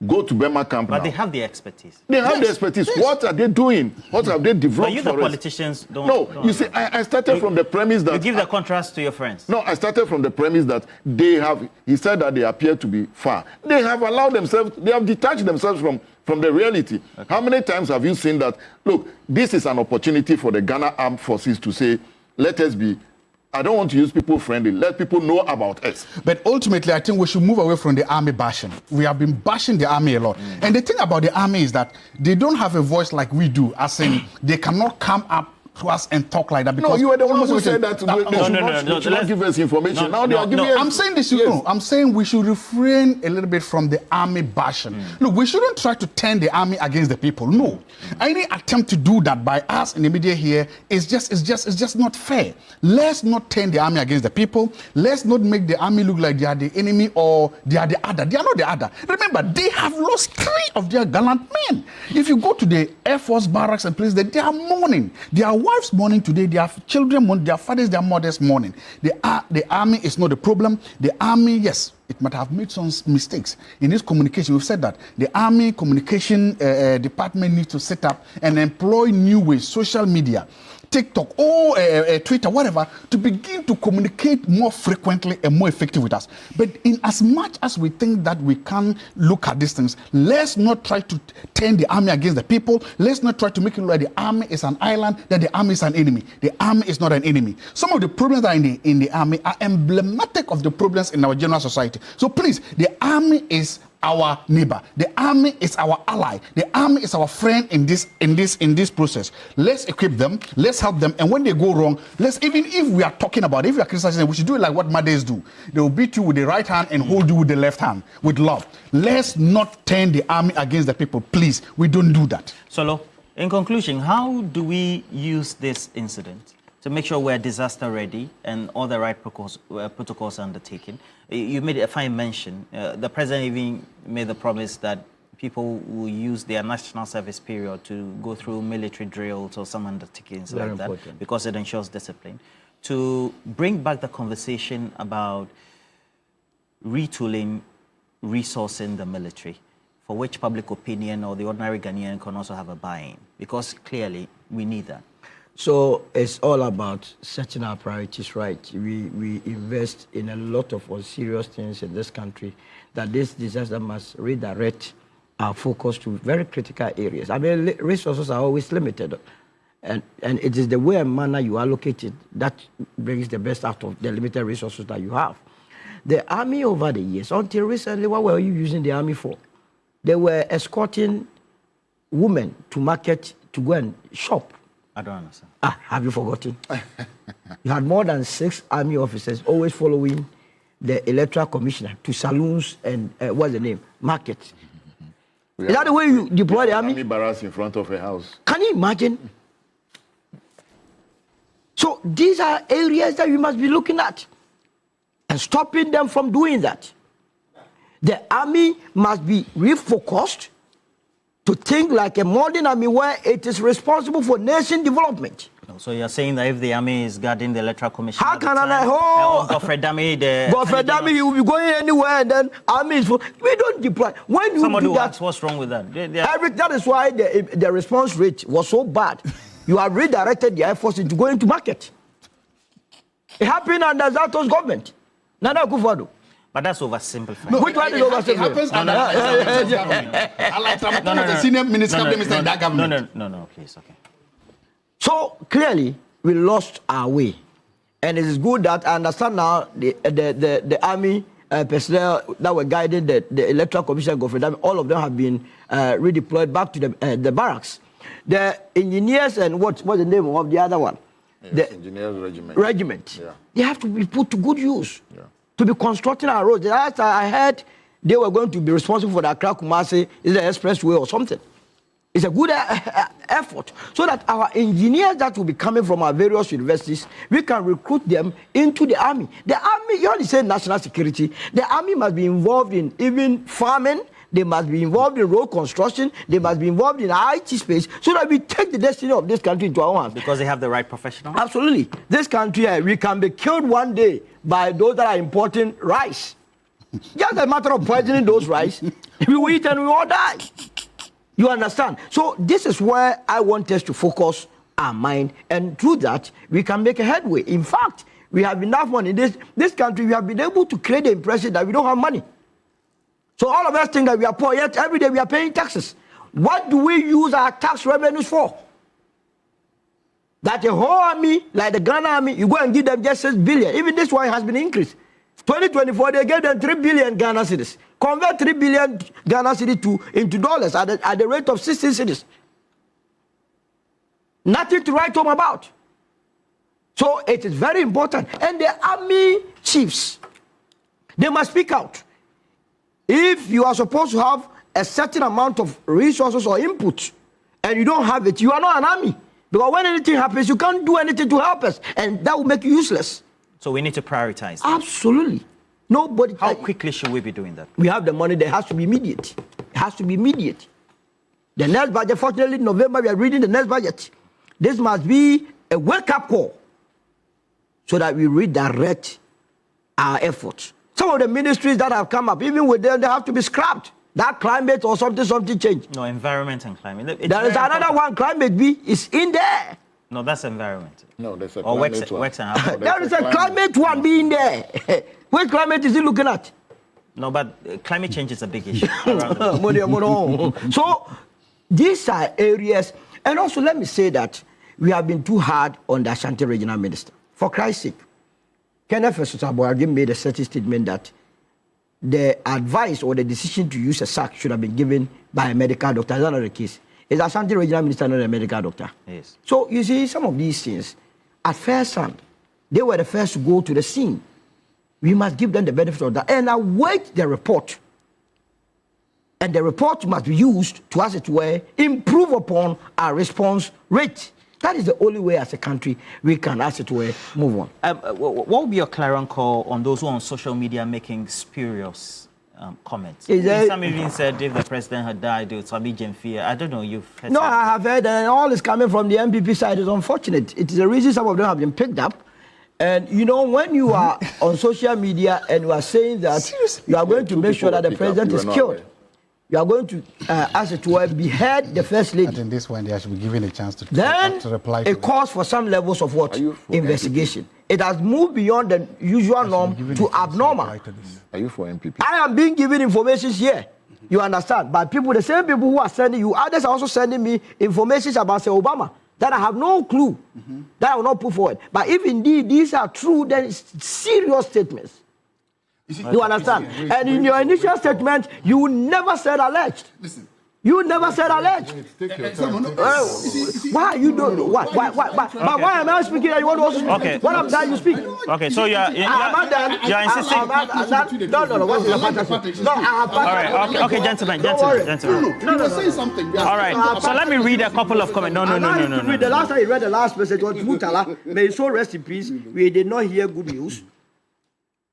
Go to Burma camp But now. they have the expertise. They have the expertise. Yes. What are they doing? What have they developed? But you, the politicians, don't. No, you see, I started from the premise that... You give the contrast to your friends. No, I started from the premise that they have... He said that they appear to be far. They have allowed themselves... They have detached themselves from the reality. Okay. How many times have you seen that? Look, this is an opportunity for the Ghana Armed Forces to say, let us be... I don't want to use people friendly. Let people know about us. But ultimately, I think we should move away from the army bashing. We have been bashing the army a lot. And the thing about the army is that they don't have a voice like we do, as in they cannot come up to us and talk like that. Because no, you were the one who said that. They should not give us information. Now they are giving us... I'm saying this, I'm saying we should refrain a little bit from the army bashing. Look, we shouldn't try to turn the army against the people. No. Any attempt to do that by us in the media here is just not fair. Let's not turn the army against the people. Let's not make the army look like they are the enemy or they are the other. They are not the other. Remember, they have lost 3 of their gallant men. If you go to the Air Force barracks and places, they are mourning. Their wives mourning today, their children mourning, their fathers, their mothers mourning. The army is not the problem. The army, yes, it might have made some mistakes in this communication. We've said that the army communication department needs to set up and employ new ways, social media, TikTok, or Twitter, whatever, to begin to communicate more frequently and more effective with us. But in as much as we think that we can look at these things, let's not try to turn the army against the people. Let's not try to make it look like the army is an island, that the army is an enemy. The army is not an enemy. Some of the problems that are in the army are emblematic of the problems in our general society. So please, the army is our neighbor. The army is our ally. The army is our friend in this process. Let's equip them. Let's help them. And when they go wrong, even if we are talking about it, if we are criticizing them, we should do it like what mothers do. They will beat you with the right hand and hold you with the left hand with love. Let's not turn the army against the people. Please, we don't do that. Solo, in conclusion, how do we use this incident to make sure we're disaster ready and all the right protocols are undertaken? You made a fine mention. The president even made the promise that people will use their national service period to go through military drills or some undertakings like that, because it ensures discipline. To bring back the conversation about retooling, resourcing the military, for which public opinion or the ordinary Ghanaian can also have a buy-in, because clearly we need that. So it's all about setting our priorities right. We invest in a lot of serious things in this country, that this disaster must redirect our focus to very critical areas. I mean, resources are always limited. And it is the way and manner you allocate it that brings the best out of the limited resources that you have. The army over the years, until recently, what were you using the army for? They were escorting women to market to go and shop. I don't understand. Have you forgotten? You had more than 6 army officers always following the electoral commissioner to saloons and what's the name? Markets. Is that the way you deploy the army? Army barracks in front of a house. Can you imagine? So these are areas that we must be looking at and stopping them from doing that. The army must be refocused to think like a modern army where it is responsible for nation development. So you're saying that if the army is guarding the electoral commission, how can I Godfrey Dami, he will be going anywhere, and then army is we don't deploy. When you somebody do that, asks what's wrong with that. That is why the response rate was so bad. You have redirected the Air Force into going to market. It happened under Zato's government. Nana Akufo-Addo. But that's oversimplified. No, which one is oversimplified? It happens under the senior minister in that government. No, please, okay. So clearly, we lost our way. And it is good that I understand now the army personnel that were guiding the Electoral Commission, all of them have been redeployed back to the barracks. The engineers and what's the name of the other one? Yes, the engineers regiment. Yeah. They have to be put to good use. Yeah. To be constructing our roads. Last I heard they were going to be responsible for the Accra Kumasi, is the expressway or something. It's a good effort so that our engineers that will be coming from our various universities, we can recruit them into the army. The army, you only say national security, the army must be involved in even farming, they must be involved in road construction, they must be involved in IT space so that we take the destiny of this country into our hands. Because they have the right professionals? Absolutely. This country, we can be killed one day by those that are importing rice. Just a matter of poisoning those rice, we will eat and we all die. You understand? So this is where I want us to focus our mind, and through that, we can make a headway. In fact, we have enough money. In this country, we have been able to create the impression that we don't have money. So all of us think that we are poor, yet every day we are paying taxes. What do we use our tax revenues for? That the whole army, like the Ghana army, you go and give them just 6 billion. Even this one has been increased. 2024, they gave them 3 billion Ghana cedis. Convert 3 billion Ghana cedis into dollars at the rate of 16 cedis. Nothing to write home about. So it is very important. And the army chiefs, they must speak out. If you are supposed to have a certain amount of resources or input, and you don't have it, you are not an army. Because when anything happens, you can't do anything to help us, and that will make you useless. So we need to prioritize that. Absolutely. Nobody. How quickly should we be doing that? We have the money. There has to be immediate. It has to be immediate. The next budget, fortunately, in November, we are reading the next budget. This must be a wake-up call so that we redirect our efforts. Some of the ministries that have come up, even with them, they have to be scrapped. That climate or something changed. No, environment and climate. It's there is another one, climate B, is in there. No, that's environment. No, there's a or climate works one. and housing. There is a climate one being there. Which climate is he looking at? No, but climate change is a big issue. So these are areas, and also let me say that we have been too hard on the Ashanti Regional Minister. For Christ's sake, Kenneth Fesutaboagim made a certain statement that the advice or the decision to use a sack should have been given by a medical doctor. That's not the case. Is Ashanti Regional Minister not a medical doctor? Yes. So you see, some of these things, at first hand, they were the first to go to the scene. We must give them the benefit of that and await the report. And the report must be used to, as it were, improve upon our response rate. That is the only way as a country we can, as it were, move on. What would be your clarion call on those who are on social media making spurious comments? Some even said if the president had died, it would be Jemfia. I don't know, you've heard. No, I have heard, and all is coming from the MPP side. It's unfortunate. It is the reason some of them have been picked up. And you know, when you are on social media and you are saying that seriously, you are going to make sure that the president is killed, you are going to, as it were, behead the first lady. I think this one they should be given a chance to Then reply to it calls for some levels of what? Investigation. MPP? It has moved beyond the usual norm to abnormal. Are you for MPP? I am being given information here. You understand? By people, the same people who are sending you, others are also sending me information about, say, Obama, that I have no clue, that I will not put forward. But if indeed these are true, then it's serious statements. You understand? And in your initial statement, you never said alleged. Listen. You never said alleged. Why you don't? Why? But why am I speaking? You want to also speak? Okay. When I'm done, you speak. Okay. So you're insisting. No. What's the fantasy? No, I have. All right. Okay, gentlemen. No. Say something. All right. So let me read a couple of comments. No. The last time you read the last message was Mutala. May his soul rest in peace. We did not hear good news.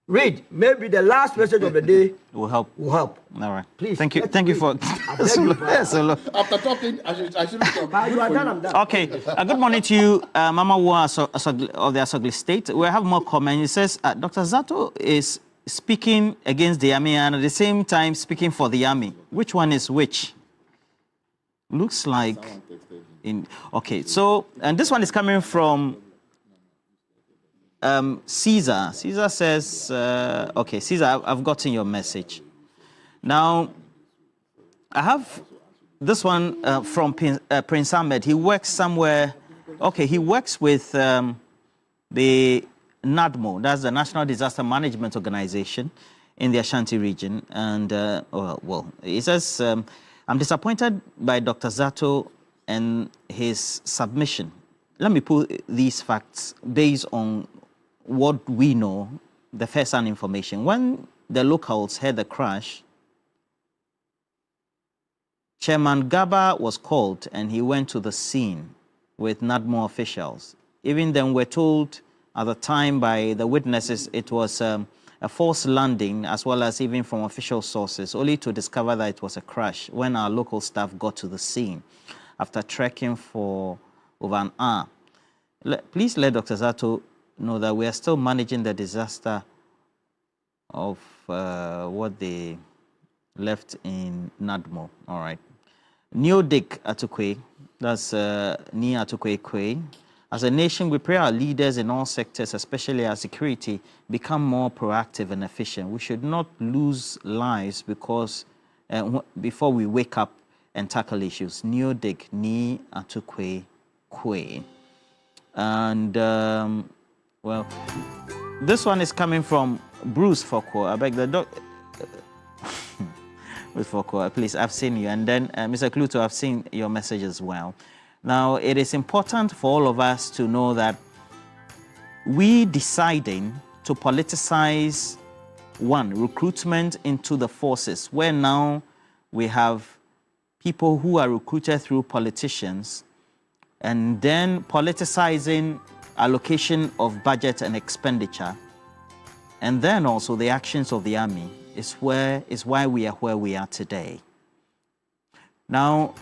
Read. Maybe the last message of the day will help. All right. Please. Thank you for. After talking, I shouldn't talk. You are done. I'm done. Okay. Good morning to you, Mama Wa of the Asogli State. We have more comments. It says Dr. Zato is speaking against the army and at the same time speaking for the army. Which one is which? Looks like. Okay. So, and this one is coming from. Caesar. Caesar says, okay, Caesar, I've gotten your message. Now, I have this one from Prince Ahmed. He works somewhere Okay, he works with the NADMO, that's the National Disaster Management Organization in the Ashanti region. And, well, he says, I'm disappointed by Dr. Zato and his submission. Let me put these facts based on what we know, the first-hand information. When the locals heard the crash, Chairman Gaba was called and he went to the scene with NADMO officials. Even then, we're told at the time by the witnesses it was a forced landing, as well as even from official sources, only to discover that it was a crash when our local staff got to the scene after trekking for over an hour. Please let Dr. Zato know that we are still managing the disaster of what they left in NADMO. All right. NewDay Atukwe, that's Ni Atukwe Kwe. As a nation, we pray our leaders in all sectors, especially our security, become more proactive and efficient. We should not lose lives because before we wake up and tackle issues. NewDay Ni Atukwe Kwe. And, well, this one is coming from Bruce Foko. I beg the doctor. Bruce Foko, please, I've seen you. And then, Mr. Kluto, I've seen your message as well. Now, it is important for all of us to know that we deciding to politicize, one, recruitment into the forces, where now we have people who are recruited through politicians, and then politicizing allocation of budget and expenditure, and then also the actions of the army is why we are where we are today. Now,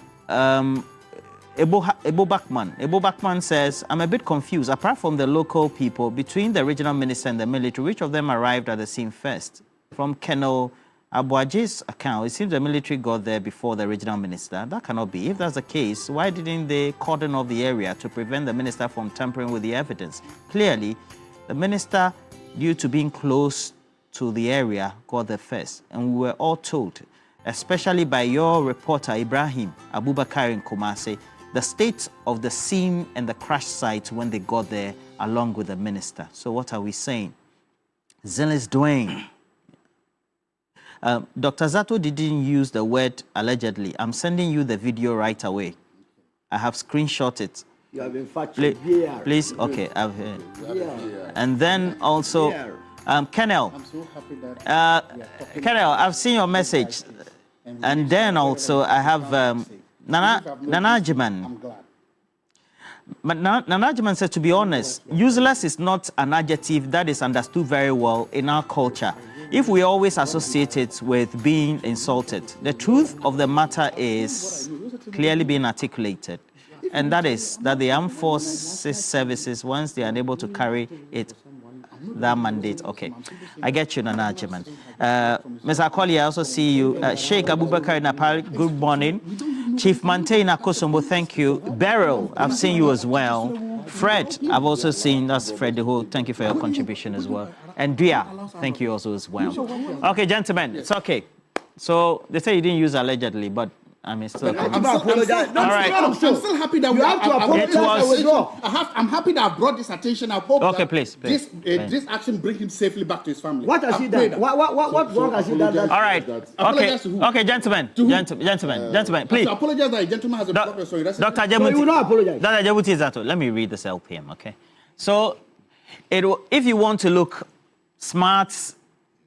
Ebo Bachman says, I'm a bit confused. Apart from the local people, between the regional minister and the military, which of them arrived at the scene first? From Colonel Abuaji's account, it seems the military got there before the regional minister. That cannot be. If that's the case, why didn't they cordon off the area to prevent the minister from tampering with the evidence? Clearly, the minister, due to being close to the area, got there first. And we were all told, especially by your reporter, Ibrahim Abubakar in Kumasi, the state of the scene and the crash site when they got there, along with the minister. So what are we saying? Zealous Dwayne. Dr. Zato didn't use the word allegedly. I'm sending you the video right away. I have screenshot it. You have been factual. Please, okay. And then also, Kenel. I'm so happy that Kenel, I've seen your message. And then also, I have Nanajiman. I'm glad. But Nanajiman said, to be honest, useless is not an adjective that is understood very well in our culture. If we always associate it with being insulted, the truth of the matter is clearly being articulated. And that is that the armed forces services, once they are unable to carry it, that mandate. Okay, I get you, Nanajiman. Mr. Akoli, I also see you. Sheikh Abubakar Napal, good morning. Chief Mante Nakosombo, thank you. Beryl, I've seen you as well. Fred, I've also seen, that's Fred the whole, thank you for your contribution as well. And Dia, thank you also as well. Okay, gentlemen, it's okay. So they say you didn't use allegedly, but I mean, still. I'm still happy that you have to apologize. I'm happy that I brought this attention. I hope okay, that please. This action brings him safely back to his family. What has he done? What wrong has he done? All right. Okay, gentlemen, please. I apologize that a gentleman has a problem. Sorry, that's Dr. Jemuti. So you will not apologize. Dr. Jemuti Zato, let me read this LPM, okay? So, if you want to look smart,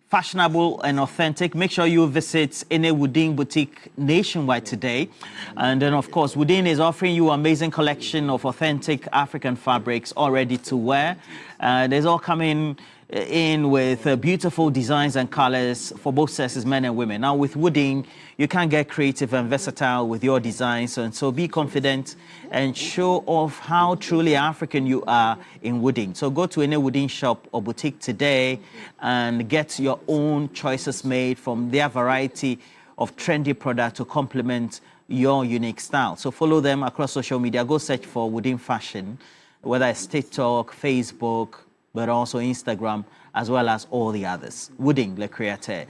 fashionable and authentic, make sure you visit any Woodin boutique nationwide today. And then, of course, Woodin is offering you an amazing collection of authentic African fabrics all ready to wear. There's all coming in with beautiful designs and colors for both sexes, men and women. Now, with Woodin, you can get creative and versatile with your designs, and so be confident and show off how truly African you are in Woodin. So go to any Woodin shop or boutique today and get your own choices made from their variety of trendy products to complement your unique style. So follow them across social media. Go search for Woodin Fashion, whether it's TikTok, Facebook, but also Instagram, as well as all the others. Woodin, Le Créateur.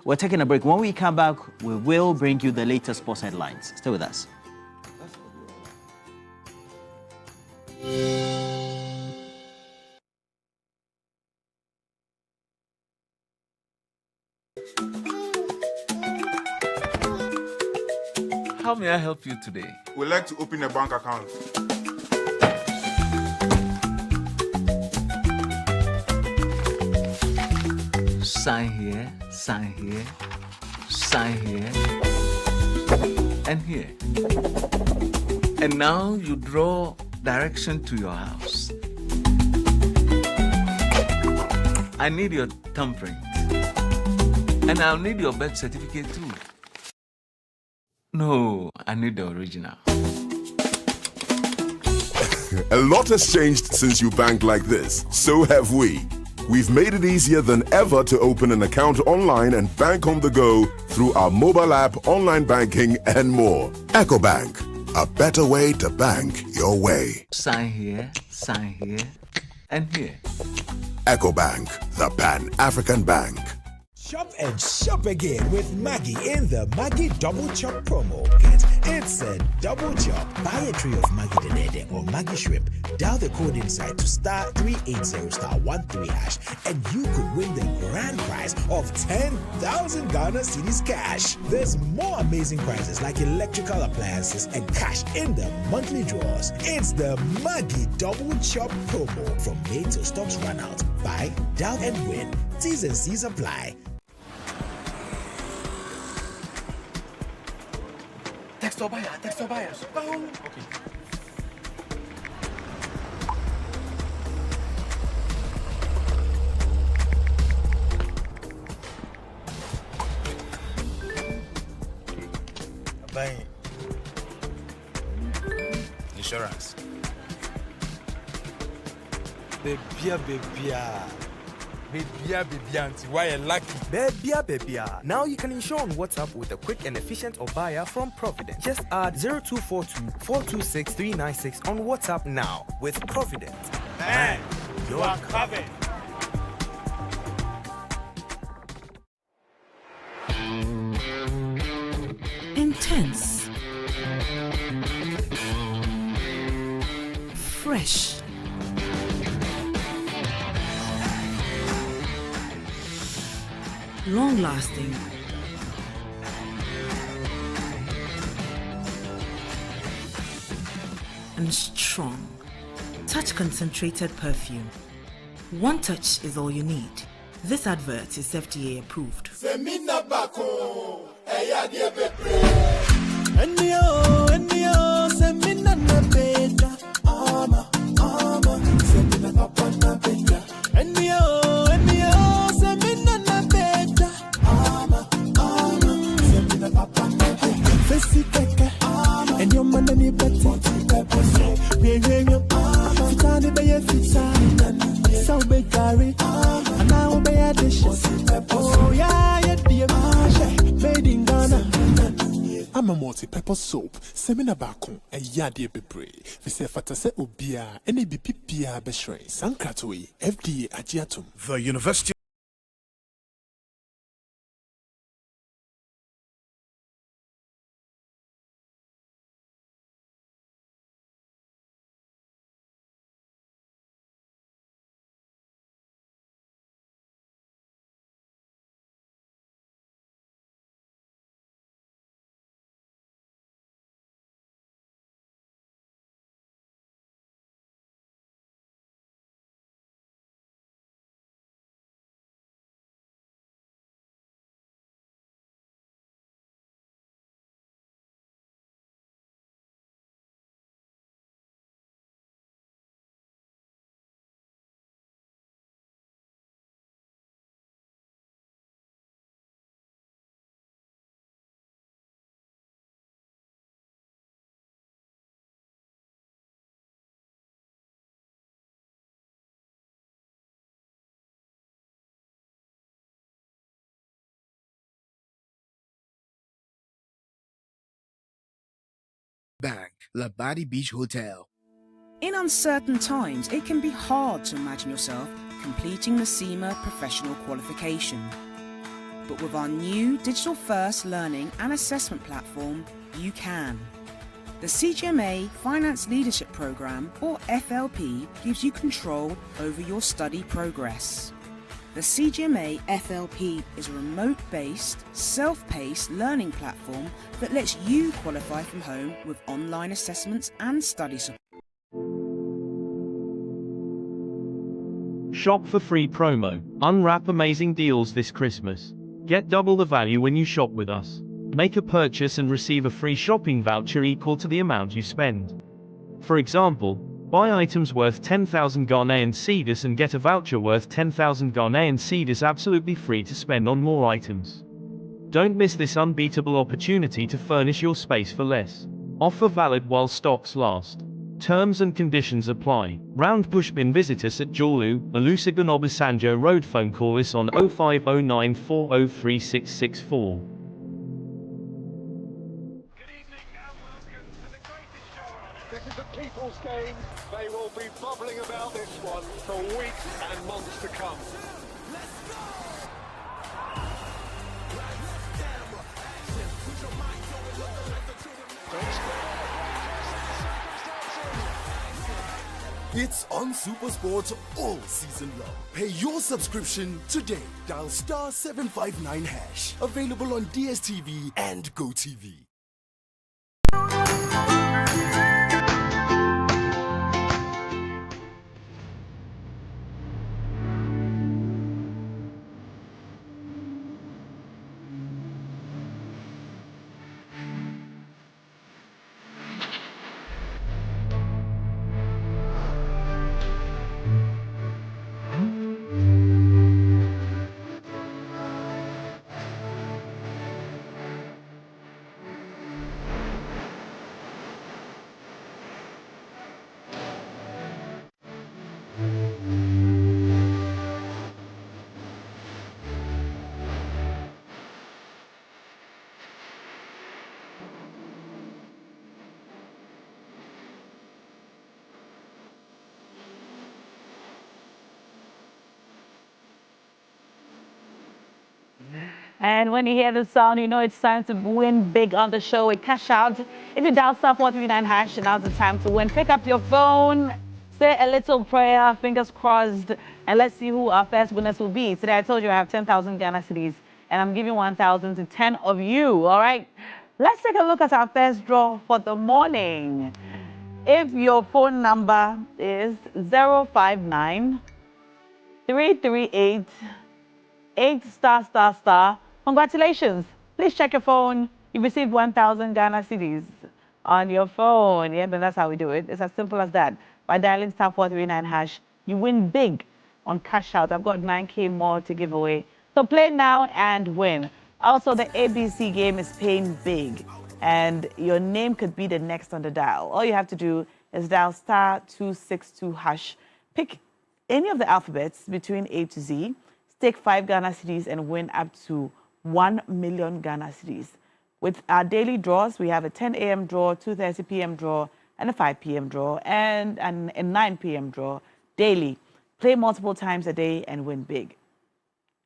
We're taking a break. When we come back, we will bring you the latest sports headlines. Stay with us. how may I help you today? We'd like to open a bank account. Sign here, sign here, sign here, and here. And now you draw direction to your house. I need your thumbprint. And I'll need your birth certificate too. No, I need the original. A lot has changed since you banked like this. So have we. We've made it easier than ever to open an account online and bank on the go through our mobile app, online banking, and more. EcoBank, a better way to bank your way. Sign here, and here. EcoBank, the Pan-African Bank. Shop and shop again with Maggie in the Maggie Double Chop promo kit. It's a double chop. Buy a tray of Maggie Denede or Maggie Shrimp. Dial the code inside to *380*13# and you could win the grand prize of 10,000 Ghana cedis cash. There's more amazing prizes like electrical appliances and cash in the monthly draws. It's the Maggie Double Chop promo from May till stocks run out. Buy, dial and win. T's and C's apply. Text or buyer. Okay. Buying insurance. Bebia, auntie, why you lucky? Bebia. Now you can insure on WhatsApp with a quick and efficient buyer from Provident. Just add 0242-426-396 on WhatsApp now with Provident. Man, you are covered. Intense. Fresh. Long-lasting. And strong. Touch concentrated perfume. One touch is all you need. This advert is FDA approved. And your man and better. So big Gary, and now be a dish. Oh, yeah, dear, made in Ghana. I'm a multi-pepper soap, Semina Bacon, a yadi bebre. Vise Fatase Ubia, any BPPA Beshre, Sankratui, FDA Agiatum. The University. Bank, Labadi Beach Hotel. In uncertain times, it can be hard to imagine yourself completing the SEMA professional qualification. But with our new digital-first learning and assessment platform, you can. The CGMA Finance Leadership Programme, or FLP, gives you control over your study progress. The CGMA FLP is a remote-based, self-paced learning platform that lets you qualify from home with online assessments and study support. Shop for free promo. Unwrap amazing deals this Christmas. Get double the value when you shop with us. Make a purchase and receive a free shopping voucher equal to the amount you spend. For example, buy items worth 10,000 Ghanaian cedis and get a voucher worth 10,000 Ghanaian cedis absolutely free to spend on more items. Don't miss this unbeatable opportunity to furnish your space for less. Offer valid while stocks last. Terms and conditions apply. Round Bushbin, visit us at Jolu, Olusegun Obasanjo Road. Phone call us on 0509403664. This is a people's game. They will be bubbling about this one for weeks and months to come. It's on SuperSport all season long. Pay your subscription today. Dial *759#. Available on DSTV and GoTV. And when you hear the sound, you know it's time to win big on the show with cash out. If you dial *439#, now's the time to win. Pick up your phone, say a little prayer, fingers crossed, and let's see who our first winners will be. Today I told you I have 10,000 Ghana cedis, and I'm giving 1,000 to 10 of you, all right? Let's take a look at our first draw for the morning. If your phone number is 059 338 8****, congratulations. Please check your phone. You received 1,000 Ghana cedis on your phone. Yeah, but that's how we do it. It's as simple as that. By dialing *439#, you win big on cash out. I've got 9K more to give away. So play now and win. Also, the ABC game is paying big, and your name could be the next on the dial. All you have to do is dial *262#. Pick any of the alphabets between A to Z. Take 5 Ghana cedis and win up to 1 million Ghana cedis. With our daily draws, we have a 10 a.m. draw, 2:30 p.m. draw, and a 5 p.m. draw, and a 9 p.m. draw daily. Play multiple times a day and win big.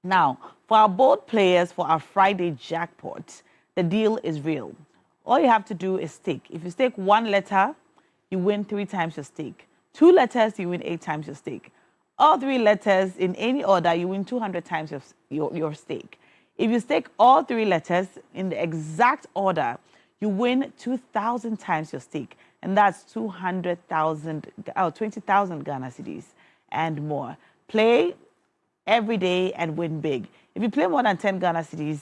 Now, for our bold players for our Friday jackpot, the deal is real. All you have to do is stake. If you stake 1 letter, you win 3 times your stake. 2 letters, you win 8 times your stake. All 3 letters in any order, you win 200 times your stake. If you stake all 3 letters in the exact order, you win 2,000 times your stake. And that's 20,000 Ghana cedis and more. Play every day and win big. If you play more than 10 Ghana cedis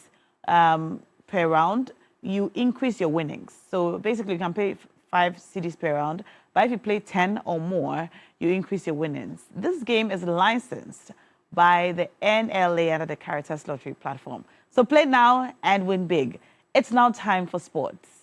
per round, you increase your winnings. So basically, you can pay 5 cedis per round. But if you play 10 or more, you increase your winnings. This game is licensed by the NLA under the Caritas Lottery platform. So play now and win big. It's now time for sports.